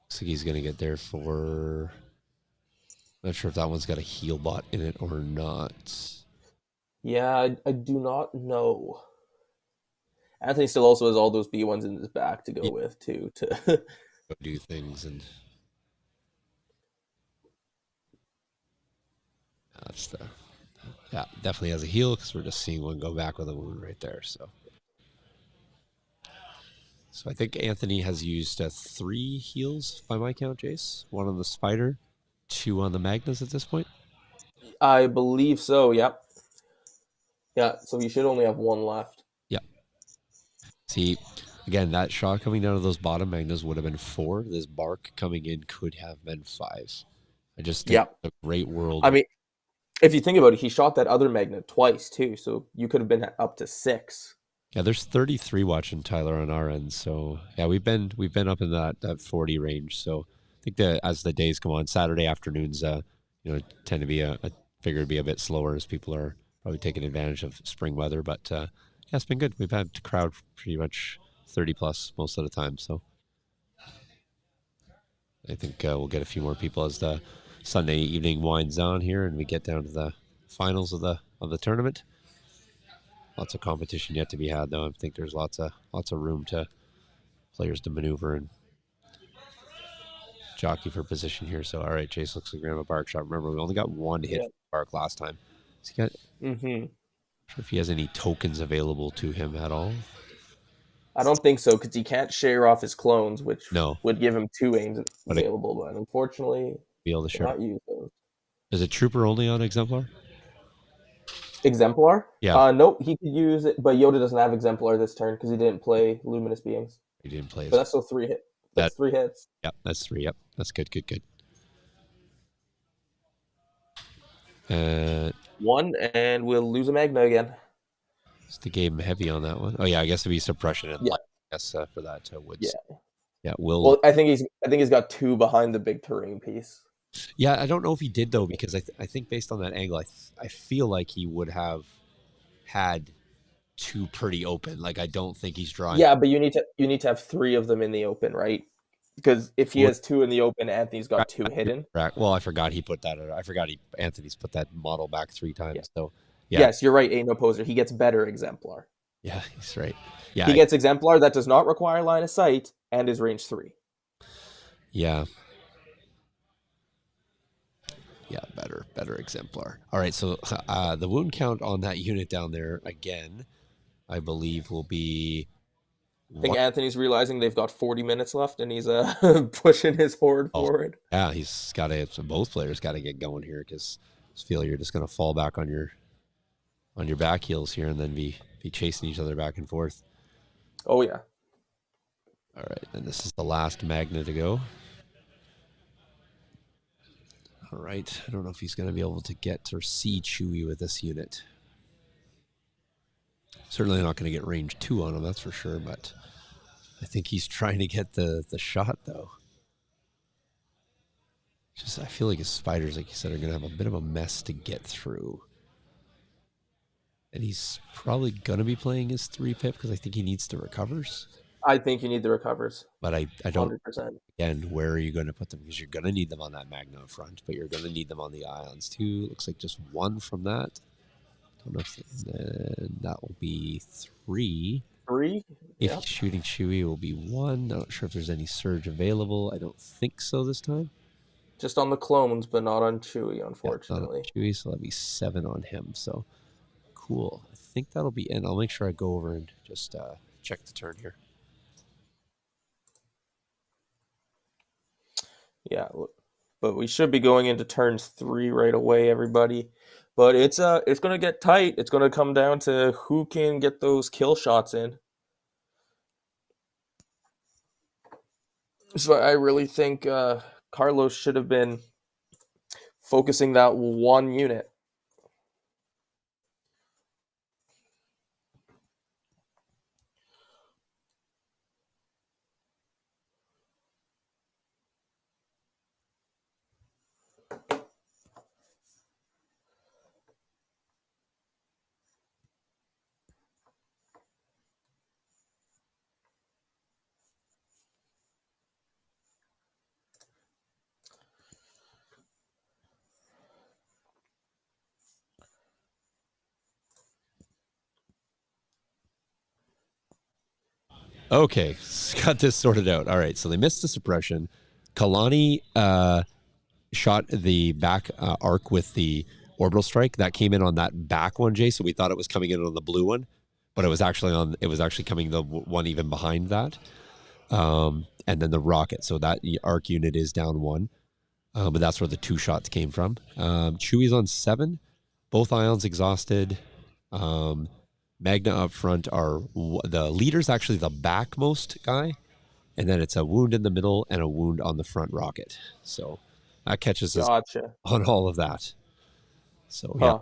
A: Looks like he's going to get there for. Not sure if that one's got a heal bot in it or not.
B: Yeah, I do not know. Anthony still also has all those B ones in his back to go
A: Yeah,
B: with too. To
A: go do things, and that's the. Yeah, definitely has a heal because we're just seeing one go back with a wound right there. So I think Anthony has used 3 heals by my count, Jace. 1 on the spider, 2 on the Magnus at this point.
B: I believe so. Yep. Yeah. So we should only have 1 left.
A: Yeah. See, again, that shot coming down to those bottom Magnus would have been 4. This bark coming in could have been 5. I just think
B: Yep.
A: it's a great world.
B: I mean, if you think about it, he shot that other magnet twice too, so you could have been up to 6.
A: Yeah, there's 33 watching Tyler on our end, so yeah, we've been up in that 40 range. So I think that as the days come on, Saturday afternoons, tend to be figure to be a bit slower as people are probably taking advantage of spring weather. But yeah, it's been good. We've had crowd pretty much 30 plus most of the time, so I think we'll get a few more people as the Sunday evening winds on here and we get down to the finals of the tournament. Lots of competition yet to be had, though. I think there's lots of room to players to maneuver and jockey for position here. So, all right, Chase looks like we're gonna have a bark shot. Remember, we only got 1 hit
B: Yeah.
A: bark last time. Has he got?
B: Mm-hmm.
A: Not sure if he has any tokens available to him at all.
B: I don't think so because he can't share off his clones, which
A: No,
B: would give him 2 aims
A: but
B: available. But unfortunately,
A: be able to share.
B: cannot use those.
A: Is it trooper only on exemplar?
B: Exemplar?
A: Yeah,
B: Nope, he could use it, but Yoda doesn't have Exemplar this turn because he didn't play Luminous Beings.
A: he didn't play.
B: But that's still 3 hit.
A: That.
B: That's 3 hits.
A: Yep, that's 3. Yep, that's good. Uh,
B: 1, and we'll lose a Magna again.
A: it's the game heavy on that one. Oh yeah, I guess it'd be suppression and
B: Yeah.
A: light. I guess for that Woods.
B: Yeah.
A: Yeah, will.
B: Well, I think he's got two behind the big terrain piece.
A: Yeah, I don't know if he did though, because I think based on that angle, I feel like he would have had two pretty open. Like I don't think he's drawing.
B: Yeah, but you need to have three of them in the open, right? Because if he
A: Would
B: has two in the open, Anthony's got two hidden.
A: well, I forgot he put that. I forgot he Anthony's put that model back three
B: Yeah.
A: times. So yeah,
B: Yes, you're right. Ain't no poser. He gets better exemplar.
A: yeah, he's right.
B: He
A: Yeah,
B: gets exemplar that does not require line of sight and is range 3.
A: yeah, yeah. Better exemplar. All right, so the wound count on that unit down there again, I believe, will be
B: I think
A: one.
B: Anthony's realizing they've got 40 minutes left, and he's pushing his horde
A: Oh,
B: forward.
A: yeah, he's got to. So both players got to get going here because I feel you're just going to fall back on your back heels here and then be chasing each other back and forth.
B: Oh yeah.
A: All right, and this is the last Magna to go. All right, I don't know if he's going to be able to get or see Chewie with this unit. Certainly not going to get range 2 on him, that's for sure, but I think he's trying to get the shot, though. Just I feel like his spiders, like you said, are going to have a bit of a mess to get through. And he's probably going to be playing his 3-pip because I think he needs the recovers.
B: I think you need the recovers.
A: But I don't,
B: 100%.
A: again, where are you going to put them? Because you're going to need them on that Magna front, but you're going to need them on the ions too. Looks like just one from that. Don't know if that will be 3.
B: 3?
A: If
B: Yep.
A: he's shooting Chewie, it will be 1. I'm not sure if there's any surge available. I don't think so this time.
B: Just on the clones, but not on Chewie,
A: Yeah,
B: unfortunately.
A: not on Chewie, so that'll be 7 on him. So cool. I think that'll be in. I'll make sure I go over and just check the turn here.
B: Yeah, but we should be going into turns 3 right away, everybody. But it's going to get tight. It's going to come down to who can get those kill shots in. So I really think Carlos should have been focusing that one unit.
A: Okay, got this sorted out. All right, so they missed the suppression. Kalani shot the back arc with the orbital strike. That came in on that back one, Jay. So we thought it was coming in on the blue one, but it was actually on. It was actually coming the one even behind that. And then the rocket. So that arc unit is down 1, but that's where the 2 shots came from. Chewie's on 7. Both ions exhausted. Magna up front are the leader's actually the backmost guy, and then it's a wound in the middle and a wound on the front rocket. So that catches us
B: Gotcha.
A: on all of that. So yeah,
B: Huh.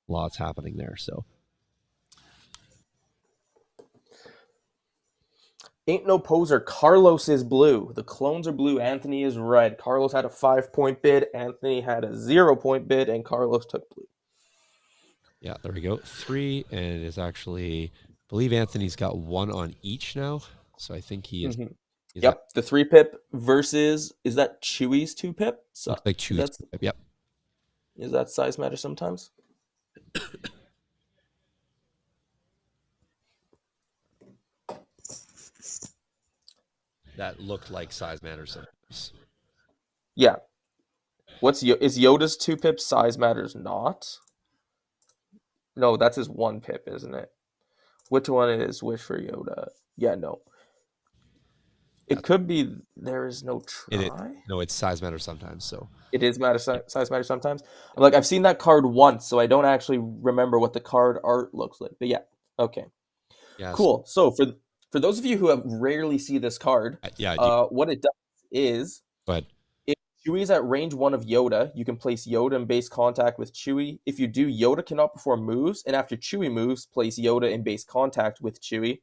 A: lots happening there. So
B: Ain't no poser. Carlos is blue. The clones are blue. Anthony is red. Carlos had a 5-point bid. Anthony had a 0-point bid, and Carlos took blue.
A: yeah, there we go. 3, and it is actually, I believe Anthony's got 1 on each now. So I think he is.
B: Mm-hmm.
A: Is
B: Yep, the 3-pip versus, is that Chewie's 2-pip? So,
A: looks like Chewie's. Yep.
B: Is that size matter sometimes?
A: That looked like size matters sometimes.
B: Yeah. Is Yoda's 2-pip size matters not? No, that's his 1-pip, isn't it? Which one is which for Yoda? Yeah, no.
A: Yeah.
B: It could be there is no
A: It
B: try.
A: no, it's size matters sometimes. So
B: It is size matter sometimes. I'm like, I've seen that card once, so I don't actually remember what the card art looks like. But yeah, okay,
A: yeah,
B: cool. So for those of you who have rarely see this card,
A: yeah.
B: what it does is,
A: But
B: if Chewie's at range 1 of Yoda, you can place Yoda in base contact with Chewie. If you do, Yoda cannot perform moves, and after Chewie moves, place Yoda in base contact with Chewie.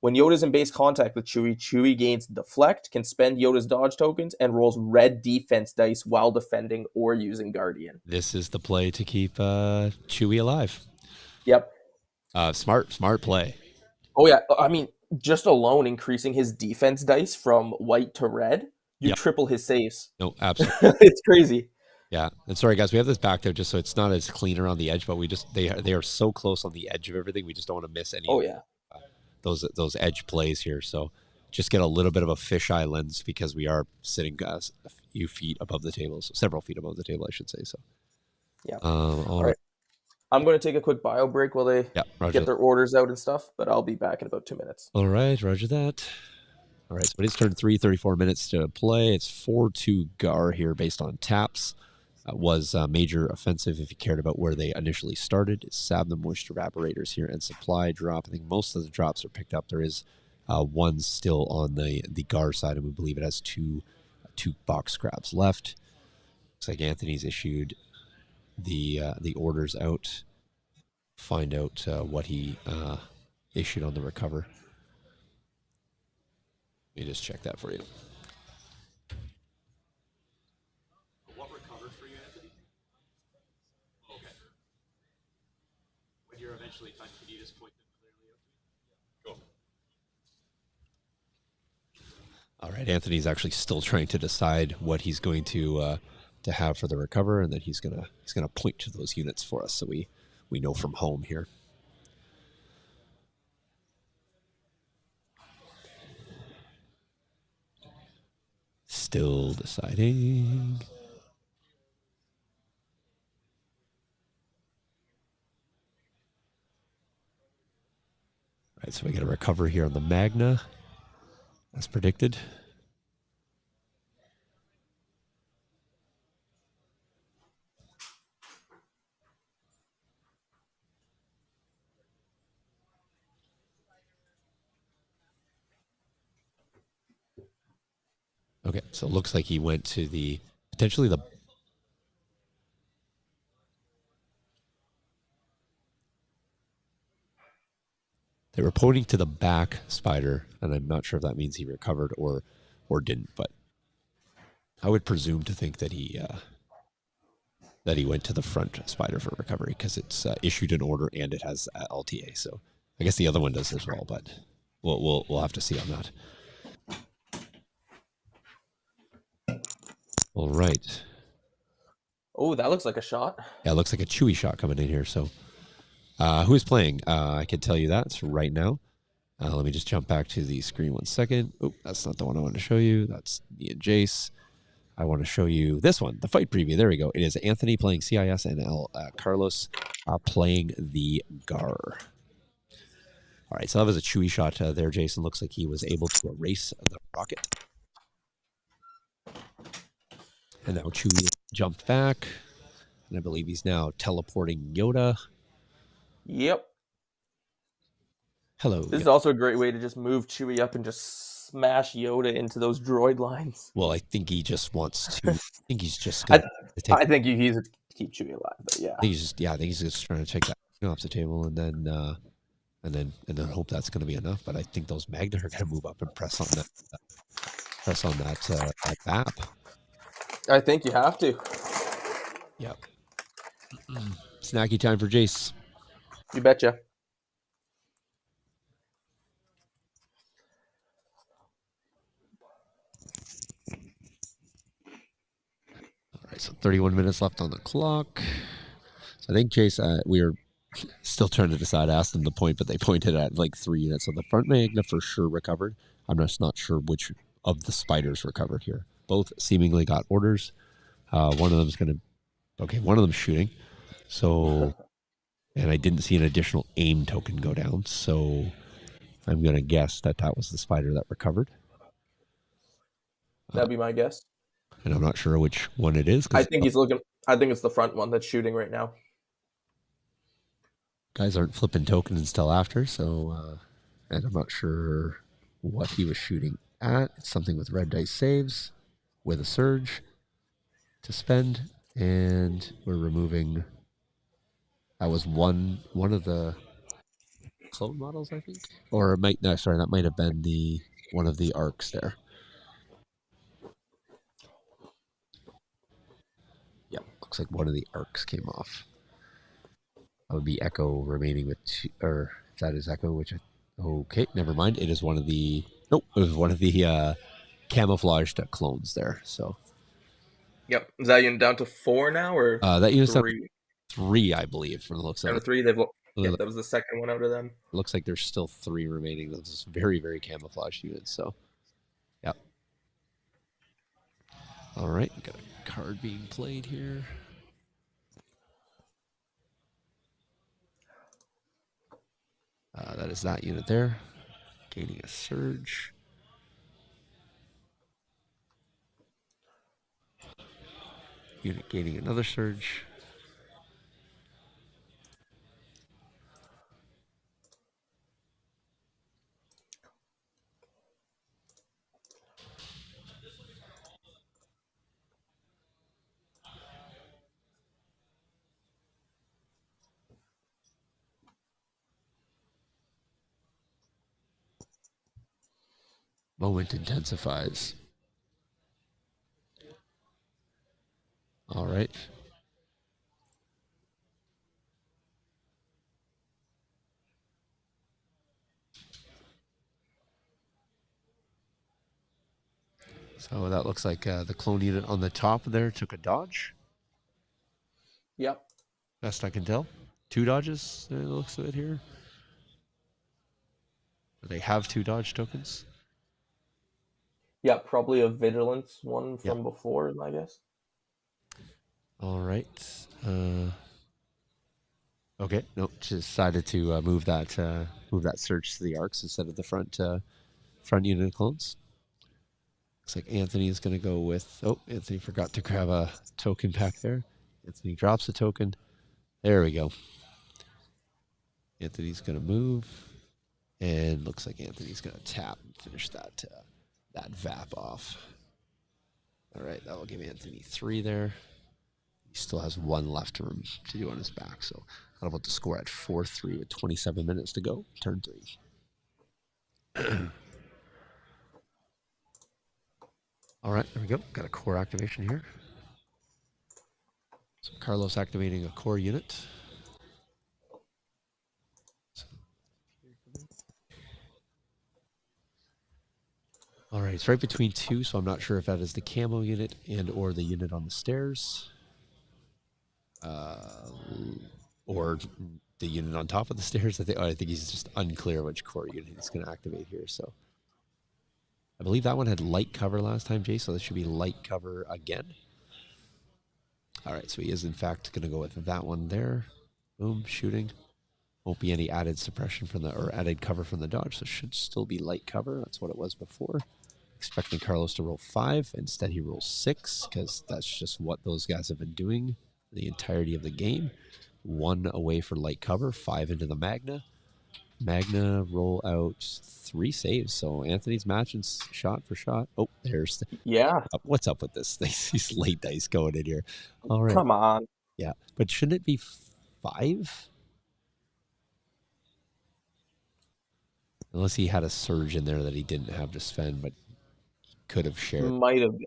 B: When Yoda's in base contact with Chewie, Chewie gains deflect, can spend Yoda's dodge tokens, and rolls red defense dice while defending or using Guardian.
A: This is the play to keep Chewie alive.
B: Yep.
A: Smart play.
B: Oh yeah. I mean, just alone increasing his defense dice from white to red, you
A: Yep.
B: triple his saves.
A: No, absolutely.
B: It's crazy.
A: Yeah. And sorry guys, we have this backed out just so it's not as clean around the edge, but they are so close on the edge of everything. We just don't want to miss any
B: Oh
A: of
B: yeah.
A: those edge plays here. So just get a little bit of a fisheye lens because we are sitting a few feet above the table, so several feet above the table, I should say. So
B: Yeah.
A: all right.
B: I'm going to take a quick bio break while they get their orders out and stuff, but I'll be back in about 2 minutes.
A: All right, roger that. All right, so it is turn 3, 34 minutes to play. It's 4-2 Gar here based on taps. Was major offensive if you cared about where they initially started. Sab the moisture evaporators here and supply drop. I think most of the drops are picked up. There is one still on the Gar side, and we believe it has two box scraps left. Looks like Anthony's issued the orders out. Find out what he issued on the recover. Let me just check that for you. What recovered for you, Anthony? Okay. When you're eventually done, can you just point them clearly out? Go. All right, Anthony's actually still trying to decide what he's going to have for the recover, and then he's gonna point to those units for us, so we know from home here. Still deciding. All right, so we get a recover here on the Magna, as predicted. Okay, so it looks like he went to potentially the. They were pointing to the back spider, and I'm not sure if that means he recovered or didn't, but I would presume to think that he went to the front spider for recovery because it's issued an order and it has LTA. So I guess the other one does as well, but we'll have to see on that. All right.
B: Oh, that looks like a shot.
A: Yeah, it looks like a Chewy shot coming in here. So who is playing? I can tell you that right now. Let me just jump back to the screen 1 second. Oh, that's not the one I wanted to show you. That's me and Jace. I want to show you this one, the fight preview. There we go. It is Anthony playing CIS and Carlos playing the Gar. All right, so that was a Chewy shot there, Jason. Looks like he was able to erase the rocket. And now Chewy jumped back. And I believe he's now teleporting Yoda.
B: Yep.
A: Hello.
B: This is also a great way to just move Chewie up and just smash Yoda into those droid lines.
A: Well, I think he just wants to. I think he's just going to take.
B: I think he's to keep Chewie alive, but yeah.
A: I think he's just trying to take that off the table and then hope that's going to be enough. But I think those Magna are going to move up and press on that map.
B: I think you have to.
A: Yep. Snacky time for Jace.
B: You betcha.
A: All right, so 31 minutes left on the clock. So I think Jace, we are still trying to decide. I asked them the point, but they pointed at like 3 units. So the front Magna for sure recovered. I'm just not sure which of the spiders recovered here. Both seemingly got orders. One of them's going to. Okay, one of them's shooting. So, and I didn't see an additional aim token go down. So I'm going to guess that was the spider that recovered.
B: That'd be my guess.
A: And I'm not sure which one it is.
B: I think he's looking. I think it's the front one that's shooting right now.
A: Guys aren't flipping tokens until after, so and I'm not sure what he was shooting at. It's something with red dice saves with a surge to spend, and we're removing. That was one of the. clone models, I think. Or it might, no, sorry, that might have been one of the arcs there. Yep, looks like one of the arcs came off. That would be Echo remaining with two, or if that is Echo, which okay, never mind. It is one of the nope, it was one of the camouflaged clones there. So
B: Yep. Is that unit down to 4 now or
A: that unit's down to
B: 3?
A: 3, I believe, from the looks of
B: Down to
A: it.
B: 3. Yep, that was the second one out of them.
A: Looks like there's still 3 remaining. Those very, very camouflaged units. So, yep. All right, got a card being played here. That is that unit there, gaining a surge. Unit gaining another surge. Moment intensifies. All right. So that looks like the clone unit on the top there took a dodge.
B: Yep.
A: Best I can tell. 2 dodges, it looks of it here. They have 2 dodge tokens.
B: Yeah, probably a vigilance one from
A: Yep.
B: before, I guess.
A: All right. Okay. Nope. She decided to move that search to the arcs instead of the front unit of clones. Looks like Anthony is going to go with. Oh, Anthony forgot to grab a token back there. Anthony drops a token. There we go. Anthony's going to move, and looks like Anthony's going to tap and finish that VAP off. All right, that will give Anthony 3 there. He still has 1 left to do on his back, so I'm about to score at 4-3 with 27 minutes to go. Turn 3. All right, there we go. Got a core activation here. So Carlos activating a core unit. All right, it's right between 2, so I'm not sure if that is the camo unit and or the unit on the stairs. Or the unit on top of the stairs. I think he's just unclear which core unit he's going to activate here. So I believe that one had light cover last time, Jay, so this should be light cover again. All right, so he is in fact going to go with that one there. Boom, shooting. Won't be any added suppression from or added cover from the dodge, so should still be light cover. That's what it was before. Expecting Carlos to roll 5. Instead, he rolls 6 because that's just what those guys have been doing the entirety of the game. 1 away for light cover, 5 into the Magna. Magna roll out 3 saves. So Anthony's matching shot for shot. Oh, there's what's up with this? These late dice going in here. All right.
B: Come on.
A: Yeah, but shouldn't it be 5? Unless he had a surge in there that he didn't have to spend, but he could have shared.
B: Might have been.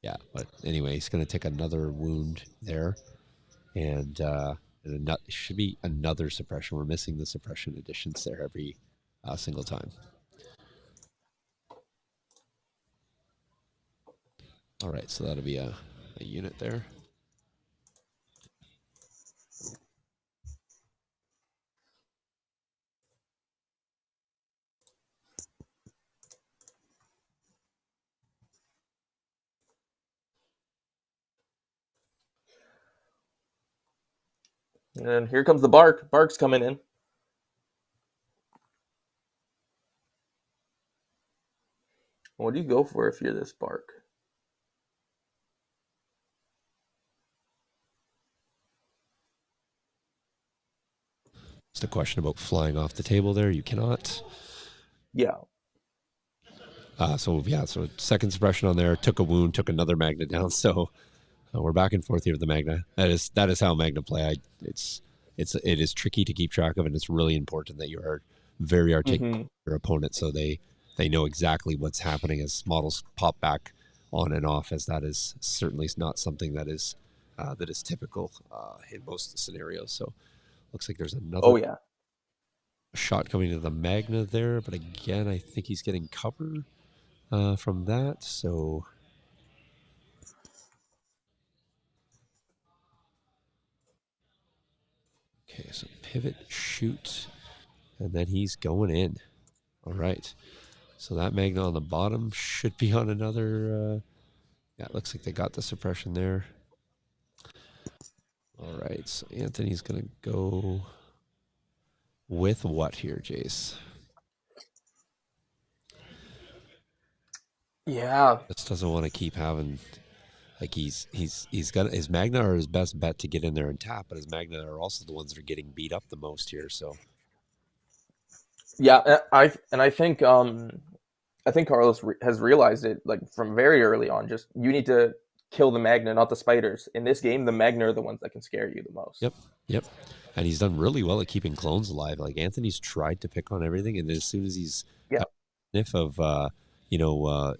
A: Yeah, but anyway, he's going to take another wound there, and it should be another suppression. We're missing the suppression additions there every single time. All right, so that'll be a unit there.
B: And here comes the bark. Bark's coming in. What do you go for if you're this bark?
A: It's the question about flying off the table there. You cannot.
B: Yeah.
A: So second suppression on there. Took a wound. Took another Magna down. So we're back and forth here with the Magna. That is how Magna play. It's it is tricky to keep track of, and it's really important that you are very articulate
B: Mm-hmm.
A: with your opponent so they know exactly what's happening as models pop back on and off, as that is certainly not something that is typical in most scenarios. So looks like there's another
B: Oh yeah.
A: shot coming to the Magna there, but again, I think he's getting cover from that. So okay, so pivot, shoot, and then he's going in. All right. So that Magna on the bottom should be on another. Yeah, it looks like they got the suppression there. All right. So Anthony's going to go with what here, Jace?
B: Yeah.
A: Just doesn't want to keep having like he's got his Magna are his best bet to get in there and tap, but his Magna are also the ones that are getting beat up the most here. So
B: Yeah. I think Carlos has realized it like from very early on. Just you need to kill the Magna, not the spiders. In this game, the Magna are the ones that can scare you the most.
A: yep, yep. And he's done really well at keeping clones alive. Like Anthony's tried to pick on everything, and as soon as he's
B: Yeah.
A: got a sniff of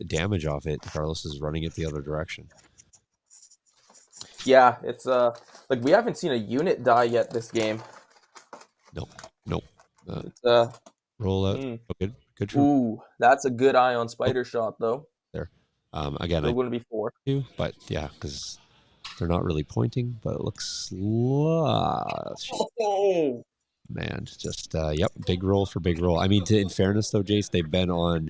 A: damage off it, Carlos is running it the other direction.
B: Yeah. It's like we haven't seen a unit die yet this game.
A: Nope, nope.
B: It's
A: Roll out.
B: mm.
A: Oh, good from
B: Ooh, that's a good eye on
A: oh,
B: spider shot though.
A: there. Again,
B: Still
A: I
B: going to be 4.
A: do, but yeah, because they're not really pointing, but it looks
B: Oh.
A: man, just yep, big roll for big roll. I mean, in fairness though, Jace, they've been on,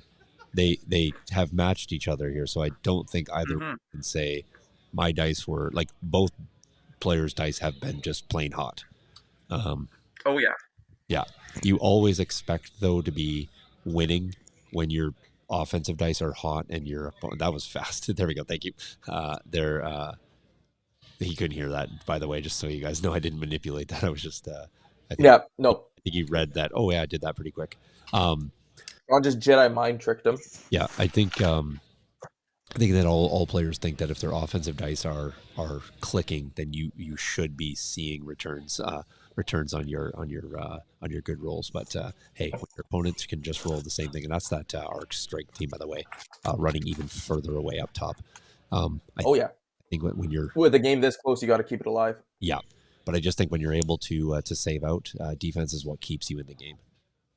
A: they have matched each other here, so I don't think either
B: Mm-hmm.
A: can say my dice were like both players' dice have been just plain hot.
B: Oh yeah.
A: Yeah, you always expect though to be winning when your offensive dice are hot and your opponent. That was fast. There we go. Thank you. There. He couldn't hear that, by the way, just so you guys know. I didn't manipulate that. I was just. I think.
B: Yeah. No.
A: I think he read that. Oh yeah, I did that pretty quick.
B: I'll just Jedi mind tricked him.
A: Yeah, I think. I think that all players think that if their offensive dice are clicking, then you should be seeing returns on your good rolls. But hey, when your opponents can just roll the same thing, and that's that arc strike team, by the way, running even further away up top.
B: Oh yeah.
A: I think when you're
B: With a game this close, you got to keep it alive.
A: yeah, but I just think when you're able to save out, defense is what keeps you in the game.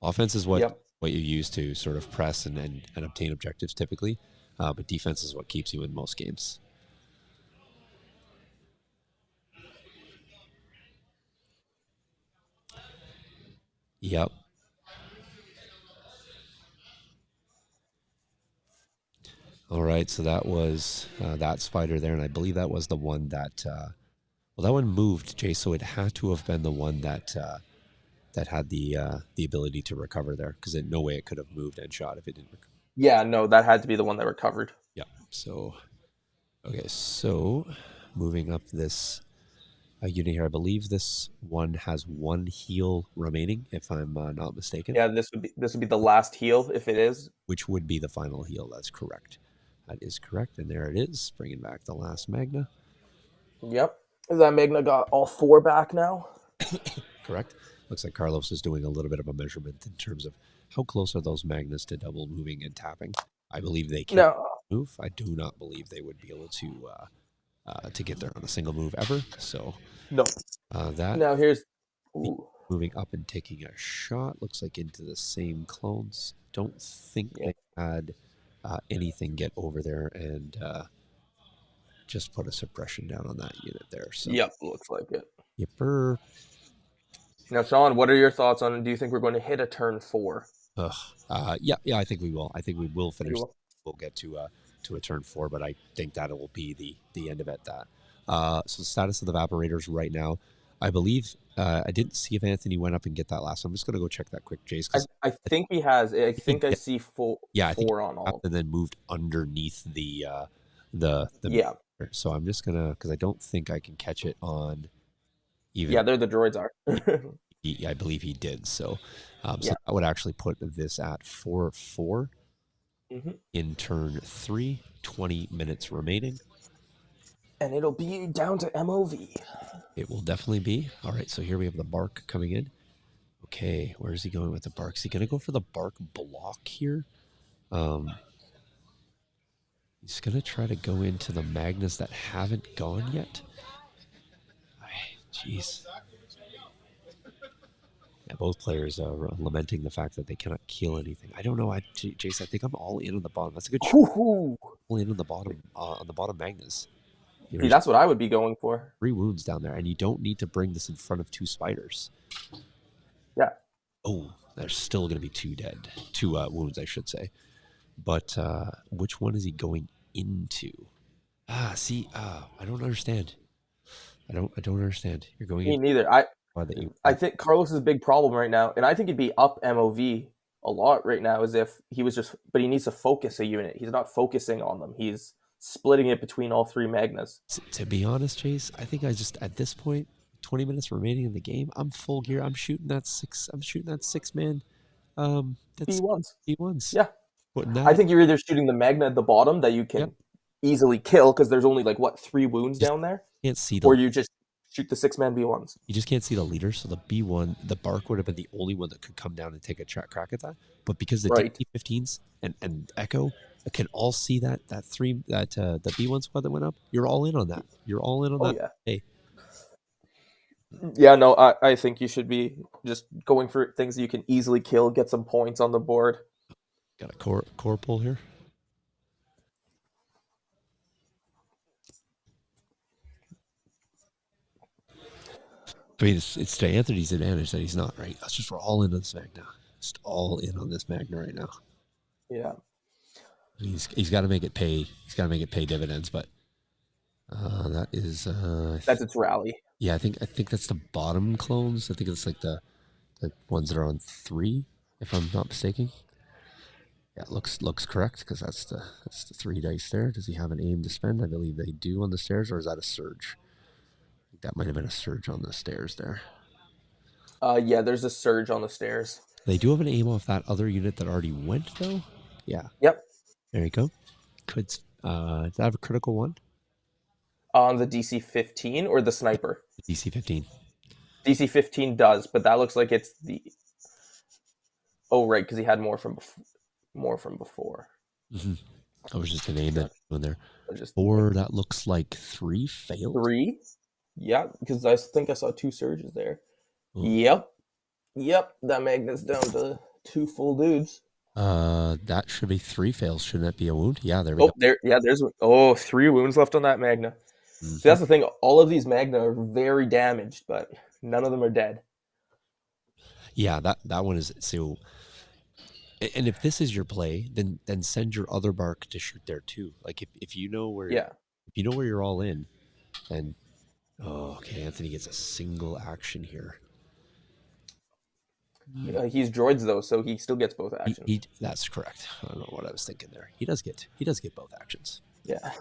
A: Offense is
B: Yep.
A: what you use to sort of press and obtain objectives typically, but defense is what keeps you in most games. Yep. All right, so that was that spider there, and I believe that was the one that well, that one moved, Jay. So it had to have been the one that had the ability to recover there, because in no way it could have moved and shot if it didn't.
B: Yeah. No, that had to be the one that recovered.
A: Yeah. So okay, so moving up this unit here, I believe this one has one heal remaining, if I'm not mistaken.
B: Yeah. This would be the last heal if it is.
A: Which would be the final heal. That's correct. That is correct, and there it is, bringing back the last Magna.
B: Yep. That Magna got all 4 back now.
A: Correct. Looks like Carlos is doing a little bit of a measurement in terms of how close are those Magnas to double moving and tapping. I believe they can
B: No.
A: move. I do not believe they would be able to get there on a single move ever. So
B: No.
A: that
B: Now here's. Ooh.
A: moving up and taking a shot looks like into the same clones. Don't think
B: Yeah.
A: they had anything get over there and just put a suppression down on that unit there. So
B: Yep. Looks like it.
A: yipper.
B: Now, Sean, what are your thoughts on? Do you think we're going to hit a turn 4?
A: Yeah, I think we will. I think we will finish.
B: will.
A: We'll get to a turn 4, but I think that it will be the end of it. That so the status of the evaporators right now, I believe. I didn't see if Anthony went up and get that last one. I'm just going to go check that quick, Jace.
B: I think he has. I think I see
A: Yeah, I think
B: 4 on all.
A: and then moved underneath the
B: Yeah.
A: So I'm just gonna, because I don't think I can catch it on even.
B: Yeah, there the droids are.
A: I believe he did. So, so
B: Yeah.
A: that would actually put this at 4-4
B: Mhm.
A: in turn 3. 20 minutes remaining.
B: And it'll be down to MOV.
A: It will definitely be. All right, so here we have the bark coming in. Okay, where is he going with the bark? Is he going to go for the bark block here? He's going to try to go into the Magnus that haven't gone yet. Jeez. Yeah, both players are lamenting the fact that they cannot kill anything. I don't know. Jace, I think I'm all in on the bottom. That's a good shot.
B: Ooh.
A: All in on the bottom Magnus. You know,
B: See,
A: he's
B: that's what I would be going for.
A: 3 wounds down there, and you don't need to bring this in front of 2 spiders.
B: Yeah.
A: Oh, there's still going to be 2 dead. 2 wounds, I should say. But which one is he going into? See, I don't understand. I don't understand. You're going
B: Me
A: in
B: neither. I think Carlos's big problem right now, and I think he'd be up MOV a lot right now, is if he was just, but he needs to focus a unit. He's not focusing on them. He's splitting it between all 3 Magnas.
A: To be honest, Chase, I think I just at this point, 20 minutes remaining in the game, I'm full gear. I'm shooting that 6 man. That's
B: B1s.
A: B1s.
B: Yeah.
A: Putting
B: I
A: that.
B: think you're either shooting the Magna at the bottom that you can
A: Yep.
B: easily kill because there's only like what 3 wounds
A: Just
B: down there,
A: can't see
B: or
A: the.
B: you just shoot the 6-man B1s.
A: You just can't see the leader, so the B1, the bark would have been the only one that could come down and take a crack at that. But because the
B: Right.
A: DC-15s and Echo can all see the B1 squad that went up, you're all in on that. You're all in on
B: Oh
A: that.
B: yeah.
A: Hey,
B: Yeah, no, I think you should be just going for things that you can easily kill, get some points on the board.
A: got a core pull here. I mean, it's to Anthony's advantage that he's not, right? That's just we're all in on this Magna. Just all in on this Magna right now.
B: Yeah.
A: He's got to make it pay. He's got to make it pay dividends, but that is
B: That's its rally.
A: yeah. I think that's the bottom clones. I think it's like the ones that are on 3, if I'm not mistaken. Yeah, looks correct because that's the 3 dice there. Does he have an aim to spend? I believe they do on the stairs, or is that a surge? I think that might have been a surge on the stairs there.
B: Yeah, there's a surge on the stairs.
A: They do have an aim off that other unit that already went though. Yeah.
B: Yep.
A: There you go. Could does that have a critical one?
B: On the DC-15 or the sniper?
A: DC-15.
B: DC-15 does, but that looks like it's the. Oh right, because he had more from before.
A: Mm-hmm. I was just gonna name that one there.
B: Just
A: 4. That looks like 3 failed.
B: 3. Yeah, because I think I saw 2 surges there.
A: Ooh.
B: Yep. That Magnet's down to 2 full dudes.
A: That should be 3 fails. Shouldn't that be a wound? Yeah, there we go.
B: There's 3 wounds left on that Magna.
A: Mm-hmm.
B: See, that's the thing. All of these Magna are very damaged, but none of them are dead.
A: Yeah, that one is so. And if this is your play, then send your other bark to shoot there too. Like if you know where if you know where you're all in, and okay, Anthony gets a single action here.
B: He's droids though, so he still gets both actions.
A: That's correct. I don't know what I was thinking there. He does get both actions.
B: Yeah.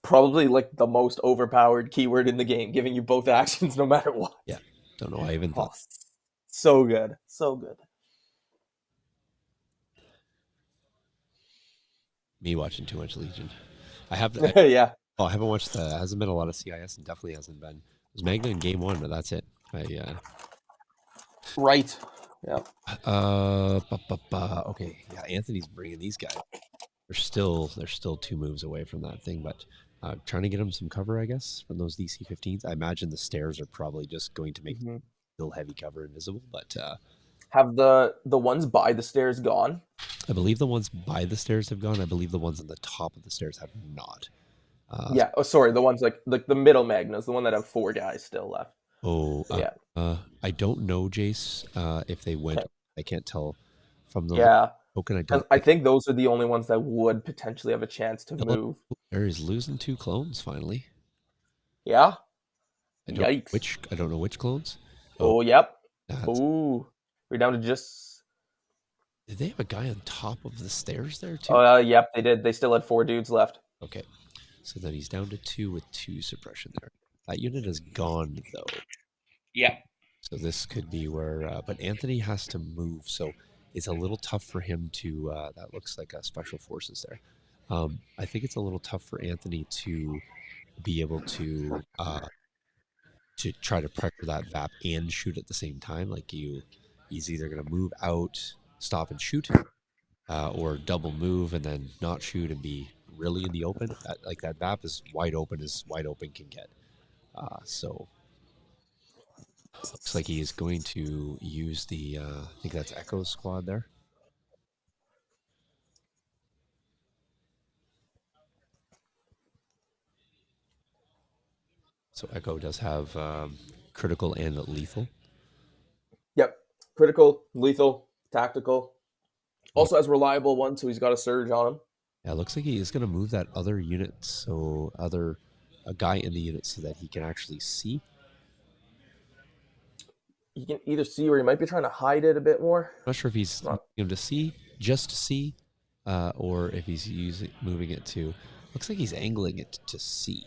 B: Probably like the most overpowered keyword in the game, giving you both actions no matter what.
A: Yeah. Don't know why I even thought.
B: So good. So good.
A: Me watching too much Legion. I have
B: yeah.
A: Oh, I haven't watched hasn't been a lot of CIS and definitely hasn't been. It was Magna in game 1, but that's it.
B: Right. Yeah.
A: Okay. Yeah, Anthony's bringing these guys. They're still 2 moves away from that thing, but trying to get them some cover, I guess, from those DC-15s. I imagine the stairs are probably just going to make still heavy cover invisible, but
B: have the ones by the stairs gone?
A: I believe the ones by the stairs have gone. I believe the ones on the top of the stairs have not.
B: Yeah. Oh, sorry. The ones like the middle Magnas, the one that have 4 guys still left.
A: Oh,
B: yeah.
A: I don't know, Jace, if they went. I can't tell from the token.
B: I think those are the only ones that would potentially have a chance to move.
A: There is losing 2 clones finally.
B: Yeah.
A: Yikes! I don't know which clones.
B: Oh yep. Ooh, we're down to just.
A: Did they have a guy on top of the stairs there too?
B: Oh yep, they did. They still had 4 dudes left.
A: Okay, so then he's down to 2 with 2 suppression there. That unit is gone though.
B: Yeah.
A: So this could be where, but Anthony has to move, so it's a little tough for him to. That looks like a special forces there. I think it's a little tough for Anthony to be able to try to pressure that VAP and shoot at the same time. Like he's either going to move out, stop and shoot, or double move and then not shoot and be really in the open. Like that VAP is wide open as wide open can get. So looks like he is going to use the I think that's Echo squad there. So Echo does have critical and lethal.
B: Yep. Critical, lethal, tactical. Also has reliable one, so he's got a surge on him.
A: Yeah, it looks like he is going to move that other unit, so a guy in the unit so that he can actually see.
B: You can either see or he might be trying to hide it a bit more.
A: I'm not sure if he's moving him to see, just to see, or if he's moving it to. Looks like he's angling it to see.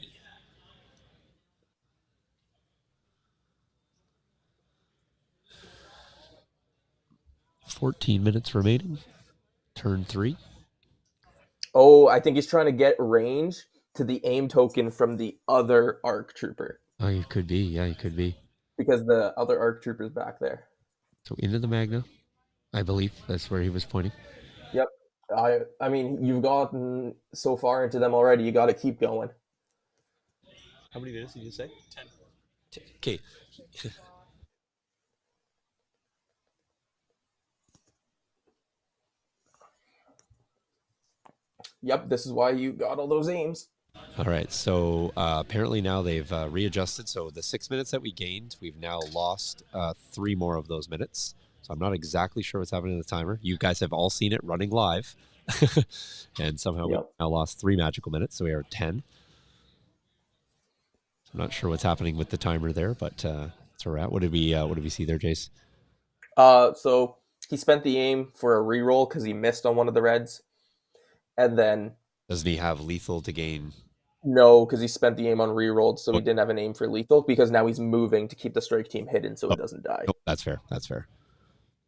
A: $14 remaining. Turn 3.
B: Oh, I think he's trying to get range to the aim token from the other ARC trooper.
A: Oh, he could be. Yeah, he could be.
B: Because the other ARC trooper's back there.
A: So into the Magna, I believe that's where he was pointing.
B: Yep. I mean, you've gotten so far into them already. You got to keep going.
A: How many minutes did you say? 10. Okay.
B: Yep, this is why you got all those aims.
A: All right. So apparently now they've readjusted. So the 6 minutes that we gained, we've now lost 3 more of those minutes. So I'm not exactly sure what's happening to the timer. You guys have all seen it running live. And somehow we now lost 3 magical minutes. So we are at 10. I'm not sure what's happening with the timer there, but that's where we're at. What did we see there, Jace?
B: So he spent the aim for a reroll because he missed on one of the reds. And then
A: doesn't he have lethal to gain?
B: No, because he spent the aim on rerolled, so he didn't have an aim for lethal, because now he's moving to keep the strike team hidden so he doesn't die.
A: Nope, that's fair. That's fair.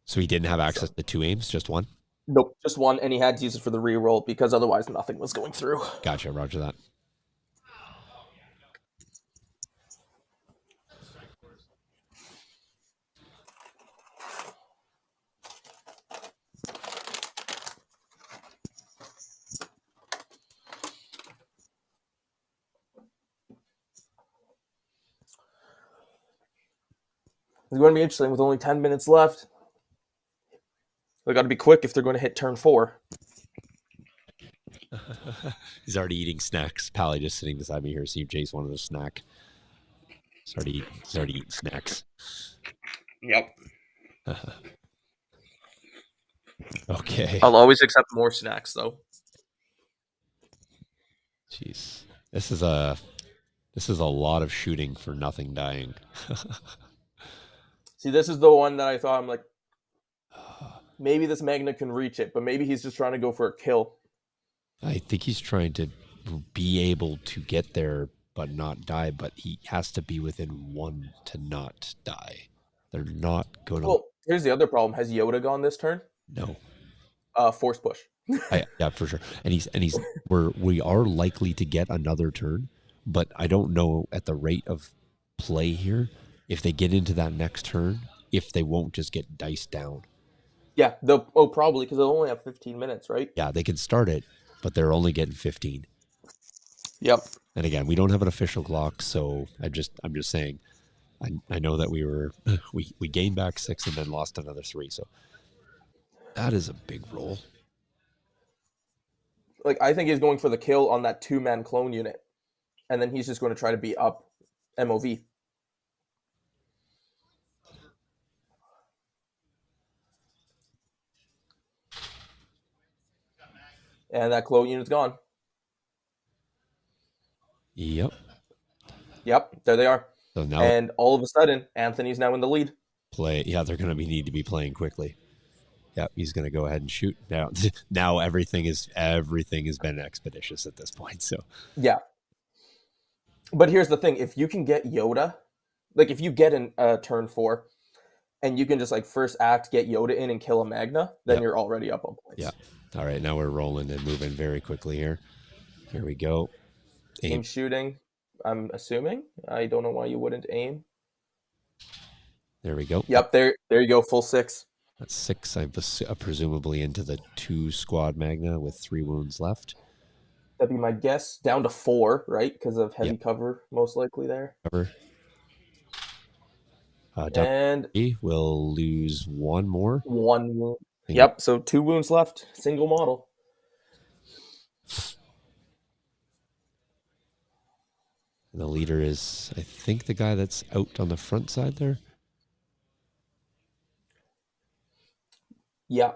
A: So he didn't have access to 2 aims, just 1?
B: Nope, just 1, and he had to use it for the reroll because otherwise nothing was going through.
A: Gotcha, roger that.
B: It's going to be interesting with only 10 minutes left. They got to be quick if they're going to hit turn 4.
A: He's already eating snacks. Pally just sitting beside me here. See if Jace wanted a snack. He's already eating snacks.
B: Yep.
A: Okay.
B: I'll always accept more snacks, though.
A: Jeez, this is a lot of shooting for nothing dying.
B: See, this is the one that I thought, I'm like, maybe this Magna can reach it, but maybe he's just trying to go for a kill.
A: I think he's trying to be able to get there but not die, but he has to be within 1 to not die. They're not going to...
B: Well, here's the other problem. Has Yoda gone this turn?
A: No.
B: Force push.
A: Yeah, for sure. And we are likely to get another turn, but I don't know at the rate of play here if they get into that next turn, if they won't just get diced down.
B: Yeah, probably because they'll only have 15 minutes, right?
A: Yeah, they can start it, but they're only getting 15.
B: Yep.
A: And again, we don't have an official clock, so I'm just saying. I know that we gained back 6 and then lost another 3, so that is a big roll.
B: Like, I think he's going for the kill on that 2-man clone unit, and then he's just going to try to beat up MOV. And that clone unit's gone.
A: Yep.
B: Yep, there they are.
A: So now,
B: and all of a sudden, Anthony's now in the lead.
A: Yeah, they're going to need to be playing quickly. Yeah, he's going to go ahead and shoot. Now everything has been expeditious at this point. So
B: yeah. But here's the thing: if you can get Yoda, like if you get in turn 4, and you can just like first act get Yoda in and kill a Magna, then you're already up on points.
A: Yeah. All right, now we're rolling and moving very quickly here. Here we go.
B: Aim shooting. I'm assuming. I don't know why you wouldn't aim.
A: There we go.
B: Yep, there you go, full 6.
A: That's 6. I'm presumably into the 2 squad magna with 3 wounds left.
B: That'd be my guess. Down to 4, right? Because of
A: Yep.
B: heavy cover, most likely there.
A: Cover. Down
B: And
A: 3. We'll lose 1 more.
B: 1 wound.
A: Single.
B: Yep, so 2 wounds left. Single model.
A: And the leader is, I think, the guy that's out on the front side there.
B: Yeah.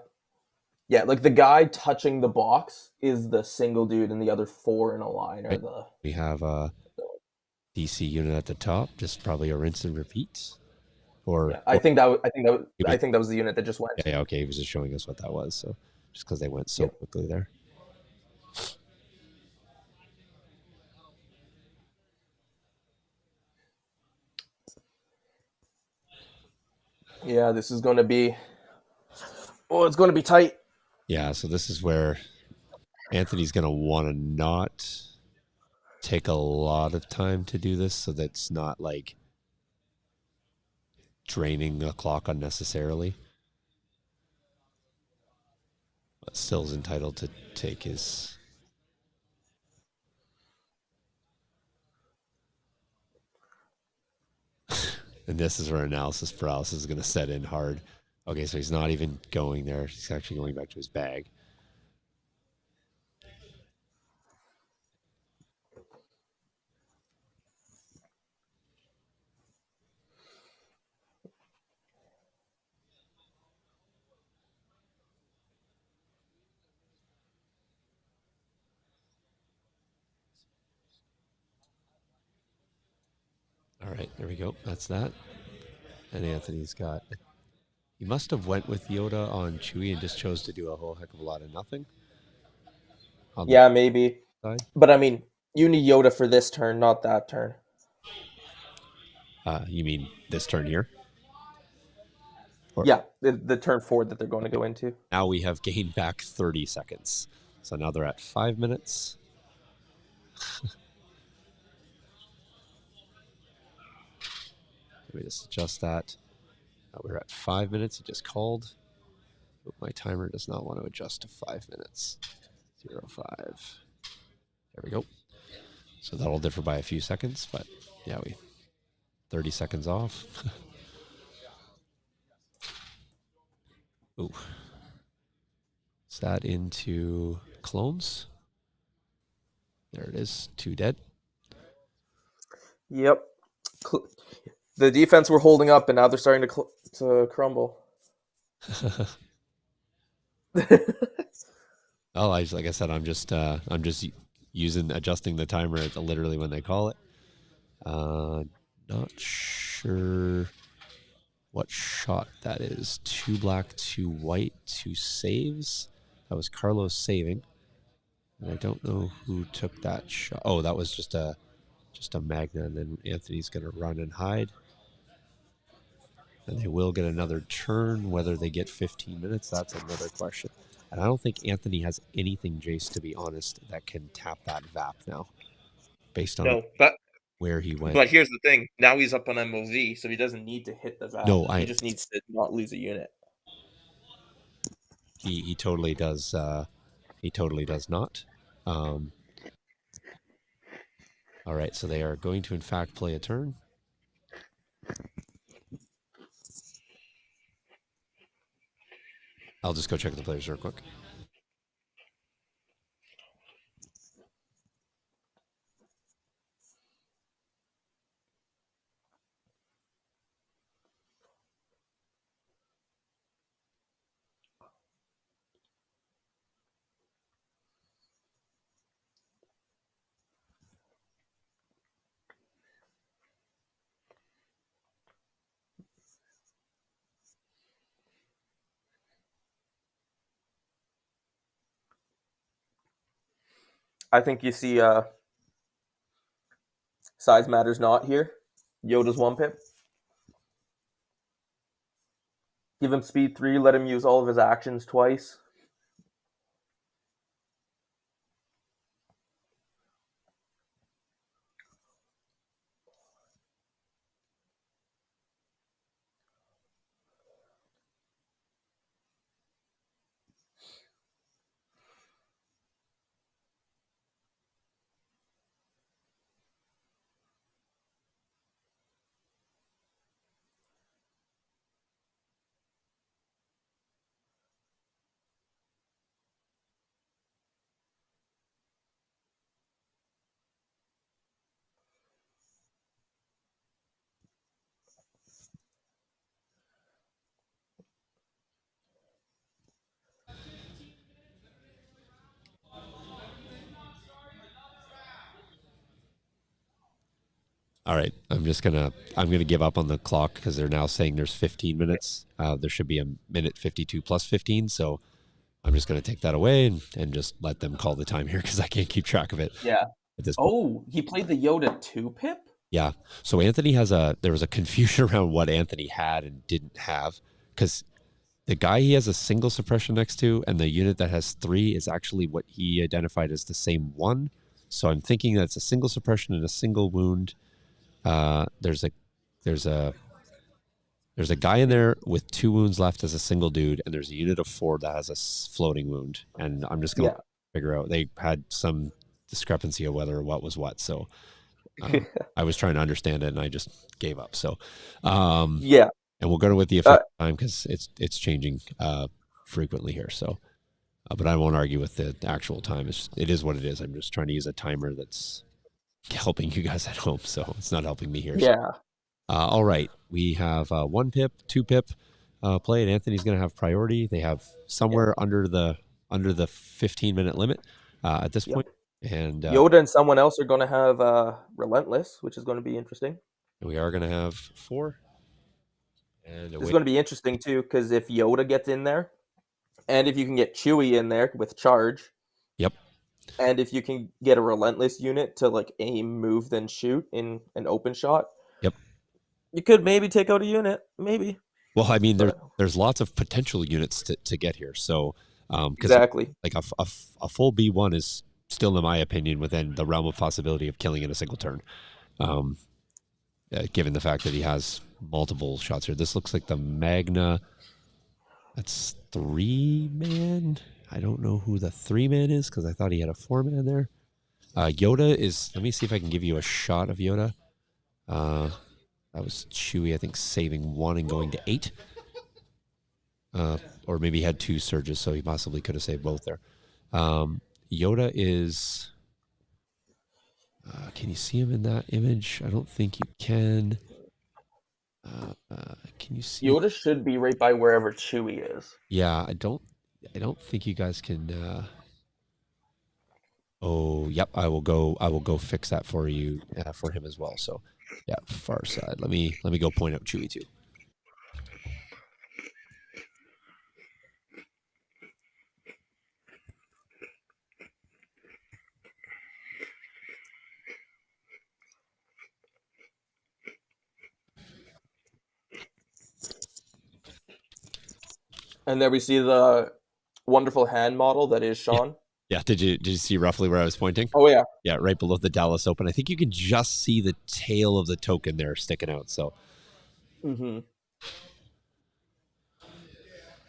B: Yeah, like the guy touching the box is the single dude, and the other 4 in a line are
A: Right.
B: the.
A: We have a DC unit at the top, just probably a rinse and repeat. Or,
B: Yeah, I think that. I
A: maybe,
B: think that was the unit that just went.
A: yeah, okay, he was just showing us what that was. So just because they went so
B: Yep.
A: quickly there.
B: Yeah, this is going to be. Oh, it's going to be tight.
A: Yeah, so this is where Anthony's going to want to not take a lot of time to do this so that's not like draining the clock unnecessarily. But still is entitled to take his. And this is where analysis paralysis is going to set in hard. Okay, so he's not even going there. He's actually going back to his bag. All right, there we go. That's that. And Anthony's got. He must have went with Yoda on Chewie and just chose to do a whole heck of a lot of nothing on the
B: Yeah, maybe.
A: side.
B: But I mean, you need Yoda for this turn, not that turn.
A: You mean this turn here? Or
B: Yeah, the turn 4 that they're going to go into.
A: now we have gained back 30 seconds. So now they're at 5 minutes. Let me just adjust that. We're at 5 minutes. He just called. But my timer does not want to adjust to 5 minutes. 05. There we go. So that'll differ by a few seconds, but yeah, we 30 seconds off. Ooh. Is that into clones? There it is. 2 dead.
B: Yep. The defense were holding up, and now they're starting to crumble.
A: Oh, like I said, I'm just adjusting the timer at literally when they call it. Not sure what shot that is. 2 black, 2 white, 2 saves. That was Carlos saving, and I don't know who took that shot. Oh, that was just a Magna, and then Anthony's going to run and hide. And they will get another turn. Whether they get 15 minutes, that's another question. And I don't think Anthony has anything, Jace, to be honest, that can tap that VAP now, based on
B: No,
A: where he went.
B: but here's the thing. Now he's up on MOV, so he doesn't need to hit the VAP.
A: No,
B: He just needs to not lose a unit.
A: he totally does. He totally does not. All right, so they are going to, in fact, play a turn. I'll just go check the players real quick.
B: I think you see size matters not here. Yoda's 1 pip. Give him speed 3. Let him use all of his actions twice.
A: All right, I'm gonna give up on the clock because they're now saying there's 15 minutes. There should be a minute 52 plus 15, so I'm just gonna take that away and just let them call the time here because I can't keep track of it
B: Yeah.
A: at this point.
B: Oh, he played the Yoda 2 pip?
A: Yeah. So there was a confusion around what Anthony had and didn't have because the guy he has a single suppression next to and the unit that has three is actually what he identified as the same one. So I'm thinking that's a single suppression and a single wound. There's a there's a there's a guy in there with two wounds left as a single dude, and there's a unit of four that has a floating wound. And I'm just gonna
B: Yeah.
A: figure out they had some discrepancy of whether what was what. So I was trying to understand it, and I just gave up. So,
B: Yeah.
A: and we'll go with the
B: Uh,
A: effective time because it's changing frequently here. So, but I won't argue with the actual time. It is what it is. I'm just trying to use a timer that's helping you guys at home, so it's not helping me here. So,
B: yeah.
A: all right, we have one pip, two pip played. Anthony's going to have priority. They have
B: Yep.
A: somewhere under the 15-minute limit at this
B: Yep.
A: point, and
B: Yoda and someone else are going to have Relentless, which is going to be interesting.
A: we are going to have four. And
B: This is
A: wait,
B: going to be interesting too, because if Yoda gets in there, and if you can get Chewie in there with charge,
A: yep,
B: and if you can get a Relentless unit to like aim, move, then shoot in an open shot,
A: yep.
B: you could maybe take out a unit, maybe.
A: Well, I mean,
B: But
A: there's lots of potential units to get here. So, because
B: exactly.
A: like a full B1 is still, in my opinion, within the realm of possibility of killing in a single turn. Um, given the fact that he has multiple shots here, this looks like the Magna. That's 3-man. I don't know who the 3-man is because I thought he had a 4-man there. Yoda is. Let me see if I can give you a shot of Yoda. That was Chewie, I think, saving one and going to 8. Or maybe he had two surges, so he possibly could have saved both there. Yoda is. Can you see him in that image? I don't think you can. Can you see?
B: Yoda should be right by wherever Chewie is.
A: Yeah, I don't. I don't think you guys can. Oh, yep. I will go. I will go fix that for you for him as well. So, yeah, far side. Let me go point out Chewie too.
B: And there we see the wonderful hand model that is
A: Yeah,
B: Sean.
A: yeah. Did you see roughly where I was pointing?
B: Oh yeah.
A: Yeah, right below the Dallas Open. I think you can just see the tail of the token there sticking out. So,
B: Mm-hmm.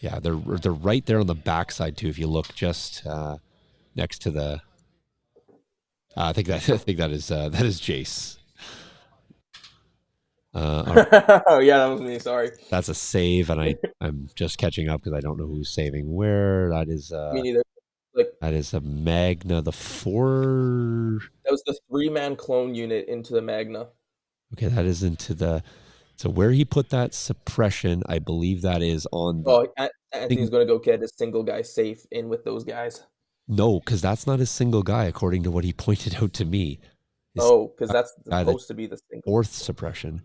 A: yeah, they're right there on the backside too. If you look just next to the, I think that is Jace. All right,
B: Oh yeah, that was me. Sorry.
A: that's a save, and I'm just catching up because I don't know who's saving where.
B: Me neither. Like
A: That is a Magna the 4.
B: that was the 3-man clone unit into the Magna.
A: Okay, that is into the. So where he put that suppression, I believe that is on the
B: Oh, Anthony's
A: thing.
B: going to go get a single guy safe in with those guys.
A: No, because that's not a single guy, according to what he pointed out to me. His
B: Oh, because that's
A: guy that
B: supposed to be the single.
A: fourth suppression.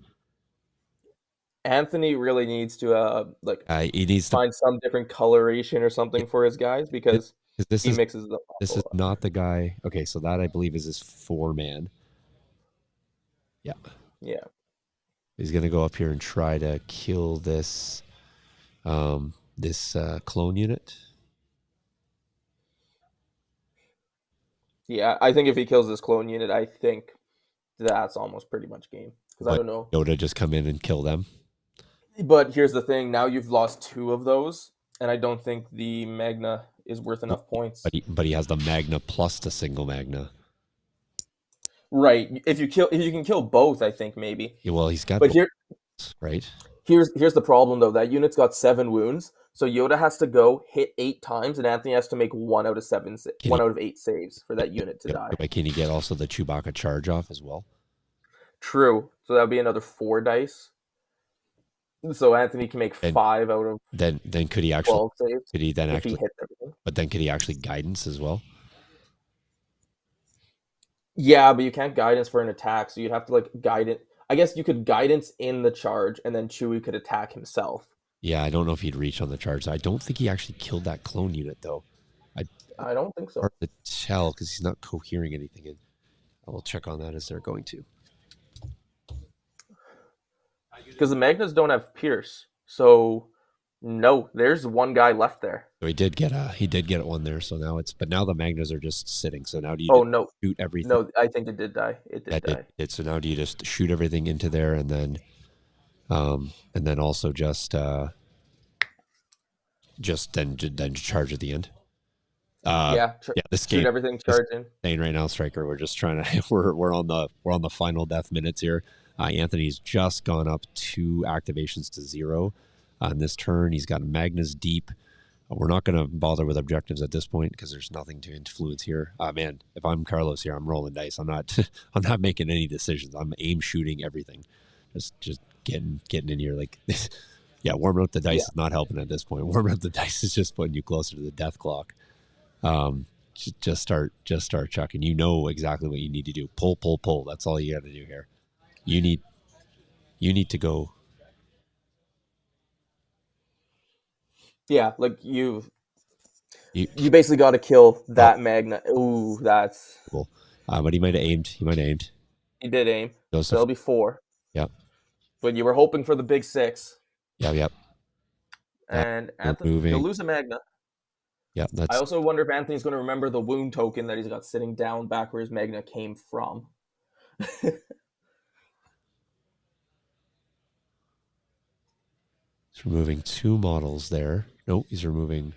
B: Anthony really needs to like
A: He needs to.
B: find some different coloration or something for his guys because
A: Because
B: he mixes them up a
A: this is
B: lot.
A: not the guy. Okay, so that I believe is his 4-man. Yeah,
B: Yeah.
A: he's gonna go up here and try to kill this clone unit.
B: Yeah, I think if he kills this clone unit, I think that's almost pretty much game. Because I
A: But
B: don't know.
A: Yoda just come in and kill them.
B: But here's the thing: now you've lost two of those, and I don't think the Magna is worth enough points.
A: But he has the Magna plus the single Magna.
B: Right? If you can kill both, I think maybe.
A: Yeah, well, he's got
B: But
A: both, right?
B: here's the problem though. That unit's got 7 wounds, so Yoda has to go hit 8 times, and Anthony has to make
A: Can
B: one
A: he?
B: out of 8 saves for that unit to die.
A: Can he get also the Chewbacca charge off as well?
B: True. So that would be another 4 dice. So Anthony can make
A: And
B: 5 out of
A: then could he actually
B: 12 saves
A: could he then
B: if he
A: actually
B: hits everything.
A: but then could he actually guidance as well?
B: Yeah, but you can't guidance for an attack, so you'd have to like guide it. I guess you could guidance in the charge, and then Chewie could attack himself.
A: Yeah, I don't know if he'd reach on the charge. I don't think he actually killed that clone unit though. I
B: I don't think
A: hard
B: so.
A: to tell because he's not cohering anything. And I will check on that as they're going to.
B: Because the Magnas don't have Pierce. So, no, there's one guy left there.
A: So he did get one there. So now now the Magnas are just sitting. So now do you
B: Oh,
A: just
B: no.
A: shoot everything?
B: No, I think it did die. It did
A: That did
B: die.
A: it. So now do you just shoot everything into there and then also just then charge at the end.
B: Yeah,
A: Yeah, this
B: shoot
A: game
B: everything,
A: this
B: charge in.
A: game right now, Striker. We're just trying to we're on the final death minutes here. Anthony's just gone up 2 activations to 0 on this turn. He's got Magnus deep. We're not going to bother with objectives at this point because there's nothing to influence here. Man, if I'm Carlos here, I'm rolling dice. I'm not I'm not making any decisions. I'm aim shooting everything. Just getting in here like yeah, warming up the dice is not helping at this point. Warming up the dice is just putting you closer to the death clock. Just start chucking. You know exactly what you need to do. Pull. That's all you got to do here. You need to go.
B: Yeah, like
A: You,
B: you basically got to kill
A: oh,
B: that Magna. Ooh, that's
A: cool. But he might have aimed.
B: he did aim. So
A: Joseph.
B: that'll be 4.
A: Yep.
B: But you were hoping for the big 6.
A: Yep. That
B: And
A: we're
B: Anthony, he'll
A: moving.
B: lose a Magna.
A: Yep.
B: I
A: That's
B: also wonder if Anthony's going to remember the wound token that he's got sitting down back where his Magna came from.
A: he's removing 2 models there. Nope. He's removing.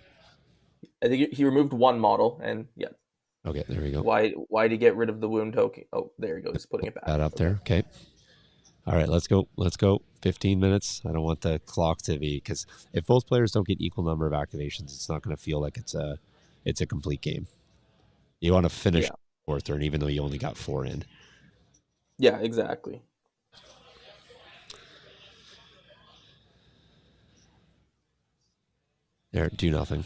B: I think he removed one model, and yeah.
A: Okay. There we go.
B: Why did he get rid of the wound token? Oh, there he goes. He's putting it back.
A: That up there. Okay. All right, let's go. 15 minutes. I don't want the clock to be because if both players don't get equal number of activations, it's not going to feel like it's a complete game. You want to finish
B: Yeah.
A: 4th turn, even though you only got 4 in.
B: Yeah, exactly.
A: There, do nothing.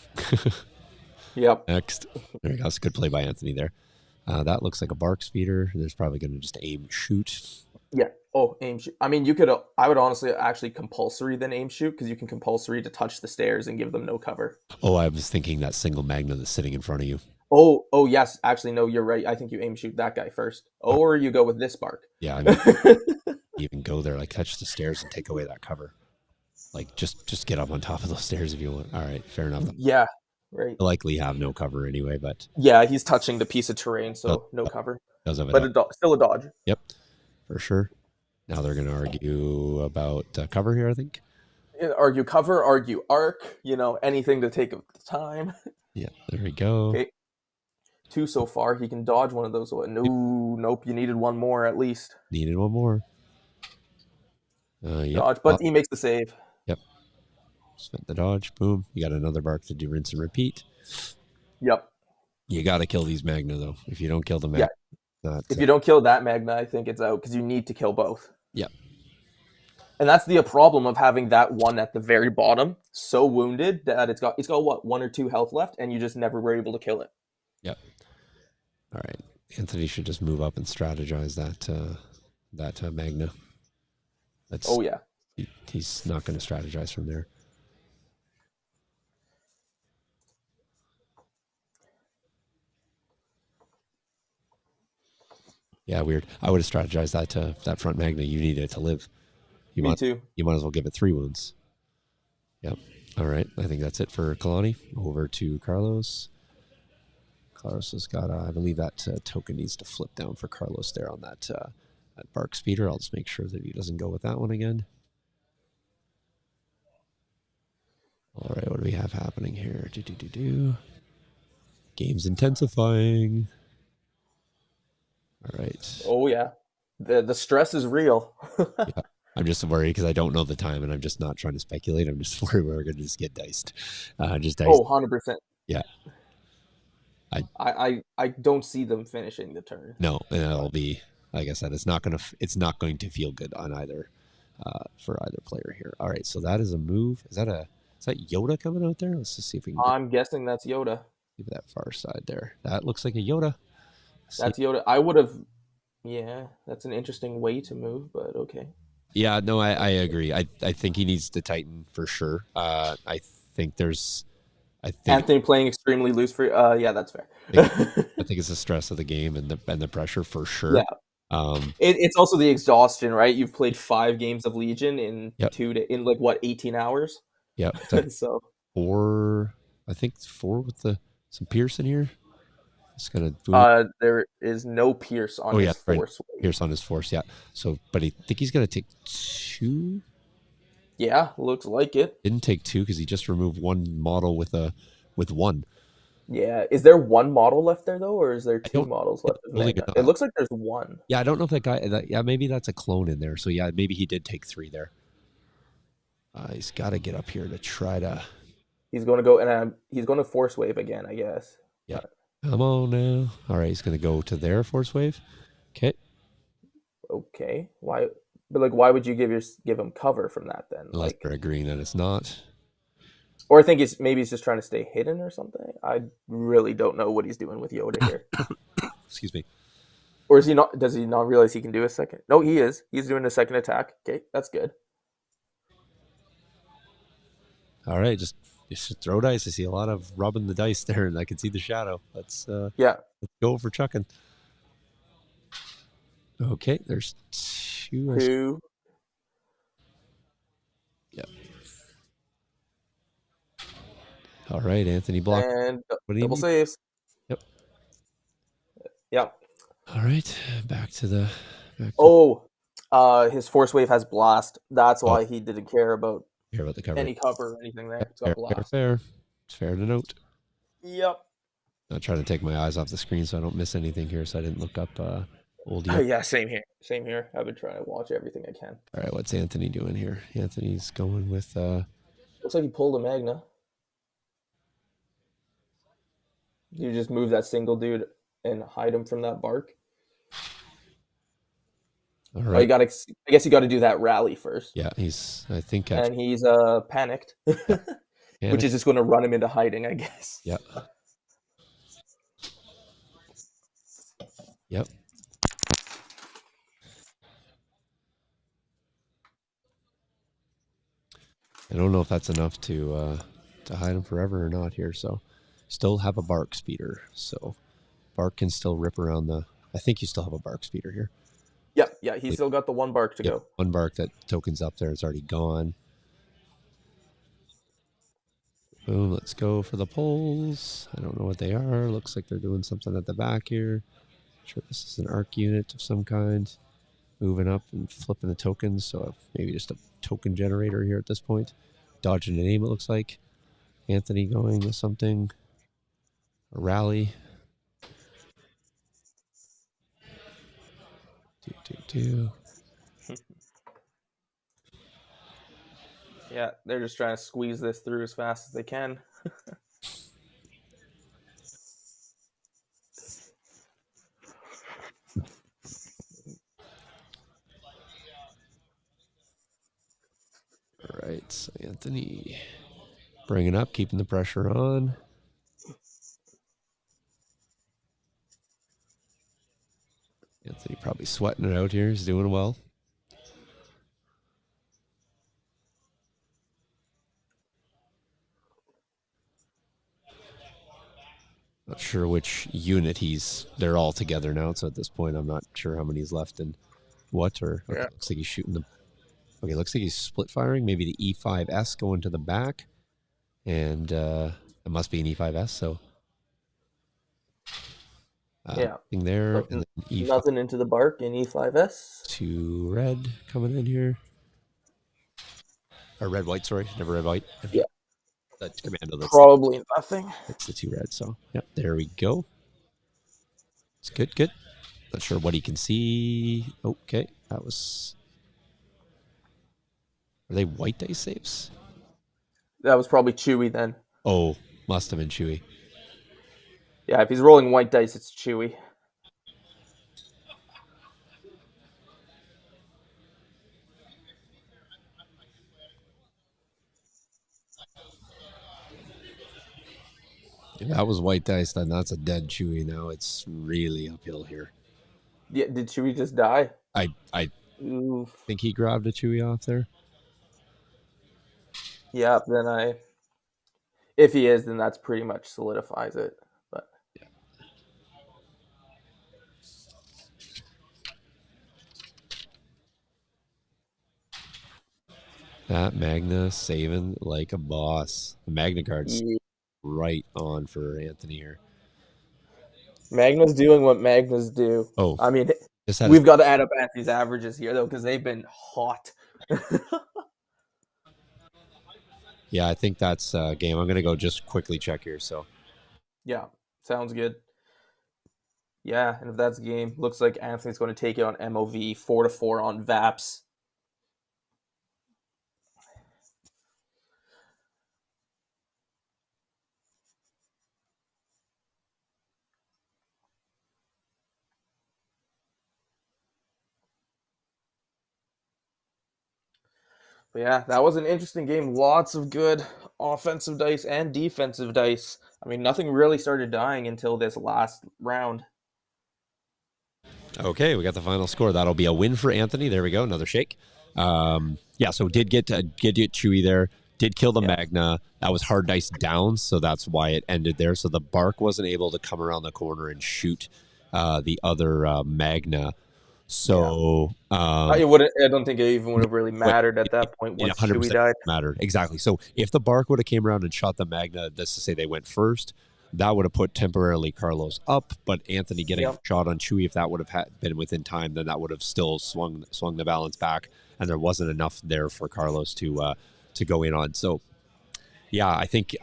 B: Yep.
A: Next. There you go. That's a good play by Anthony there. That looks like a bark speeder. There's probably going to just aim shoot.
B: Yeah. Oh, aim shoot. I mean, you could. I would honestly actually compulsory then aim shoot because you can compulsory to touch the stairs and give them no cover.
A: Oh, I was thinking that single magna that's sitting in front of you.
B: Oh, yes. Actually, no, you're right. I think you aim shoot that guy first, or you go with this bark.
A: Yeah, I mean, you even go there, like touch the stairs and take away that cover. Like just get up on top of those stairs if you want. All right, fair enough.
B: Yeah. Right.
A: They'll likely have no cover anyway, but
B: Yeah, he's touching the piece of terrain, so no cover.
A: does have it
B: But
A: up.
B: still a dodge.
A: Yep, for sure. Now they're going to argue about cover here, I think.
B: Argue cover, argue arc. Anything to take up the time.
A: Yeah, there we go.
B: Okay. 2 so far. He can dodge one of those. No, nope. You needed one more at least.
A: Needed one more. Yep.
B: Dodge, but he makes the save.
A: Yep. Spent the dodge. Boom. You got another bark to do rinse and repeat.
B: Yep.
A: You got to kill these Magna, though. If you don't kill the Magna,
B: if you don't kill that Magna, I think it's out because you need to kill both.
A: Yep.
B: And that's the problem of having that one at the very bottom, so wounded that it's got what, 1 or 2 health left, and you just never were able to kill it.
A: Yep. All right. Anthony should just move up and strategize that Magna.
B: Oh yeah.
A: He's not going to strategize from there. Yeah, weird. I would have strategized that front Magna. You needed it to live.
B: Me too.
A: You might as well give it 3 wounds. Yep. All right. I think that's it for Kalani. Over to Carlos. Carlos has got, I believe that token needs to flip down for Carlos there on that bark speeder. I'll just make sure that he doesn't go with that one again. All right, what do we have happening here? Game's intensifying. All right.
B: Oh yeah, the stress is real.
A: Yeah. I'm just worried because I don't know the time, and I'm just not trying to speculate. I'm just worried we're going to just get diced. Just diced.
B: Oh, 100%.
A: Yeah.
B: I don't see them finishing the turn.
A: No, and it'll be, like I said, it's not going to feel good on either for either player here. All right, so that is a move. Is that Yoda coming out there? Let's just see if we can.
B: I'm guessing that's Yoda.
A: Give that far side there. That looks like a Yoda.
B: That's Yoda. I would have Yeah, that's an interesting way to move, but okay.
A: Yeah, no, I agree. I think he needs to tighten for sure. I think there's I think
B: Anthony playing extremely loose for yeah, that's fair.
A: I think I think it's the stress of the game and the pressure for
B: Yeah.
A: sure. Um,
B: It's also the exhaustion, right? You've played 5 games of Legion in
A: yep,
B: in like what, 18 hours?
A: yep. It's like
B: So
A: four. I think it's four with the some Pierce in here. It's gonna boom.
B: there is no Pierce on
A: Oh yeah,
B: his
A: right.
B: force wave.
A: Pierce on his force. Yeah. So, but I think he's gonna take two.
B: Yeah, looks like it.
A: Didn't take two because he just removed one model with one.
B: Yeah. Is there one model left there though, or is there
A: I
B: two
A: don't
B: models
A: know if
B: left
A: it's
B: of
A: building
B: Magna?
A: or
B: It
A: not.
B: looks like there's one.
A: Yeah, I don't know if that guy. Yeah, maybe that's a clone in there. So yeah, maybe he did take three there. He's got to get up here to try to.
B: He's going to go and he's going to force wave again, I guess.
A: Yep.
B: But
A: Come on now. All right, he's going to go to their force wave. Okay.
B: okay, why? But like, why would you give him cover from that then?
A: Unless
B: Like,
A: they're agreeing that it's not.
B: or I think he's just trying to stay hidden or something. I really don't know what he's doing with Yoda here.
A: Excuse me.
B: Or is he not? Does he not realize he can do a second? No, he is. He's doing a second attack. Okay, that's good.
A: All right, just throw dice. I see a lot of rubbing the dice there, and I can see the shadow.
B: Yeah,
A: Let's go for chucking. Okay, there's two.
B: two
A: Yep. All right, Anthony block.
B: and
A: What do you
B: double
A: need?
B: saves.
A: Yep.
B: Yeah.
A: All right, back to the back to.
B: Oh, his force wave has blast. That's
A: Oh,
B: why he didn't care about
A: care about the cover.
B: any cover or anything there.
A: Yep,
B: It's got
A: fair, fair,
B: blast.
A: fair. It's fair to note.
B: Yep.
A: Not trying to take my eyes off the screen so I don't miss anything here. So I didn't look up old yet.
B: Yeah, same here. Same here. I've been trying to watch everything I can.
A: All right, what's Anthony doing here? Anthony's going with
B: Looks like he pulled a Magna. You just move that single dude and hide him from that bark.
A: all
B: Oh, you
A: right.
B: got to. I guess you got to do that rally first,
A: Yeah, he's I think at
B: and he's panicked,
A: yeah,
B: which
A: panic.
B: is just going to run him into hiding, I guess.
A: Yep. Yep. I don't know if that's enough to hide him forever or not here. So still have a bark speeder. So bark can still rip around the I think you still have a bark speeder here.
B: Yeah, yeah. He's still got the one bark to
A: Yep.
B: go.
A: One bark that token's up there is already gone. Boom, let's go for the poles. I don't know what they are. Looks like they're doing something at the back here. Sure, this is an arc unit of some kind. Moving up and flipping the tokens. So maybe just a token generator here at this point. Dodging a name, it looks like. Anthony going with something. A rally. Do.
B: Yeah, they're just trying to squeeze this through as fast as they can.
A: All right, so Anthony bringing up, keeping the pressure on. Anthony probably sweating it out here. He's doing well. Not sure which unit they're all together now. So at this point, I'm not sure how many he's left and what. Or okay,
B: Yeah.
A: looks like he's shooting the. Okay, looks like he's split firing. Maybe the E5S going to the back, and it must be an E5S. So
B: Yeah.
A: nothing there,
B: So
A: and then E5
B: nothing into the bark in E5S.
A: to red coming in here. Or red white, sorry, never red white.
B: Yeah.
A: That commando.
B: Probably nothing.
A: That's the two red. So yep, there we go. It's good, good. Not sure what he can see. Okay, that was. Are they white dice saves?
B: That was probably Chewy then.
A: Oh, must have been Chewy.
B: Yeah, if he's rolling white dice, it's Chewy.
A: If that was white dice, then that's a dead Chewy. Now it's really uphill here.
B: Yeah, did Chewie just die?
A: I
B: Oof.
A: think he grabbed a Chewie off there.
B: Yeah, then I if he is, then that's pretty much solidifies it. But
A: That Magna saving like a boss. The Magna guard's
B: yeah,
A: right on for Anthony here.
B: Magna's doing what Magnas do.
A: Oh,
B: I mean,
A: just had his.
B: we've got to add up Anthony's averages here though, because they've been hot.
A: Yeah, I think that's game. I'm gonna go just quickly check here. So
B: Yeah, sounds good. Yeah, and if that's the game, looks like Anthony's going to take it on MOV 4-4 on VAPS. But yeah, that was an interesting game. Lots of good offensive dice and defensive dice. I mean, nothing really started dying until this last round.
A: okay, we got the final score. That'll be a win for Anthony. There we go. Another shake. Yeah, so did get Chewy there. Did kill the
B: Yeah,
A: Magna. That was hard dice down, so that's why it ended there. So the Bark wasn't able to come around the corner and shoot the other Magna.
B: yeah.
A: So
B: It wouldn't. I don't think it even would have really
A: what
B: mattered at that point
A: it
B: once
A: 100%
B: Chewie died.
A: mattered. Exactly. So if the Bark would have came around and shot the Magna, that's to say they went first, that would have put temporarily Carlos up. But Anthony getting a
B: Yep.
A: shot on Chewy, if that would have been within time, then that would have still swung the balance back, and there wasn't enough there for Carlos to go in on. So yeah, I think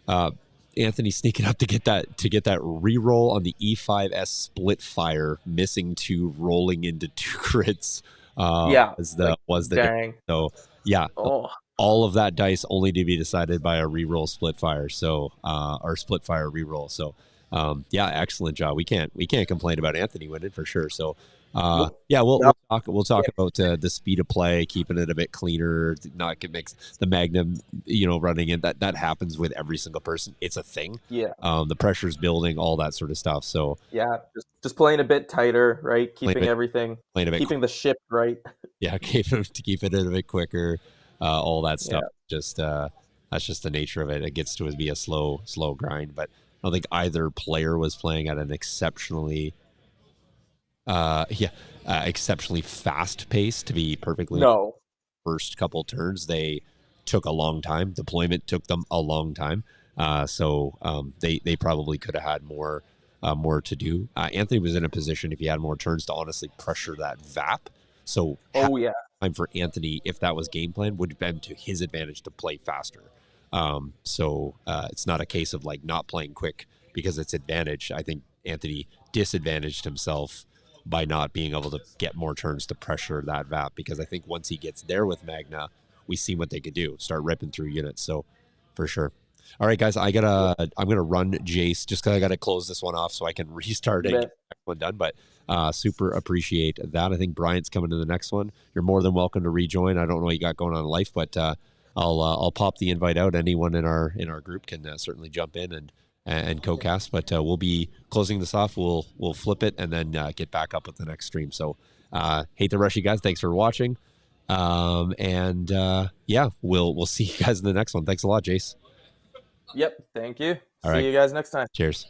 A: uh, Anthony sneaking up to get that re-roll on the E5S split fire, missing two, rolling into two crits
B: Yeah.
A: was
B: Like,
A: the day.
B: dang.
A: So yeah,
B: Oh,
A: all of that dice only to be decided by a re-roll split fire. So or split fire re-roll. So yeah, excellent job. We can't complain about Anthony winning for sure. So
B: nope.
A: yeah, we'll
B: No.
A: we'll talk about the speed of play, keeping it a bit cleaner, not get mix the Magnum, running in. That happens with every single person. It's a thing.
B: Yeah.
A: The pressure's building, all that sort of stuff. So
B: Yeah. Just playing a bit tighter, right?
A: playing a
B: Keeping
A: bit,
B: everything,
A: playing a bit,
B: keeping the ship right.
A: yeah, keep it a bit quicker, all that stuff.
B: Yeah.
A: Just that's just the nature of it. It gets to be a slow grind, but I don't think either player was playing at an yeah, exceptionally fast pace. To be perfectly
B: No.
A: first couple turns, they took a long time. Deployment took them a long time. So they probably could have had more to do. Anthony was in a position if he had more turns to honestly pressure that VAP. So
B: Oh yeah.
A: time for Anthony, if that was game plan, would have been to his advantage to play faster. So it's not a case of like not playing quick because it's advantage. I think Anthony disadvantaged himself by not being able to get more turns to pressure that VAP, because I think once he gets there with Magna, we see what they could do, start ripping through units. So for sure. All right, guys, I'm gonna run Jace just because I gotta close this one off so I can restart
B: You
A: and get
B: bet.
A: the next one done. But super appreciate that. I think Bryant's coming to the next one. You're more than welcome to rejoin. I don't know what you got going on in life, but I'll pop the invite out. Anyone in our group can certainly jump in and co-cast. But we'll be closing this off. We'll flip it and then get back up with the next stream. So hate to rush you guys. Thanks for watching. And yeah, we'll see you guys in the next one. Thanks a lot, Jace.
B: Yep. Thank you.
A: All
B: See
A: right.
B: you guys next time.
A: Cheers.